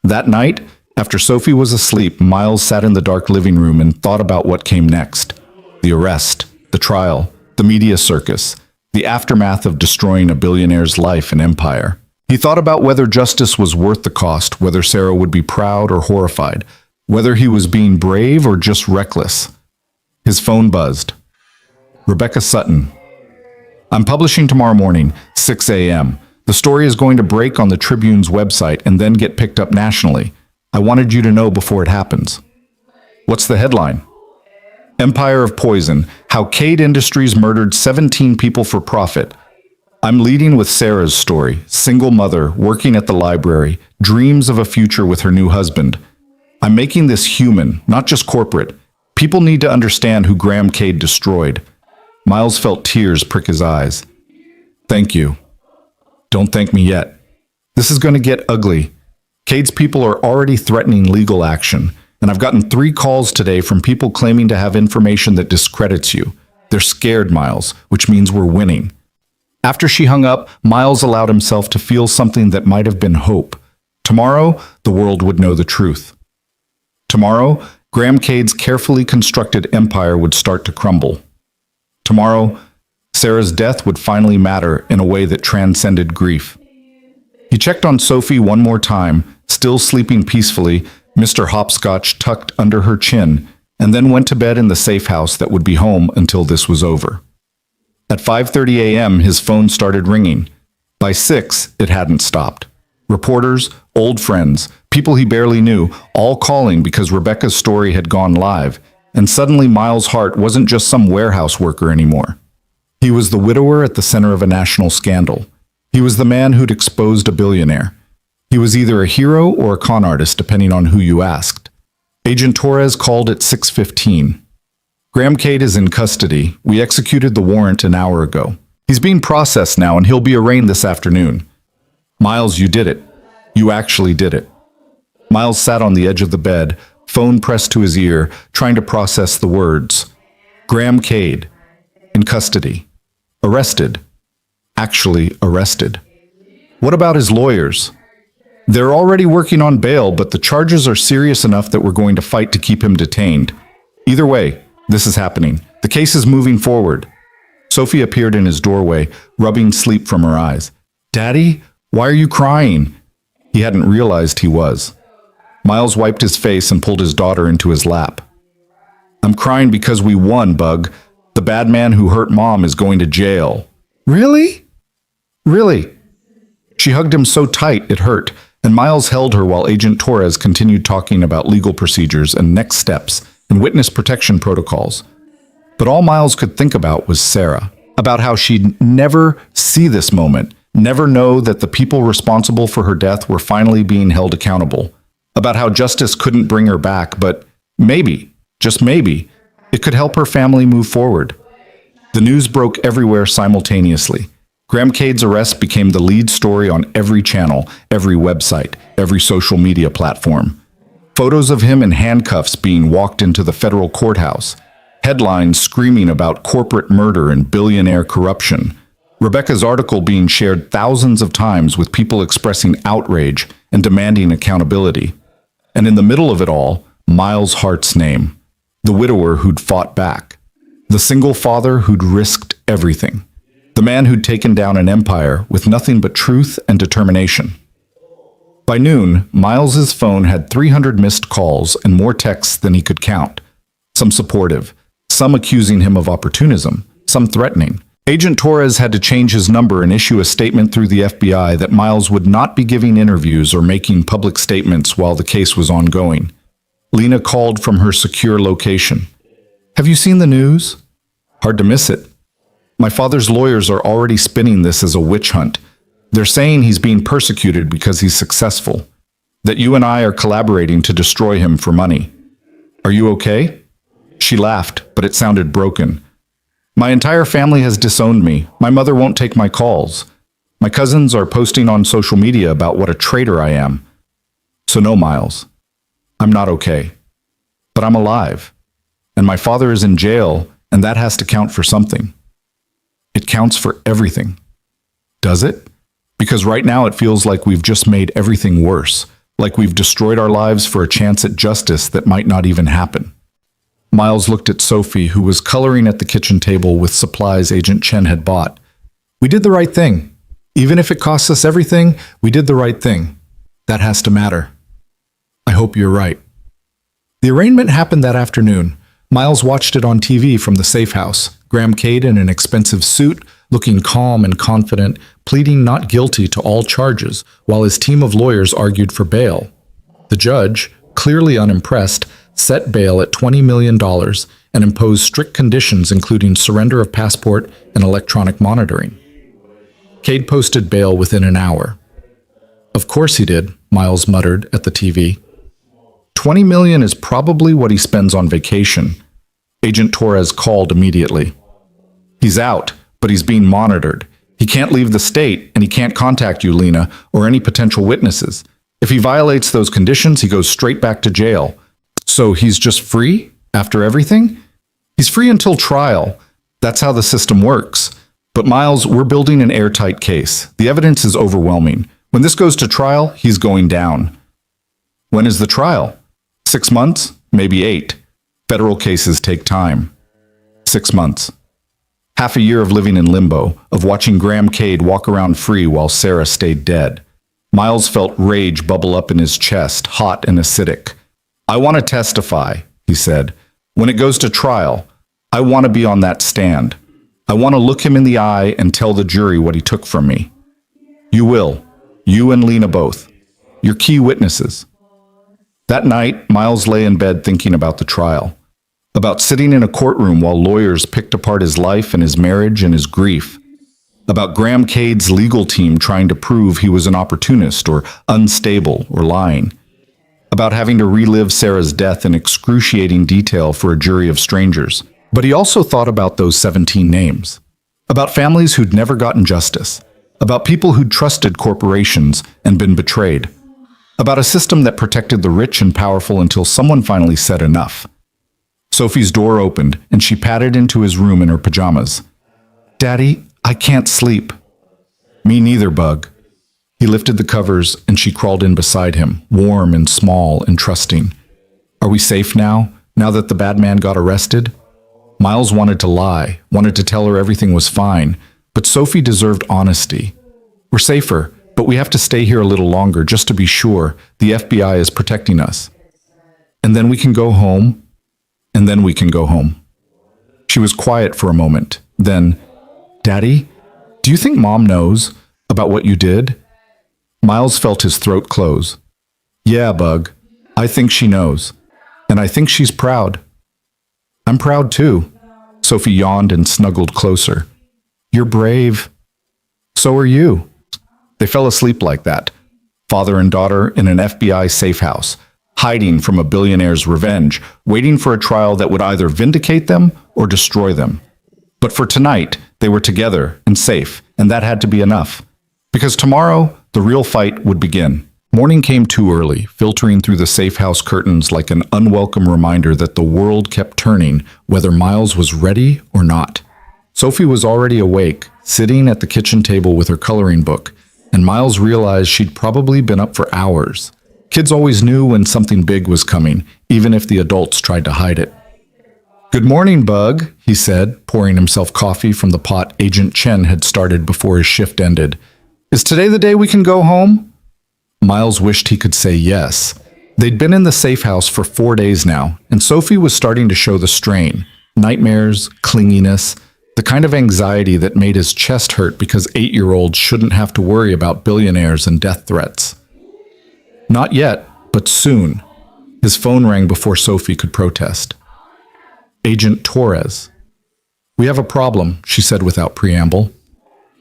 Speaker 1: That night, after Sophie was asleep, Miles sat in the dark living room and thought about what came next. The arrest, the trial, the media circus, the aftermath of destroying a billionaire's life and empire. He thought about whether justice was worth the cost, whether Sarah would be proud or horrified, whether he was being brave or just reckless. His phone buzzed. Rebecca Sutton. I'm publishing tomorrow morning, 6 a.m. The story is going to break on the Tribune's website and then get picked up nationally. I wanted you to know before it happens. What's the headline? Empire of Poison, How Cade Industries Murdered 17 People for Profit. I'm leading with Sarah's story, single mother, working at the library, dreams of a future with her new husband. I'm making this human, not just corporate. People need to understand who Graham Cade destroyed. Miles felt tears prick his eyes. Thank you. Don't thank me yet. This is going to get ugly. Cade's people are already threatening legal action, and I've gotten 3 calls today from people claiming to have information that discredits you. They're scared, Miles, which means we're winning. After she hung up, Miles allowed himself to feel something that might have been hope. Tomorrow, the world would know the truth. Tomorrow, Graham Cade's carefully constructed empire would start to crumble. Tomorrow, Sarah's death would finally matter in a way that transcended grief. He checked on Sophie one more time, still sleeping peacefully, Mr. Hopscotch tucked under her chin, and then went to bed in the safe house that would be home until this was over. At 5:30 a.m., his phone started ringing. By 6, it hadn't stopped. Reporters, old friends, people he barely knew, all calling because Rebecca's story had gone live, and suddenly Miles' heart wasn't just some warehouse worker anymore. He was the widower at the center of a national scandal. He was the man who'd exposed a billionaire. He was either a hero or a con artist, depending on who you asked. Agent Torres called at 6:15. Graham Cade is in custody. We executed the warrant an hour ago. He's being processed now and he'll be arraigned this afternoon. Miles, you did it. You actually did it. Miles sat on the edge of the bed, phone pressed to his ear, trying to process the words. Graham Cade, in custody. Arrested. Actually arrested. What about his lawyers? They're already working on bail, but the charges are serious enough that we're going to fight to keep him detained. Either way, this is happening. The case is moving forward. Sophie appeared in his doorway, rubbing sleep from her eyes. Daddy, why are you crying? He hadn't realized he was. Miles wiped his face and pulled his daughter into his lap. I'm crying because we won, Bug. The bad man who hurt Mom is going to jail. Really? Really? She hugged him so tight it hurt, and Miles held her while Agent Torres continued talking about legal procedures and next steps and witness protection protocols. But all Miles could think about was Sarah, about how she'd never see this moment, never know that the people responsible for her death were finally being held accountable, about how justice couldn't bring her back, but maybe, just maybe, it could help her family move forward. The news broke everywhere simultaneously. Graham Cade's arrest became the lead story on every channel, every website, every social media platform. Photos of him in handcuffs being walked into the federal courthouse. Headlines screaming about corporate murder and billionaire corruption. Rebecca's article being shared thousands of times with people expressing outrage and demanding accountability. And in the middle of it all, Miles Hart's name. The widower who'd fought back. The single father who'd risked everything. The man who'd taken down an empire with nothing but truth and determination. By noon, Miles's phone had 300 missed calls and more texts than he could count. Some supportive, some accusing him of opportunism, some threatening. Agent Torres had to change his number and issue a statement through the FBI that Miles would not be giving interviews or making public statements while the case was ongoing. Lena called from her secure location. Have you seen the news? Hard to miss it. My father's lawyers are already spinning this as a witch hunt. They're saying he's being persecuted because he's successful. That you and I are collaborating to destroy him for money. Are you okay? She laughed, but it sounded broken. My entire family has disowned me. My mother won't take my calls. My cousins are posting on social media about what a traitor I am. So no, Miles. I'm not okay. But I'm alive. And my father is in jail, and that has to count for something. It counts for everything. Does it? Because right now it feels like we've just made everything worse, like we've destroyed our lives for a chance at justice that might not even happen. Miles looked at Sophie, who was coloring at the kitchen table with supplies Agent Chen had bought. We did the right thing. Even if it costs us everything, we did the right thing. That has to matter. I hope you're right. The arraignment happened that afternoon. Miles watched it on TV from the safe house. Graham Cade in an expensive suit, looking calm and confident, pleading not guilty to all charges, while his team of lawyers argued for bail. The judge, clearly unimpressed, set bail at $20 million and imposed strict conditions including surrender of passport and electronic monitoring. Cade posted bail within an hour. Of course he did, Miles muttered at the TV. $20 million is probably what he spends on vacation. Agent Torres called immediately. He's out, but he's being monitored. He can't leave the state, and he can't contact you, Lena, or any potential witnesses. If he violates those conditions, he goes straight back to jail. So he's just free after everything? He's free until trial. That's how the system works. But Miles, we're building an airtight case. The evidence is overwhelming. When this goes to trial, he's going down. When is the trial? 6 months? Maybe 8. Federal cases take time. 6 months. Half a year of living in limbo, of watching Graham Cade walk around free while Sarah stayed dead. Miles felt rage bubble up in his chest, hot and acidic. I want to testify, he said. When it goes to trial, I want to be on that stand. I want to look him in the eye and tell the jury what he took from me. You will. You and Lena both. You're key witnesses. That night, Miles lay in bed thinking about the trial. About sitting in a courtroom while lawyers picked apart his life and his marriage and his grief. About Graham Cade's legal team trying to prove he was an opportunist or unstable or lying. About having to relive Sarah's death in excruciating detail for a jury of strangers. But he also thought about those 17 names. About families who'd never gotten justice. About people who'd trusted corporations and been betrayed. About a system that protected the rich and powerful until someone finally said enough. Sophie's door opened, and she padded into his room in her pajamas. Daddy, I can't sleep. Me neither, Bug. He lifted the covers, and she crawled in beside him, warm and small and trusting. Are we safe now that the bad man got arrested? Miles wanted to lie, wanted to tell her everything was fine, but Sophie deserved honesty. We're safer, but we have to stay here a little longer just to be sure the FBI is protecting us. And then we can go home. And then we can go home. She was quiet for a moment. Then, Daddy, do you think Mom knows about what you did? Miles felt his throat close. Yeah, Bug. I think she knows. And I think she's proud. I'm proud too. Sophie yawned and snuggled closer. You're brave. So are you. They fell asleep like that. Father and daughter in an FBI safe house. Hiding from a billionaire's revenge, waiting for a trial that would either vindicate them or destroy them. But for tonight, they were together and safe, and that had to be enough. Because tomorrow, the real fight would begin. Morning came too early, filtering through the safe house curtains like an unwelcome reminder that the world kept turning, whether Miles was ready or not. Sophie was already awake, sitting at the kitchen table with her coloring book, and Miles realized she'd probably been up for hours. Kids always knew when something big was coming, even if the adults tried to hide it. Good morning, Bug, he said, pouring himself coffee from the pot Agent Chen had started before his shift ended. Is today the day we can go home? Miles wished he could say yes. They'd been in the safe house for 4 days now, and Sophie was starting to show the strain. Nightmares, clinginess, the kind of anxiety that made his chest hurt because 8-year-olds shouldn't have to worry about billionaires and death threats. Not yet, but soon. His phone rang before Sophie could protest. Agent Torres. We have a problem, she said without preamble.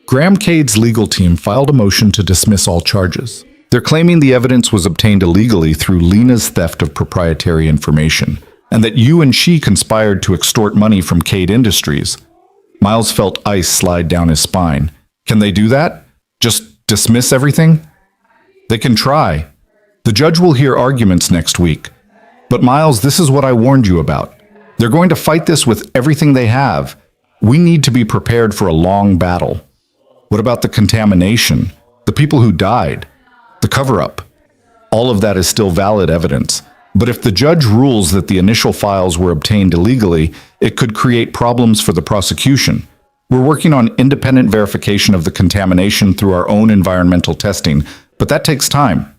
Speaker 1: Graham Cade's legal team filed a motion to dismiss all charges. They're claiming the evidence was obtained illegally through Lena's theft of proprietary information, and that you and she conspired to extort money from Cade Industries. Miles felt ice slide down his spine. Can they do that? Just dismiss everything? They can try. The judge will hear arguments next week. But Miles, this is what I warned you about. They're going to fight this with everything they have. We need to be prepared for a long battle. What about the contamination? The people who died? The cover-up? All of that is still valid evidence. But if the judge rules that the initial files were obtained illegally, it could create problems for the prosecution. We're working on independent verification of the contamination through our own environmental testing, but that takes time.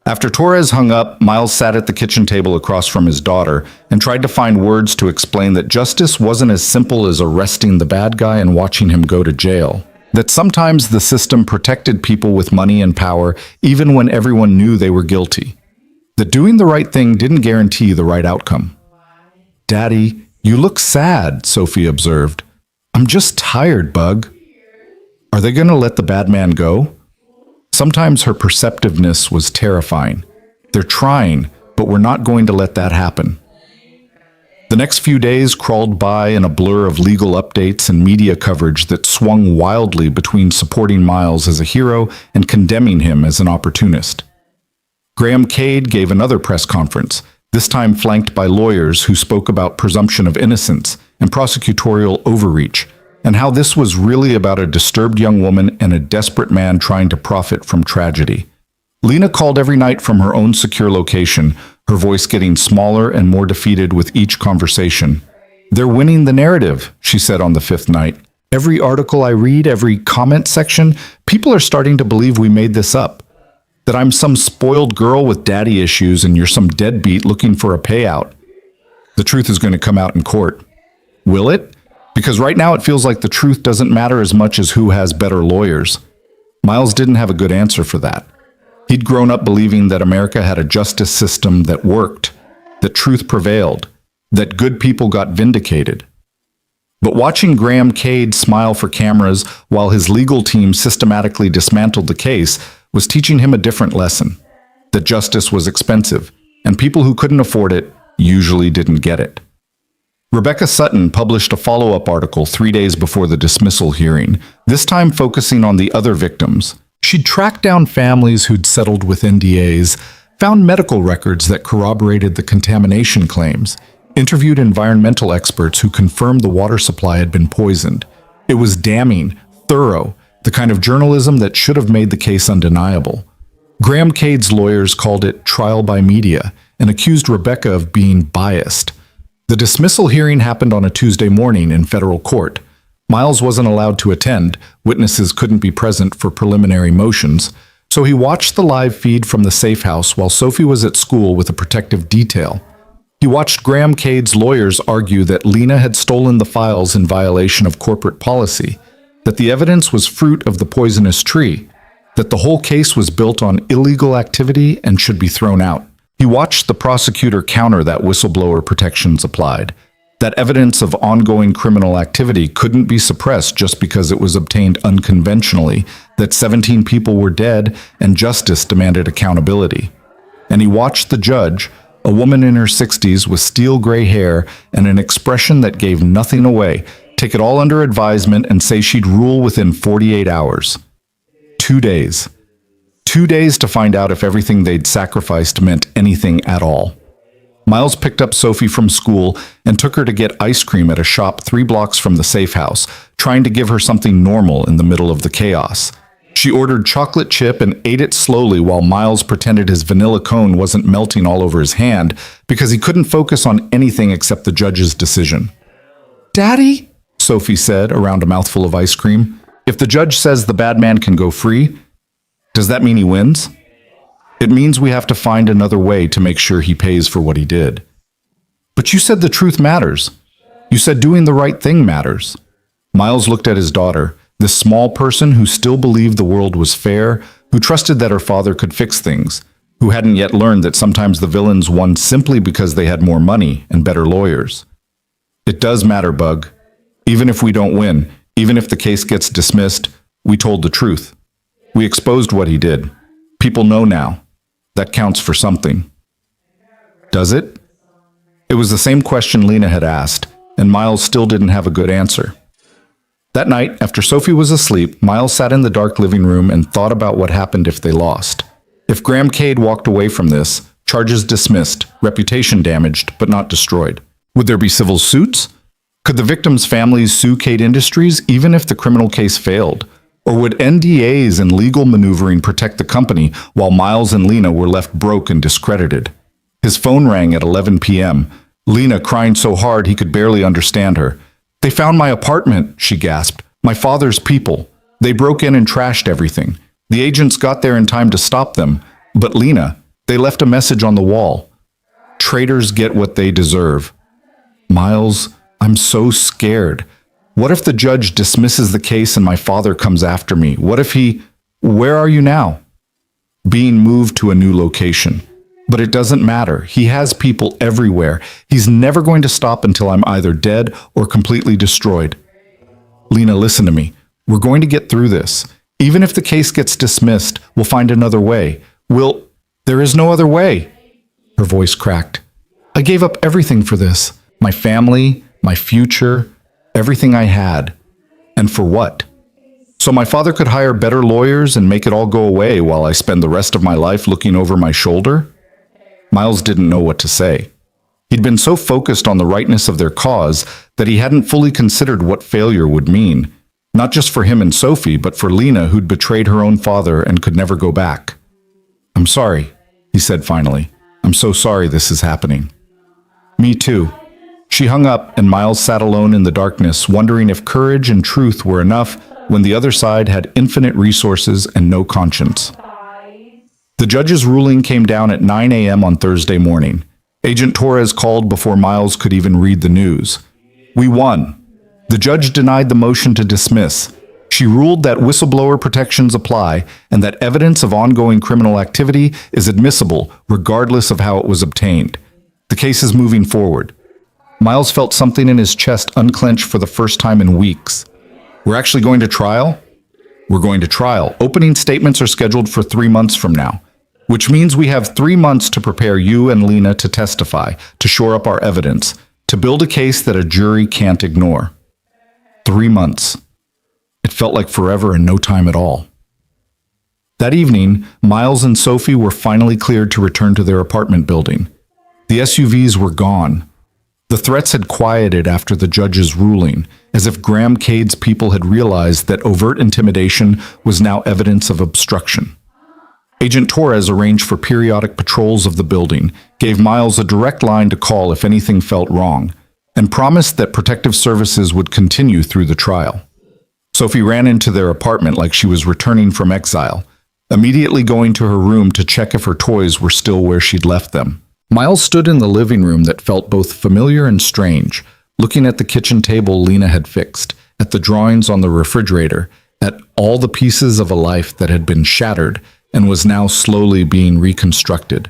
Speaker 1: After Torres hung up, Miles sat at the kitchen table across from his daughter and tried to find words to explain that justice wasn't as simple as arresting the bad guy and watching him go to jail. That sometimes the system protected people with money and power even when everyone knew they were guilty. That doing the right thing didn't guarantee the right outcome. "Daddy, you look sad," Sophie observed. "I'm just tired, Bug." Are they going to let the bad man go? Sometimes her perceptiveness was terrifying. They're trying, but we're not going to let that happen. The next few days crawled by in a blur of legal updates and media coverage that swung wildly between supporting Miles as a hero and condemning him as an opportunist. Graham Cade gave another press conference, this time flanked by lawyers who spoke about presumption of innocence and prosecutorial overreach, and how this was really about a disturbed young woman and a desperate man trying to profit from tragedy. Lena called every night from her own secure location, her voice getting smaller and more defeated with each conversation. "They're winning the narrative," she said on the fifth night. "Every article I read, every comment section, people are starting to believe we made this up. That I'm some spoiled girl with daddy issues and you're some deadbeat looking for a payout. The truth is going to come out in court. Will it? Because right now it feels like the truth doesn't matter as much as who has better lawyers." Miles didn't have a good answer for that. He'd grown up believing that America had a justice system that worked, that truth prevailed, that good people got vindicated. But watching Graham Cade smile for cameras while his legal team systematically dismantled the case was teaching him a different lesson, that justice was expensive, and people who couldn't afford it usually didn't get it. Rebecca Sutton published a follow-up article 3 days before the dismissal hearing, this time focusing on the other victims. She'd tracked down families who'd settled with NDAs, found medical records that corroborated the contamination claims, interviewed environmental experts who confirmed the water supply had been poisoned. It was damning, thorough, the kind of journalism that should have made the case undeniable. Graham Cade's lawyers called it trial by media and accused Rebecca of being biased. The dismissal hearing happened on a Tuesday morning in federal court. Miles wasn't allowed to attend, witnesses couldn't be present for preliminary motions, so he watched the live feed from the safe house while Sophie was at school with a protective detail. He watched Graham Cade's lawyers argue that Lena had stolen the files in violation of corporate policy, that the evidence was fruit of the poisonous tree, that the whole case was built on illegal activity and should be thrown out. He watched the prosecutor counter that whistleblower protections applied, that evidence of ongoing criminal activity couldn't be suppressed just because it was obtained unconventionally, that 17 people were dead and justice demanded accountability. And he watched the judge, a woman in her 60s with steel gray hair and an expression that gave nothing away, take it all under advisement and say she'd rule within 48 hours. 2 days. 2 days to find out if everything they'd sacrificed meant anything at all. Miles picked up Sophie from school and took her to get ice cream at a shop 3 blocks from the safe house, trying to give her something normal in the middle of the chaos. She ordered chocolate chip and ate it slowly while Miles pretended his vanilla cone wasn't melting all over his hand because he couldn't focus on anything except the judge's decision. "Daddy," Sophie said around a mouthful of ice cream, "if the judge says the bad man can go free, does that mean he wins? It means we have to find another way to make sure he pays for what he did." "But you said the truth matters. You said doing the right thing matters." Miles looked at his daughter, this small person who still believed the world was fair, who trusted that her father could fix things, who hadn't yet learned that sometimes the villains won simply because they had more money and better lawyers. "It does matter, Bug. Even if we don't win, even if the case gets dismissed, we told the truth. We exposed what he did. People know now. That counts for something." "Does it?" It was the same question Lena had asked, and Miles still didn't have a good answer. That night, after Sophie was asleep, Miles sat in the dark living room and thought about what happened if they lost. If Graham Cade walked away from this, charges dismissed, reputation damaged, but not destroyed. Would there be civil suits? Could the victims' families sue Cade Industries even if the criminal case failed? Or would NDAs and legal maneuvering protect the company while Miles and Lena were left broke and discredited? His phone rang at 11 p.m., Lena crying so hard he could barely understand her. They found my apartment, she gasped. My father's people. They broke in and trashed everything. The agents got there in time to stop them. But Lena, they left a message on the wall. Traitors get what they deserve. Miles, I'm so scared. What if the judge dismisses the case and my father comes after me? What if he... Where are you now? Being moved to a new location. But it doesn't matter. He has people everywhere. He's never going to stop until I'm either dead or completely destroyed. Lena, listen to me. We're going to get through this. Even if the case gets dismissed, we'll find another way. There is no other way. Her voice cracked. I gave up everything for this. My family, my future, everything I had. And for what? So my father could hire better lawyers and make it all go away while I spend the rest of my life looking over my shoulder? Miles didn't know what to say. He'd been so focused on the rightness of their cause that he hadn't fully considered what failure would mean, not just for him and Sophie, but for Lena, who'd betrayed her own father and could never go back. I'm sorry, he said finally. I'm so sorry this is happening. Me too. She hung up, and Miles sat alone in the darkness, wondering if courage and truth were enough when the other side had infinite resources and no conscience. The judge's ruling came down at 9 a.m. on Thursday morning. Agent Torres called before Miles could even read the news. We won. The judge denied the motion to dismiss. She ruled that whistleblower protections apply and that evidence of ongoing criminal activity is admissible regardless of how it was obtained. The case is moving forward. Miles felt something in his chest unclench for the first time in weeks. We're actually going to trial? We're going to trial. Opening statements are scheduled for 3 months from now, which means we have 3 months to prepare you and Lena to testify, to shore up our evidence, to build a case that a jury can't ignore. 3 months. It felt like forever and no time at all. That evening, Miles and Sophie were finally cleared to return to their apartment building. The SUVs were gone. The threats had quieted after the judge's ruling, as if Graham Cade's people had realized that overt intimidation was now evidence of obstruction. Agent Torres arranged for periodic patrols of the building, gave Miles a direct line to call if anything felt wrong, and promised that protective services would continue through the trial. Sophie ran into their apartment like she was returning from exile, immediately going to her room to check if her toys were still where she'd left them. Miles stood in the living room that felt both familiar and strange, looking at the kitchen table Lena had fixed, at the drawings on the refrigerator, at all the pieces of a life that had been shattered and was now slowly being reconstructed.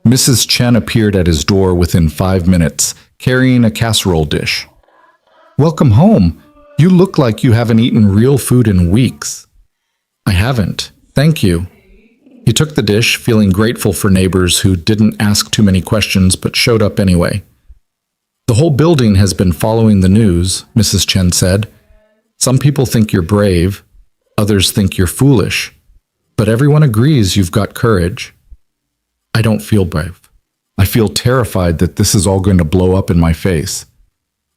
Speaker 1: Mrs. Chen appeared at his door within 5 minutes, carrying a casserole dish. Welcome home. You look like you haven't eaten real food in weeks. I haven't. Thank you. He took the dish, feeling grateful for neighbors who didn't ask too many questions but showed up anyway. The whole building has been following the news, Mrs. Chen said. Some people think you're brave, others think you're foolish, but everyone agrees you've got courage. I don't feel brave. I feel terrified that this is all going to blow up in my face.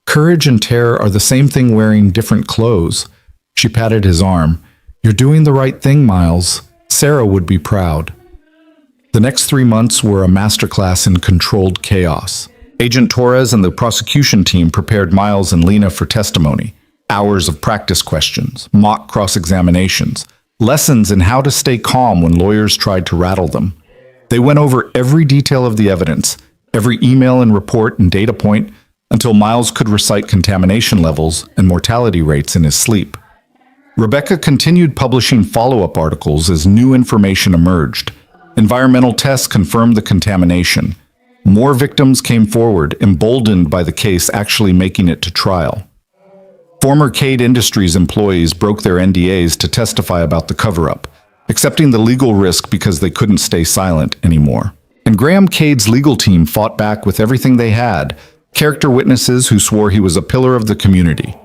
Speaker 1: Courage and terror are the same thing wearing different clothes. She patted his arm. You're doing the right thing, Miles. Sarah would be proud. The next 3 months were a masterclass in controlled chaos. Agent Torres and the prosecution team prepared Miles and Lena for testimony. Hours of practice questions, mock cross-examinations, lessons in how to stay calm when lawyers tried to rattle them. They went over every detail of the evidence, every email and report and data point, until Miles could recite contamination levels and mortality rates in his sleep. Rebecca continued publishing follow-up articles as new information emerged. Environmental tests confirmed the contamination. More victims came forward, emboldened by the case actually making it to trial. Former Cade Industries employees broke their NDAs to testify about the cover-up, accepting the legal risk because they couldn't stay silent anymore. And Graham Cade's legal team fought back with everything they had: character witnesses who swore he was a pillar of the community,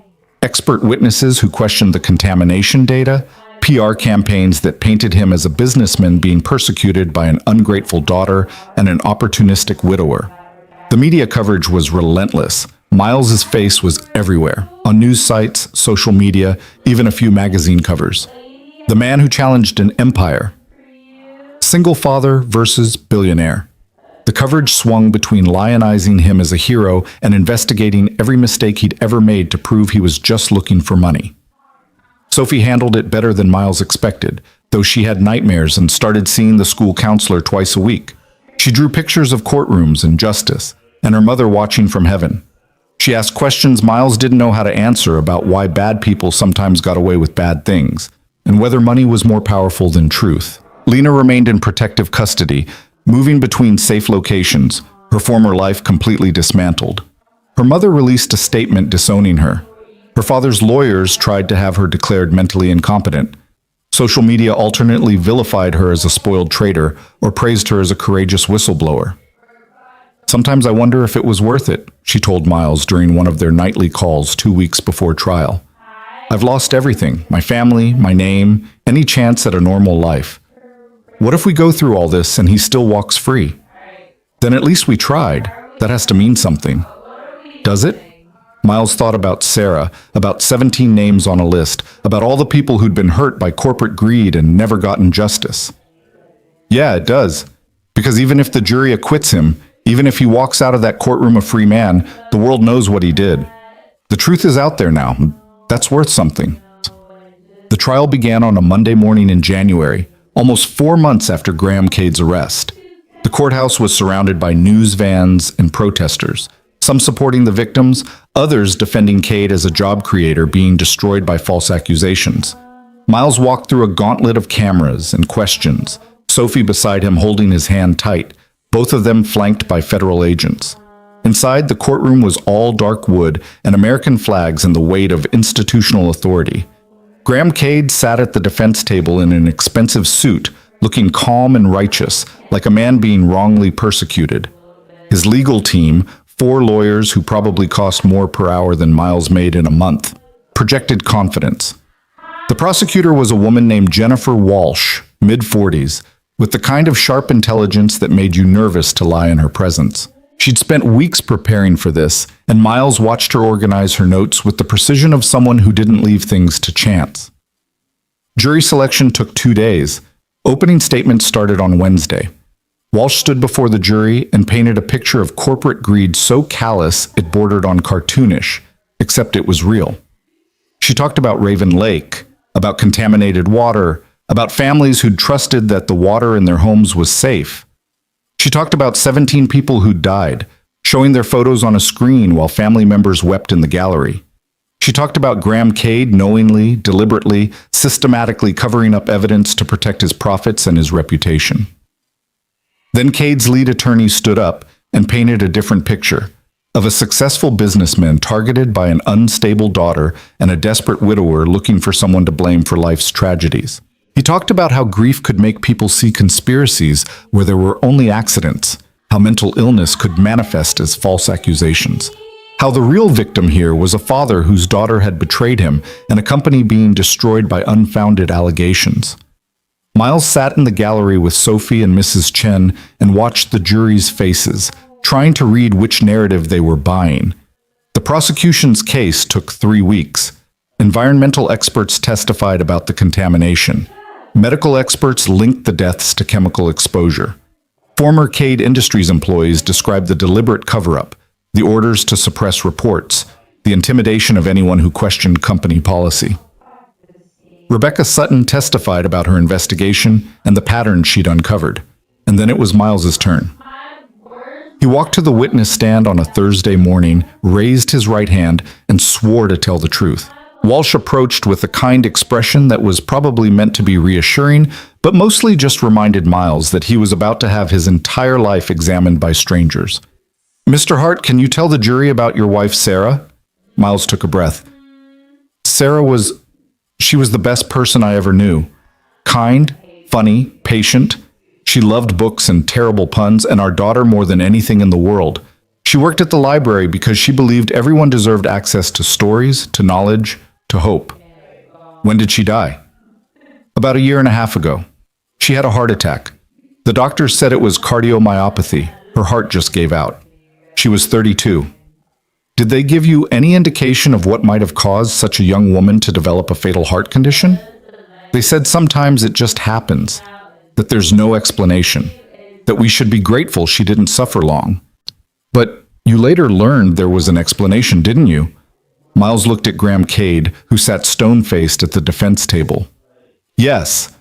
Speaker 1: expert witnesses who questioned the contamination data, PR campaigns that painted him as a businessman being persecuted by an ungrateful daughter and an opportunistic widower. The media coverage was relentless. Miles's face was everywhere, on news sites, social media, even a few magazine covers. The man who challenged an empire. Single father versus billionaire. The coverage swung between lionizing him as a hero and investigating every mistake he'd ever made to prove he was just looking for money. Sophie handled it better than Miles expected, though she had nightmares and started seeing the school counselor twice a week. She drew pictures of courtrooms and justice, and her mother watching from heaven. She asked questions Miles didn't know how to answer about why bad people sometimes got away with bad things, and whether money was more powerful than truth. Lena remained in protective custody, moving between safe locations, her former life completely dismantled. Her mother released a statement disowning her. Her father's lawyers tried to have her declared mentally incompetent. Social media alternately vilified her as a spoiled traitor or praised her as a courageous whistleblower. "Sometimes I wonder if it was worth it," she told Miles during one of their nightly calls 2 weeks before trial. "I've lost everything, my family, my name, any chance at a normal life. What if we go through all this and he still walks free? Then at least we tried. That has to mean something. Does it?" Miles thought about Sarah, about 17 names on a list, about all the people who'd been hurt by corporate greed and never gotten justice. Yeah, it does. Because even if the jury acquits him, even if he walks out of that courtroom a free man, the world knows what he did. The truth is out there now. That's worth something. The trial began on a Monday morning in January, almost 4 months after Graham Cade's arrest. The courthouse was surrounded by news vans and protesters, some supporting the victims, others defending Cade as a job creator being destroyed by false accusations. Miles walked through a gauntlet of cameras and questions, Sophie beside him holding his hand tight, both of them flanked by federal agents. Inside, the courtroom was all dark wood and American flags and the weight of institutional authority. Graham Cade sat at the defense table in an expensive suit, looking calm and righteous, like a man being wrongly persecuted. His legal team, 4 lawyers who probably cost more per hour than Miles made in a month, projected confidence. The prosecutor was a woman named Jennifer Walsh, mid-40s, with the kind of sharp intelligence that made you nervous to lie in her presence. She'd spent weeks preparing for this, and Miles watched her organize her notes with the precision of someone who didn't leave things to chance. Jury selection took 2 days. Opening statements started on Wednesday. Walsh stood before the jury and painted a picture of corporate greed so callous it bordered on cartoonish, except it was real. She talked about Raven Lake, about contaminated water, about families who'd trusted that the water in their homes was safe. She talked about 17 people who'd died, showing their photos on a screen while family members wept in the gallery. She talked about Graham Cade knowingly, deliberately, systematically covering up evidence to protect his profits and his reputation. Then Cade's lead attorney stood up and painted a different picture of a successful businessman targeted by an unstable daughter and a desperate widower looking for someone to blame for life's tragedies. He talked about how grief could make people see conspiracies where there were only accidents, how mental illness could manifest as false accusations, how the real victim here was a father whose daughter had betrayed him and a company being destroyed by unfounded allegations. Miles sat in the gallery with Sophie and Mrs. Chen and watched the jury's faces, trying to read which narrative they were buying. The prosecution's case took 3 weeks. Environmental experts testified about the contamination. Medical experts linked the deaths to chemical exposure. Former Cade Industries employees described the deliberate cover-up, the orders to suppress reports, the intimidation of anyone who questioned company policy. Rebecca Sutton testified about her investigation and the patterns she'd uncovered, and then it was Miles's turn. He walked to the witness stand on a Thursday morning, raised his right hand, and swore to tell the truth. Walsh approached with a kind expression that was probably meant to be reassuring, but mostly just reminded Miles that he was about to have his entire life examined by strangers. "Mr. Hart, can you tell the jury about your wife, Sarah?" Miles took a breath. She was the best person I ever knew. Kind, funny, patient. She loved books and terrible puns and our daughter more than anything in the world. She worked at the library because she believed everyone deserved access to stories, to knowledge, to hope. When did she die? About 1.5 years ago. She had a heart attack. The doctors said it was cardiomyopathy. Her heart just gave out. She was 32. Did they give you any indication of what might have caused such a young woman to develop a fatal heart condition? They said sometimes it just happens, that there's no explanation. that we should be grateful she didn't suffer long. But you later learned there was an explanation, didn't you? Miles looked at Graham Cade, who sat stone-faced at the defense table. Yes,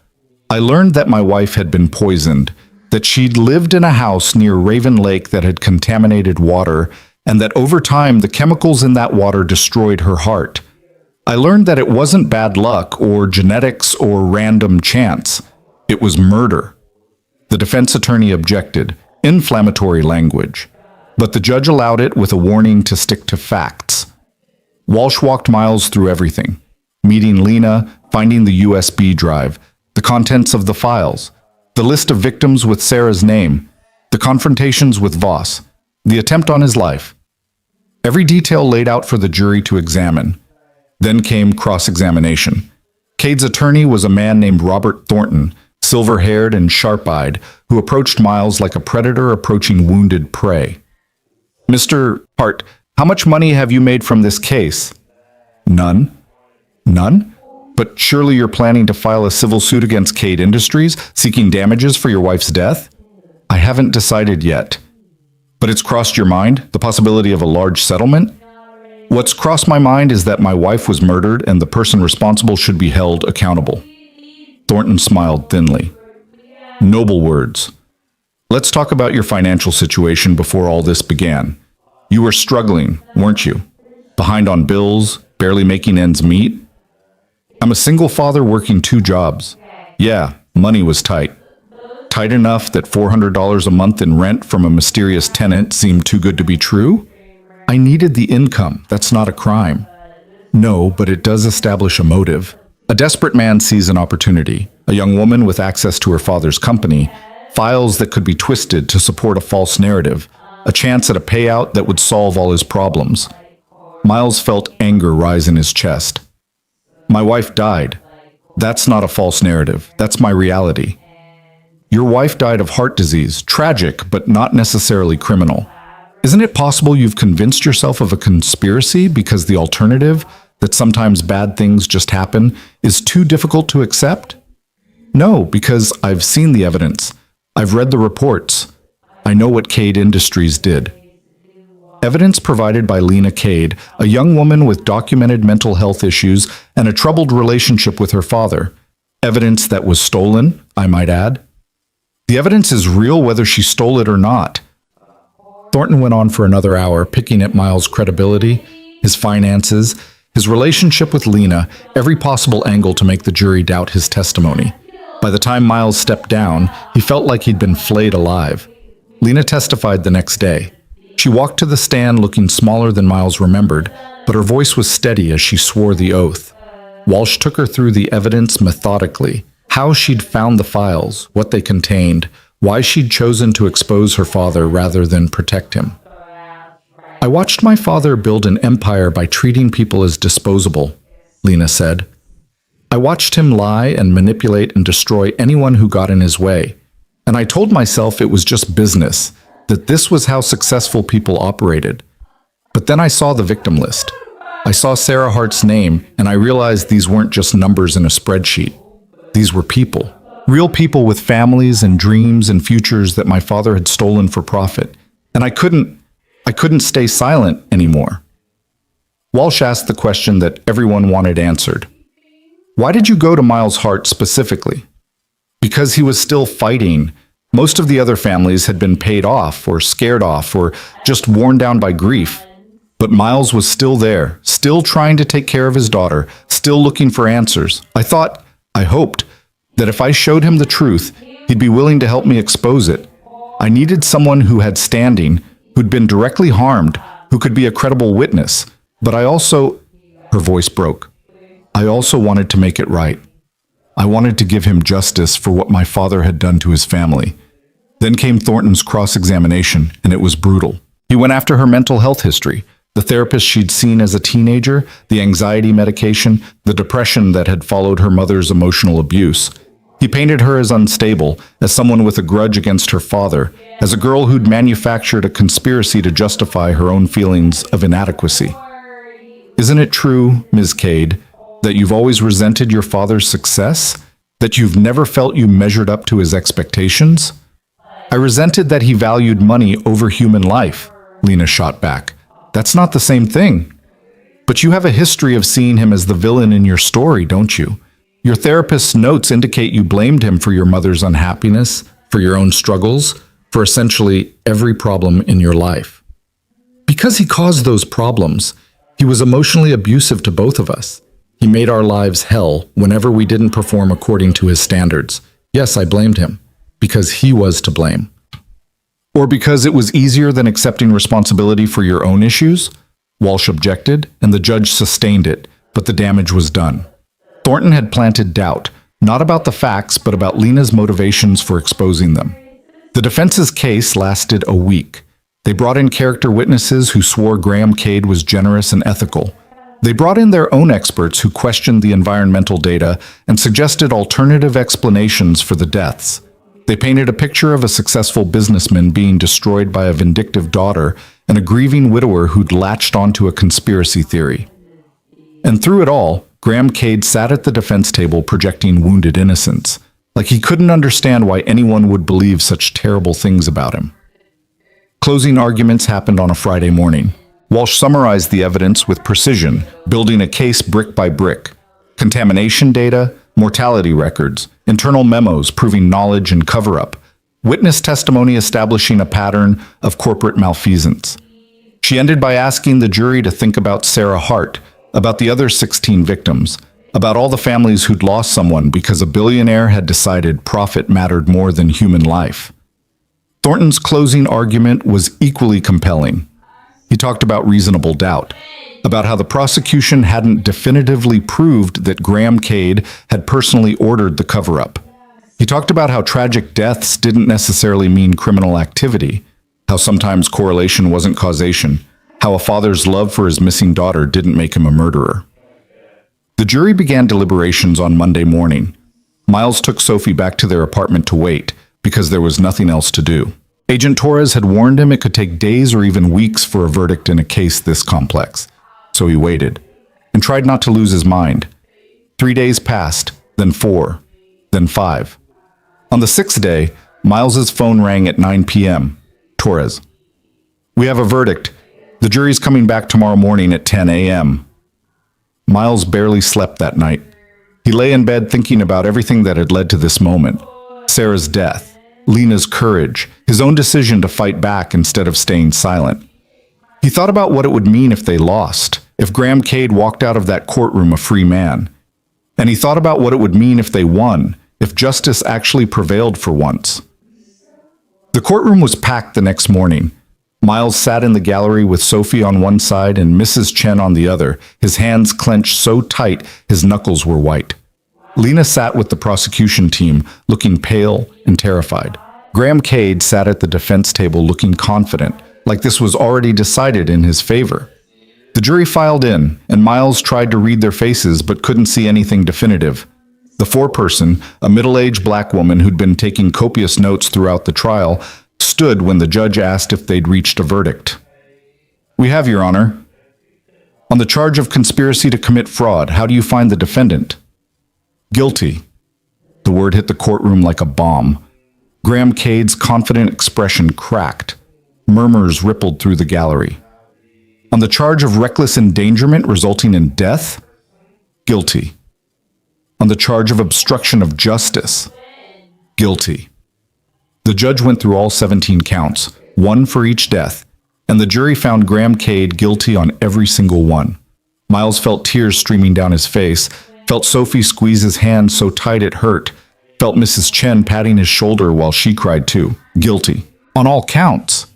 Speaker 1: I learned that my wife had been poisoned, that she'd lived in a house near Raven Lake that had contaminated water, and that over time the chemicals in that water destroyed her heart. I learned that it wasn't bad luck or genetics or random chance. It was murder. The defense attorney objected, inflammatory language, but the judge allowed it with a warning to stick to facts. Walsh walked Miles through everything, meeting Lena, finding the USB drive, the contents of the files, the list of victims with Sarah's name, the confrontations with Voss, the attempt on his life. Every detail laid out for the jury to examine. Then came cross-examination. Cade's attorney was a man named Robert Thornton, silver-haired and sharp-eyed, who approached Miles like a predator approaching wounded prey. Mr. Hart, how much money have you made from this case? None. None? But surely you're planning to file a civil suit against Cade Industries, seeking damages for your wife's death? I haven't decided yet. But it's crossed your mind, the possibility of a large settlement? What's crossed my mind is that my wife was murdered and the person responsible should be held accountable. Thornton smiled thinly. Noble words. Let's talk about your financial situation before all this began. You were struggling, weren't you? Behind on bills, barely making ends meet? I'm a single father working 2 jobs. Yeah, money was tight. Tight enough that $400 a month in rent from a mysterious tenant seemed too good to be true? I needed the income. That's not a crime. No, but it does establish a motive. A desperate man sees an opportunity. A young woman with access to her father's company, files that could be twisted to support a false narrative, a chance at a payout that would solve all his problems. Miles felt anger rise in his chest. My wife died. That's not a false narrative. That's my reality. Your wife died of heart disease, tragic, but not necessarily criminal. Isn't it possible you've convinced yourself of a conspiracy because the alternative, that sometimes bad things just happen, is too difficult to accept? No, because I've seen the evidence. I've read the reports. I know what Cade Industries did. Evidence provided by Lena Cade, a young woman with documented mental health issues and a troubled relationship with her father. Evidence that was stolen, I might add. The evidence is real whether she stole it or not. Thornton went on for another hour, picking at Miles' credibility, his finances, his relationship with Lena, every possible angle to make the jury doubt his testimony. By the time Miles stepped down, he felt like he'd been flayed alive. Lena testified the next day. She walked to the stand looking smaller than Miles remembered, but her voice was steady as she swore the oath. Walsh took her through the evidence methodically, how she'd found the files, what they contained, why she'd chosen to expose her father rather than protect him. I watched my father build an empire by treating people as disposable, Lena said. I watched him lie and manipulate and destroy anyone who got in his way. And I told myself it was just business, that this was how successful people operated. But then I saw the victim list. I saw Sarah Hart's name, and I realized these weren't just numbers in a spreadsheet. These were people. Real people with families and dreams and futures that my father had stolen for profit. And I couldn't stay silent anymore. Walsh asked the question that everyone wanted answered. Why did you go to Miles Hart specifically? Because he was still fighting. Most of the other families had been paid off or scared off or just worn down by grief. But Miles was still there, still trying to take care of his daughter, still looking for answers. I hoped, that if I showed him the truth, he'd be willing to help me expose it. I needed someone who had standing, who'd been directly harmed, who could be a credible witness. But I also, her voice broke, I also wanted to make it right. I wanted to give him justice for what my father had done to his family. Then came Thornton's cross-examination, and it was brutal. He went after her mental health history, the therapist she'd seen as a teenager, the anxiety medication, the depression that had followed her mother's emotional abuse. He painted her as unstable, as someone with a grudge against her father, as a girl who'd manufactured a conspiracy to justify her own feelings of inadequacy. Isn't it true, Ms. Cade, that you've always resented your father's success? That you've never felt you measured up to his expectations? I resented that he valued money over human life, Lena shot back. That's not the same thing. But you have a history of seeing him as the villain in your story, don't you? Your therapist's notes indicate you blamed him for your mother's unhappiness, for your own struggles, for essentially every problem in your life. Because he caused those problems, he was emotionally abusive to both of us. He made our lives hell whenever we didn't perform according to his standards. Yes, I blamed him, because he was to blame. Or because it was easier than accepting responsibility for your own issues? Walsh objected, and the judge sustained it, but the damage was done. Thornton had planted doubt, not about the facts, but about Lena's motivations for exposing them. The defense's case lasted a week. They brought in character witnesses who swore Graham Cade was generous and ethical. They brought in their own experts who questioned the environmental data and suggested alternative explanations for the deaths. They painted a picture of a successful businessman being destroyed by a vindictive daughter and a grieving widower who'd latched onto a conspiracy theory. And through it all, Graham Cade sat at the defense table projecting wounded innocence, like he couldn't understand why anyone would believe such terrible things about him. Closing arguments happened on a Friday morning. Walsh summarized the evidence with precision, building a case brick by brick. Contamination data, mortality records, internal memos proving knowledge and cover-up, witness testimony establishing a pattern of corporate malfeasance. She ended by asking the jury to think about Sarah Hart, about the other 16 victims, about all the families who'd lost someone because a billionaire had decided profit mattered more than human life. Thornton's closing argument was equally compelling. He talked about reasonable doubt, about how the prosecution hadn't definitively proved that Graham Cade had personally ordered the cover-up. He talked about how tragic deaths didn't necessarily mean criminal activity, how sometimes correlation wasn't causation, how a father's love for his missing daughter didn't make him a murderer. The jury began deliberations on Monday morning. Miles took Sophie back to their apartment to wait, because there was nothing else to do. Agent Torres had warned him it could take days or even weeks for a verdict in a case this complex. So he waited, and tried not to lose his mind. 3 days passed, then 4, then 5. On the 6th day, Miles's phone rang at 9 p.m. Torres. "We have a verdict. The jury's coming back tomorrow morning at 10 a.m. Miles barely slept that night. He lay in bed thinking about everything that had led to this moment. Sarah's death, Lena's courage, his own decision to fight back instead of staying silent. He thought about what it would mean if they lost, if Graham Cade walked out of that courtroom a free man. And he thought about what it would mean if they won, if justice actually prevailed for once. The courtroom was packed the next morning. Miles sat in the gallery with Sophie on one side and Mrs. Chen on the other, his hands clenched so tight his knuckles were white. Lena sat with the prosecution team, looking pale and terrified. Graham Cade sat at the defense table looking confident, like this was already decided in his favor. The jury filed in, and Miles tried to read their faces but couldn't see anything definitive. The foreperson, a middle-aged black woman who'd been taking copious notes throughout the trial, stood when the judge asked if they'd reached a verdict. "We have, Your Honor." "On the charge of conspiracy to commit fraud, how do you find the defendant?" "Guilty." The word hit the courtroom like a bomb. Graham Cade's confident expression cracked. Murmurs rippled through the gallery. "On the charge of reckless endangerment resulting in death?" "Guilty." "On the charge of obstruction of justice?" "Guilty." The judge went through all 17 counts, one for each death, and the jury found Graham Cade guilty on every single one. Miles felt tears streaming down his face, felt Sophie squeeze his hand so tight it hurt, felt Mrs. Chen patting his shoulder while she cried too. Guilty. On all counts.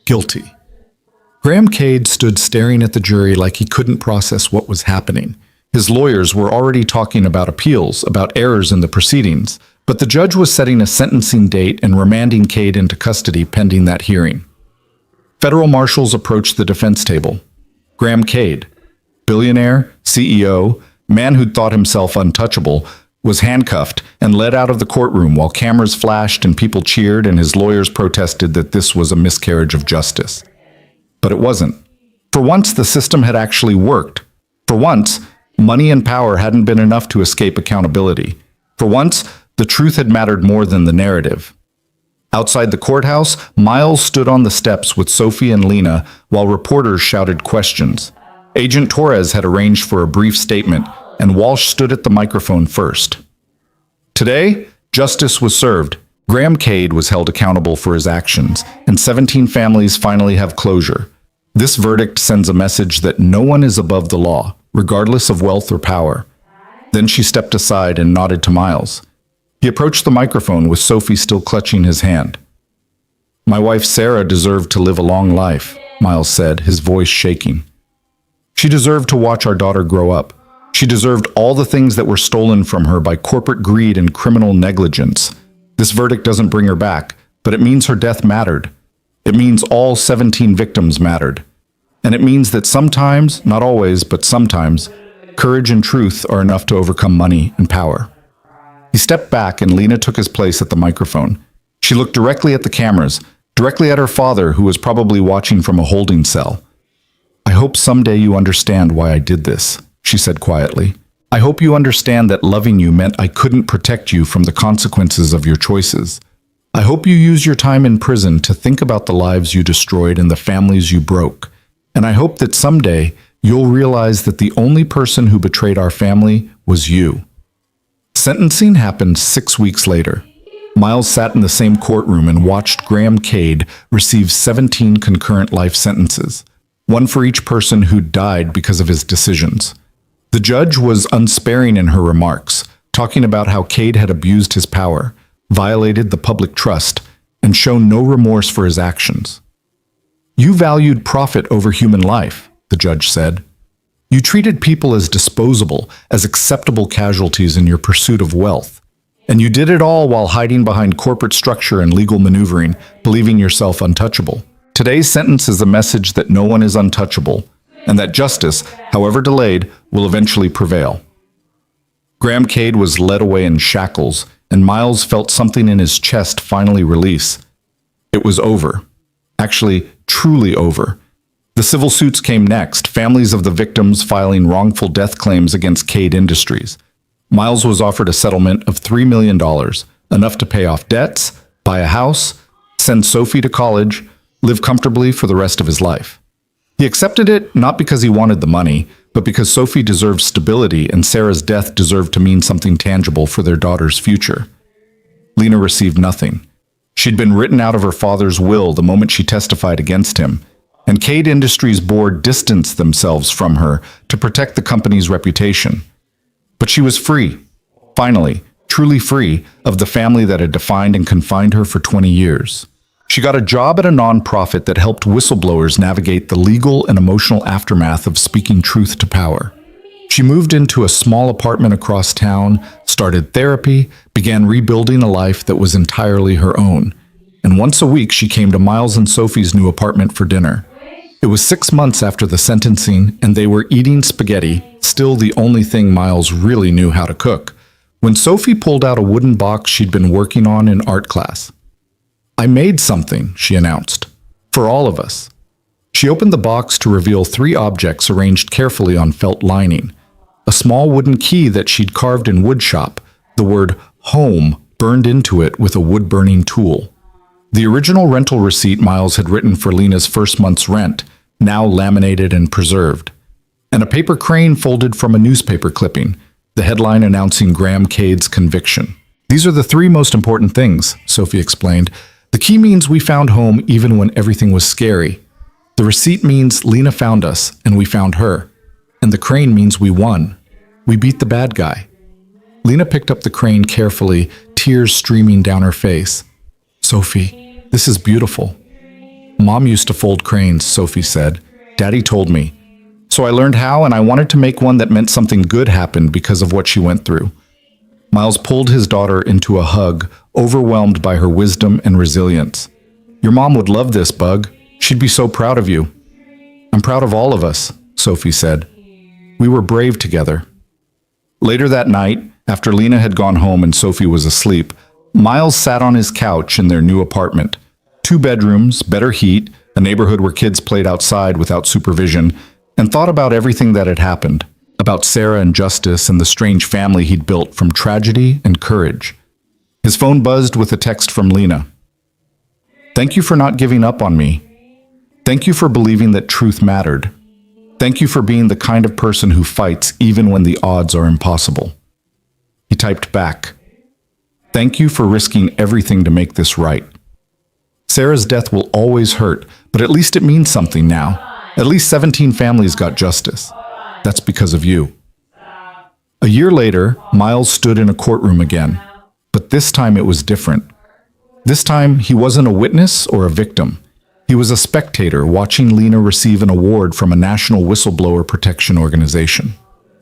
Speaker 1: Guilty. Graham Cade stood staring at the jury like he couldn't process what was happening. His lawyers were already talking about appeals, about errors in the proceedings, but the judge was setting a sentencing date and remanding Cade into custody pending that hearing. Federal marshals approached the defense table. Graham Cade, billionaire, CEO, man who'd thought himself untouchable, was handcuffed and led out of the courtroom while cameras flashed and people cheered and his lawyers protested that this was a miscarriage of justice. But it wasn't. For once, the system had actually worked. For once, money and power hadn't been enough to escape accountability. For once, the truth had mattered more than the narrative. Outside the courthouse, Miles stood on the steps with Sophie and Lena while reporters shouted questions. Agent Torres had arranged for a brief statement, and Walsh stood at the microphone first. Today, justice was served. Graham Cade was held accountable for his actions, and 17 families finally have closure. This verdict sends a message that no one is above the law, regardless of wealth or power. Then she stepped aside and nodded to Miles. He approached the microphone with Sophie still clutching his hand. "My wife Sarah deserved to live a long life," Miles said, his voice shaking. "She deserved to watch our daughter grow up. She deserved all the things that were stolen from her by corporate greed and criminal negligence. This verdict doesn't bring her back, but it means her death mattered. It means all 17 victims mattered. And it means that sometimes, not always, but sometimes, courage and truth are enough to overcome money and power." He stepped back and Lena took his place at the microphone. She looked directly at the cameras, directly at her father, who was probably watching from a holding cell. "I hope someday you understand why I did this," she said quietly. "I hope you understand that loving you meant I couldn't protect you from the consequences of your choices. I hope you use your time in prison to think about the lives you destroyed and the families you broke. And I hope that someday you'll realize that the only person who betrayed our family was you." Sentencing happened 6 weeks later. Miles sat in the same courtroom and watched Graham Cade receive 17 concurrent life sentences, one for each person who died because of his decisions. The judge was unsparing in her remarks, talking about how Cade had abused his power, violated the public trust, and shown no remorse for his actions. "You valued profit over human life," the judge said. "You treated people as disposable, as acceptable casualties in your pursuit of wealth. And you did it all while hiding behind corporate structure and legal maneuvering, believing yourself untouchable. Today's sentence is a message that no one is untouchable, and that justice, however delayed, will eventually prevail." Graham Cade was led away in shackles, and Miles felt something in his chest finally release. It was over. Actually, truly over. The civil suits came next, families of the victims filing wrongful death claims against Cade Industries. Miles was offered a settlement of $3 million, enough to pay off debts, buy a house, send Sophie to college, live comfortably for the rest of his life. He accepted it not because he wanted the money, but because Sophie deserved stability and Sarah's death deserved to mean something tangible for their daughter's future. Lena received nothing. She'd been written out of her father's will the moment she testified against him, and Cade Industries' board distanced themselves from her to protect the company's reputation. But she was free, finally, truly free, of the family that had defined and confined her for 20 years. She got a job at a nonprofit that helped whistleblowers navigate the legal and emotional aftermath of speaking truth to power. She moved into a small apartment across town, started therapy, began rebuilding a life that was entirely her own. And once a week she came to Miles and Sophie's new apartment for dinner. It was 6 months after the sentencing, and they were eating spaghetti, still the only thing Miles really knew how to cook, when Sophie pulled out a wooden box she'd been working on in art class. "I made something," she announced, "for all of us." She opened the box to reveal 3 objects arranged carefully on felt lining. A small wooden key that she'd carved in woodshop, the word "home" burned into it with a wood-burning tool. The original rental receipt Miles had written for Lena's first month's rent, now laminated and preserved. And a paper crane folded from a newspaper clipping, the headline announcing Graham Cade's conviction. "These are the 3 most important things," Sophie explained. "The key means we found home even when everything was scary. The receipt means Lena found us, and we found her. And the crane means we won. We beat the bad guy." Lena picked up the crane carefully, tears streaming down her face. "Sophie, this is beautiful." "Mom used to fold cranes," Sophie said. "Daddy told me. So I learned how, and I wanted to make one that meant something good happened because of what she went through." Miles pulled his daughter into a hug, overwhelmed by her wisdom and resilience. "Your mom would love this, Bug. She'd be so proud of you." "I'm proud of all of us," Sophie said. "We were brave together." Later that night, after Lena had gone home and Sophie was asleep, Miles sat on his couch in their new apartment. 2 bedrooms, better heat, a neighborhood where kids played outside without supervision, and thought about everything that had happened, about Sarah and Justice and the strange family he'd built from tragedy and courage. His phone buzzed with a text from Lena. Thank you for not giving up on me. Thank you for believing that truth mattered. Thank you for being the kind of person who fights even when the odds are impossible. He typed back, "Thank you for risking everything to make this right." Sarah's death will always hurt, but at least it means something now. At least 17 families got justice. That's because of you. A year later, Miles stood in a courtroom again, but this time it was different. This time, he wasn't a witness or a victim. He was a spectator watching Lena receive an award from a national whistleblower protection organization.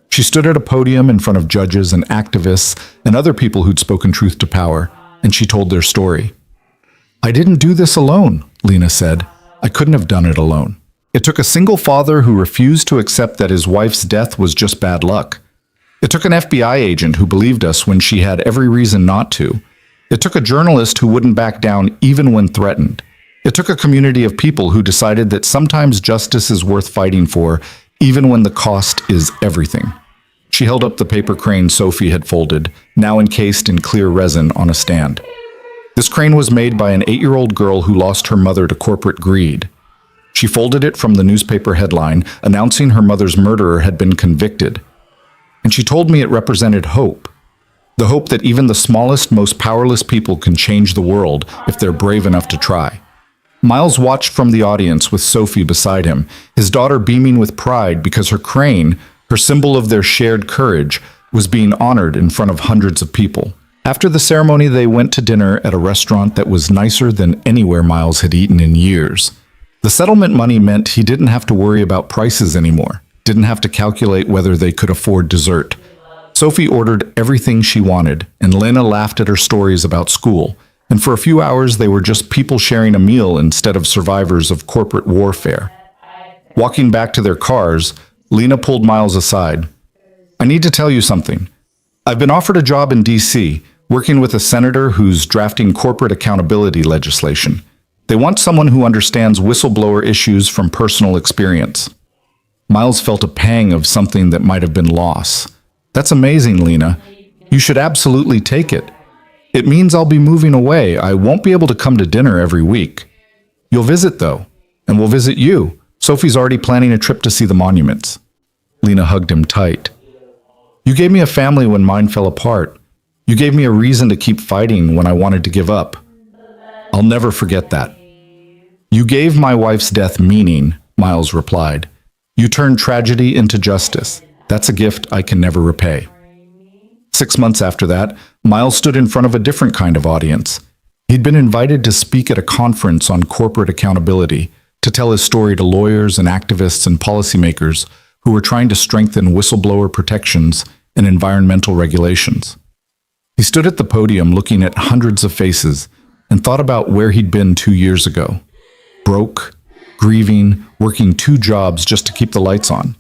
Speaker 1: She stood at a podium in front of judges and activists and other people who'd spoken truth to power, and she told their story. "I didn't do this alone," Lena said. "I couldn't have done it alone. It took a single father who refused to accept that his wife's death was just bad luck. It took an FBI agent who believed us when she had every reason not to. It took a journalist who wouldn't back down even when threatened. It took a community of people who decided that sometimes justice is worth fighting for, even when the cost is everything." She held up the paper crane Sophie had folded, now encased in clear resin, on a stand. This crane was made by an 8-year-old girl who lost her mother to corporate greed. She folded it from the newspaper headline announcing her mother's murderer had been convicted. And she told me it represented hope. The hope that even the smallest, most powerless people can change the world if they're brave enough to try. Miles watched from the audience with Sophie beside him, his daughter beaming with pride because her crane, her symbol of their shared courage, was being honored in front of hundreds of people. After the ceremony, they went to dinner at a restaurant that was nicer than anywhere Miles had eaten in years. The settlement money meant he didn't have to worry about prices anymore, didn't have to calculate whether they could afford dessert. Sophie ordered everything she wanted, and Lena laughed at her stories about school, and for a few hours they were just people sharing a meal instead of survivors of corporate warfare. Walking back to their cars, Lena pulled Miles aside. "I need to tell you something. I've been offered a job in D.C., working with a senator who's drafting corporate accountability legislation. They want someone who understands whistleblower issues from personal experience." Miles felt a pang of something that might have been loss. "That's amazing, Lena. You should absolutely take it. It means I'll be moving away. I won't be able to come to dinner every week. You'll visit, though, and we'll visit you. Sophie's already planning a trip to see the monuments." Lena hugged him tight. "You gave me a family when mine fell apart. You gave me a reason to keep fighting when I wanted to give up. I'll never forget that." "You gave my wife's death meaning," Miles replied. "You turned tragedy into justice. That's a gift I can never repay." 6 months after that, Miles stood in front of a different kind of audience. He'd been invited to speak at a conference on corporate accountability, to tell his story to lawyers and activists and policymakers who were trying to strengthen whistleblower protections and environmental regulations. He stood at the podium looking at hundreds of faces and thought about where he'd been 2 years ago. Broke, grieving, working 2 jobs just to keep the lights on.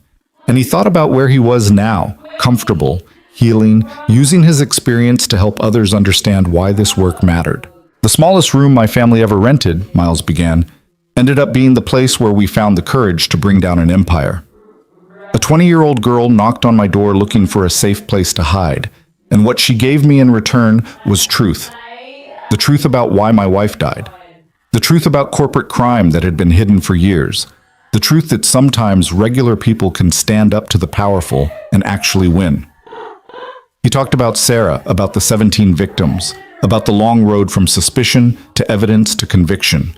Speaker 1: And he thought about where he was now, comfortable, healing, using his experience to help others understand why this work mattered. "The smallest room my family ever rented," Miles began, "ended up being the place where we found the courage to bring down an empire. A 20-year-old girl knocked on my door looking for a safe place to hide, and what she gave me in return was truth. The truth about why my wife died. The truth about corporate crime that had been hidden for years. The truth that sometimes regular people can stand up to the powerful and actually win." He talked about Sarah, about the 17 victims, about the long road from suspicion to evidence to conviction.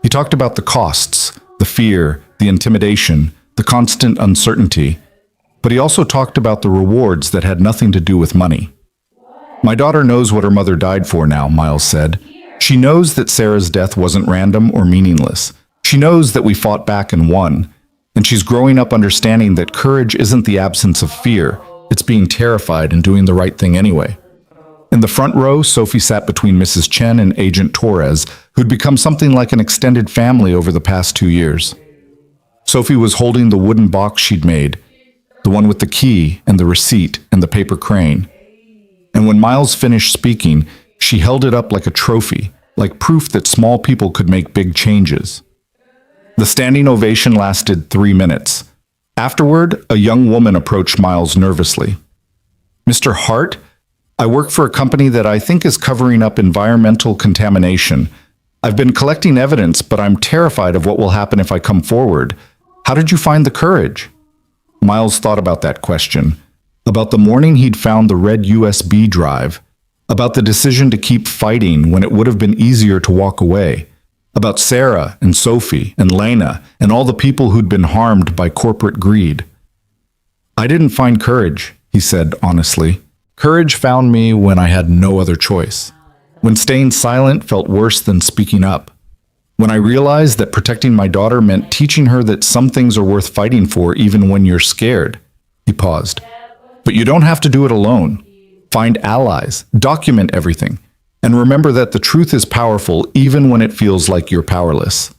Speaker 1: He talked about the costs, the fear, the intimidation, the constant uncertainty, but he also talked about the rewards that had nothing to do with money. "My daughter knows what her mother died for now," Miles said. "She knows that Sarah's death wasn't random or meaningless. She knows that we fought back and won, and she's growing up understanding that courage isn't the absence of fear, it's being terrified and doing the right thing anyway." In the front row, Sophie sat between Mrs. Chen and Agent Torres, who'd become something like an extended family over the past 2 years. Sophie was holding the wooden box she'd made, the one with the key and the receipt and the paper crane. And when Miles finished speaking, she held it up like a trophy, like proof that small people could make big changes. The standing ovation lasted 3 minutes. Afterward, a young woman approached Miles nervously. "Mr. Hart, I work for a company that I think is covering up environmental contamination. I've been collecting evidence, but I'm terrified of what will happen if I come forward. How did you find the courage? Miles thought about that question, about the morning he'd found the red USB drive, about the decision to keep fighting when it would have been easier to walk away, about Sarah and Sophie and Lena and all the people who'd been harmed by corporate greed. I didn't find courage, he said honestly. Courage found me when I had no other choice. When staying silent felt worse than speaking up. When I realized that protecting my daughter meant teaching her that some things are worth fighting for even when you're scared. He paused. But you don't have to do it alone. Find allies, document everything, and remember that the truth is powerful even when it feels like you're powerless.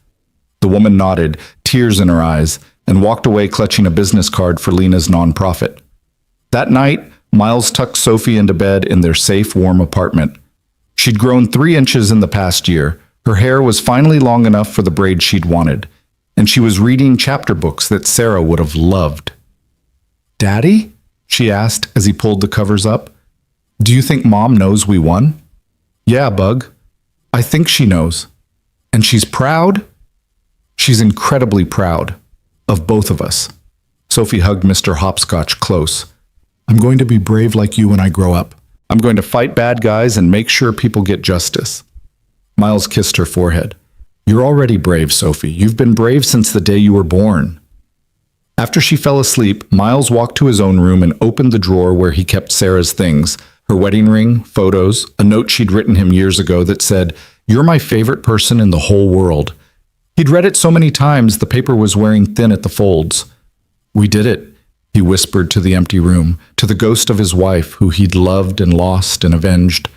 Speaker 1: The woman nodded, tears in her eyes, and walked away clutching a business card for Lena's nonprofit. That night, Miles tucked Sophie into bed in their safe, warm apartment. She'd grown 3 inches in the past year. Her hair was finally long enough for the braid she'd wanted, and she was reading chapter books that Sarah would have loved. "Daddy?" she asked as he pulled the covers up. "Do you think Mom knows we won?" "Yeah, Bug. I think she knows. And she's proud?" "She's incredibly proud. Of both of us." Sophie hugged Mr. Hopscotch close. "I'm going to be brave like you when I grow up. I'm going to fight bad guys and make sure people get justice." Miles kissed her forehead. "You're already brave, Sophie. You've been brave since the day you were born." After she fell asleep, Miles walked to his own room and opened the drawer where he kept Sarah's things, her wedding ring, photos, a note she'd written him years ago that said, "You're my favorite person in the whole world." He'd read it so many times the paper was wearing thin at the folds. "We did it," he whispered to the empty room, to the ghost of his wife who he'd loved and lost and avenged.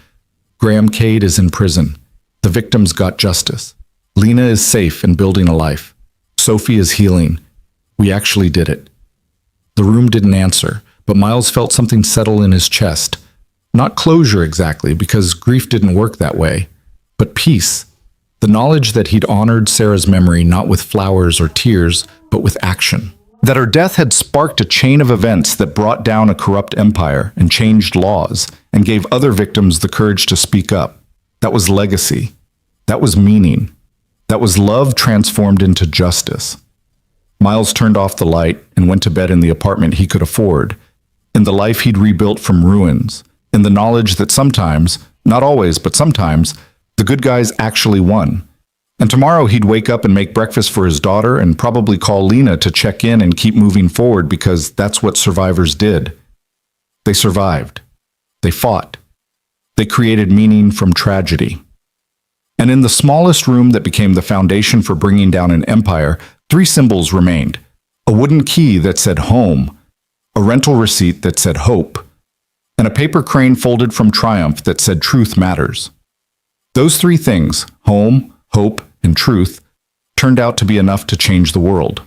Speaker 1: "Graham Cade is in prison. The victims got justice. Lena is safe and building a life. Sophie is healing. We actually did it." The room didn't answer, but Miles felt something settle in his chest. Not closure exactly, because grief didn't work that way, but peace. The knowledge that he'd honored Sarah's memory not with flowers or tears, but with action. That her death had sparked a chain of events that brought down a corrupt empire and changed laws and gave other victims the courage to speak up. That was legacy. That was meaning. That was love transformed into justice. Miles turned off the light and went to bed in the apartment he could afford, in the life he'd rebuilt from ruins, in the knowledge that sometimes, not always, but sometimes, the good guys actually won. And tomorrow he'd wake up and make breakfast for his daughter and probably call Lena to check in and keep moving forward because that's what survivors did. They survived. They fought. They created meaning from tragedy. And in the smallest room that became the foundation for bringing down an empire, 3 symbols remained. A wooden key that said home, a rental receipt that said hope, and a paper crane folded from Triumph that said truth matters. Those 3 things, home, hope, and truth, turned out to be enough to change the world.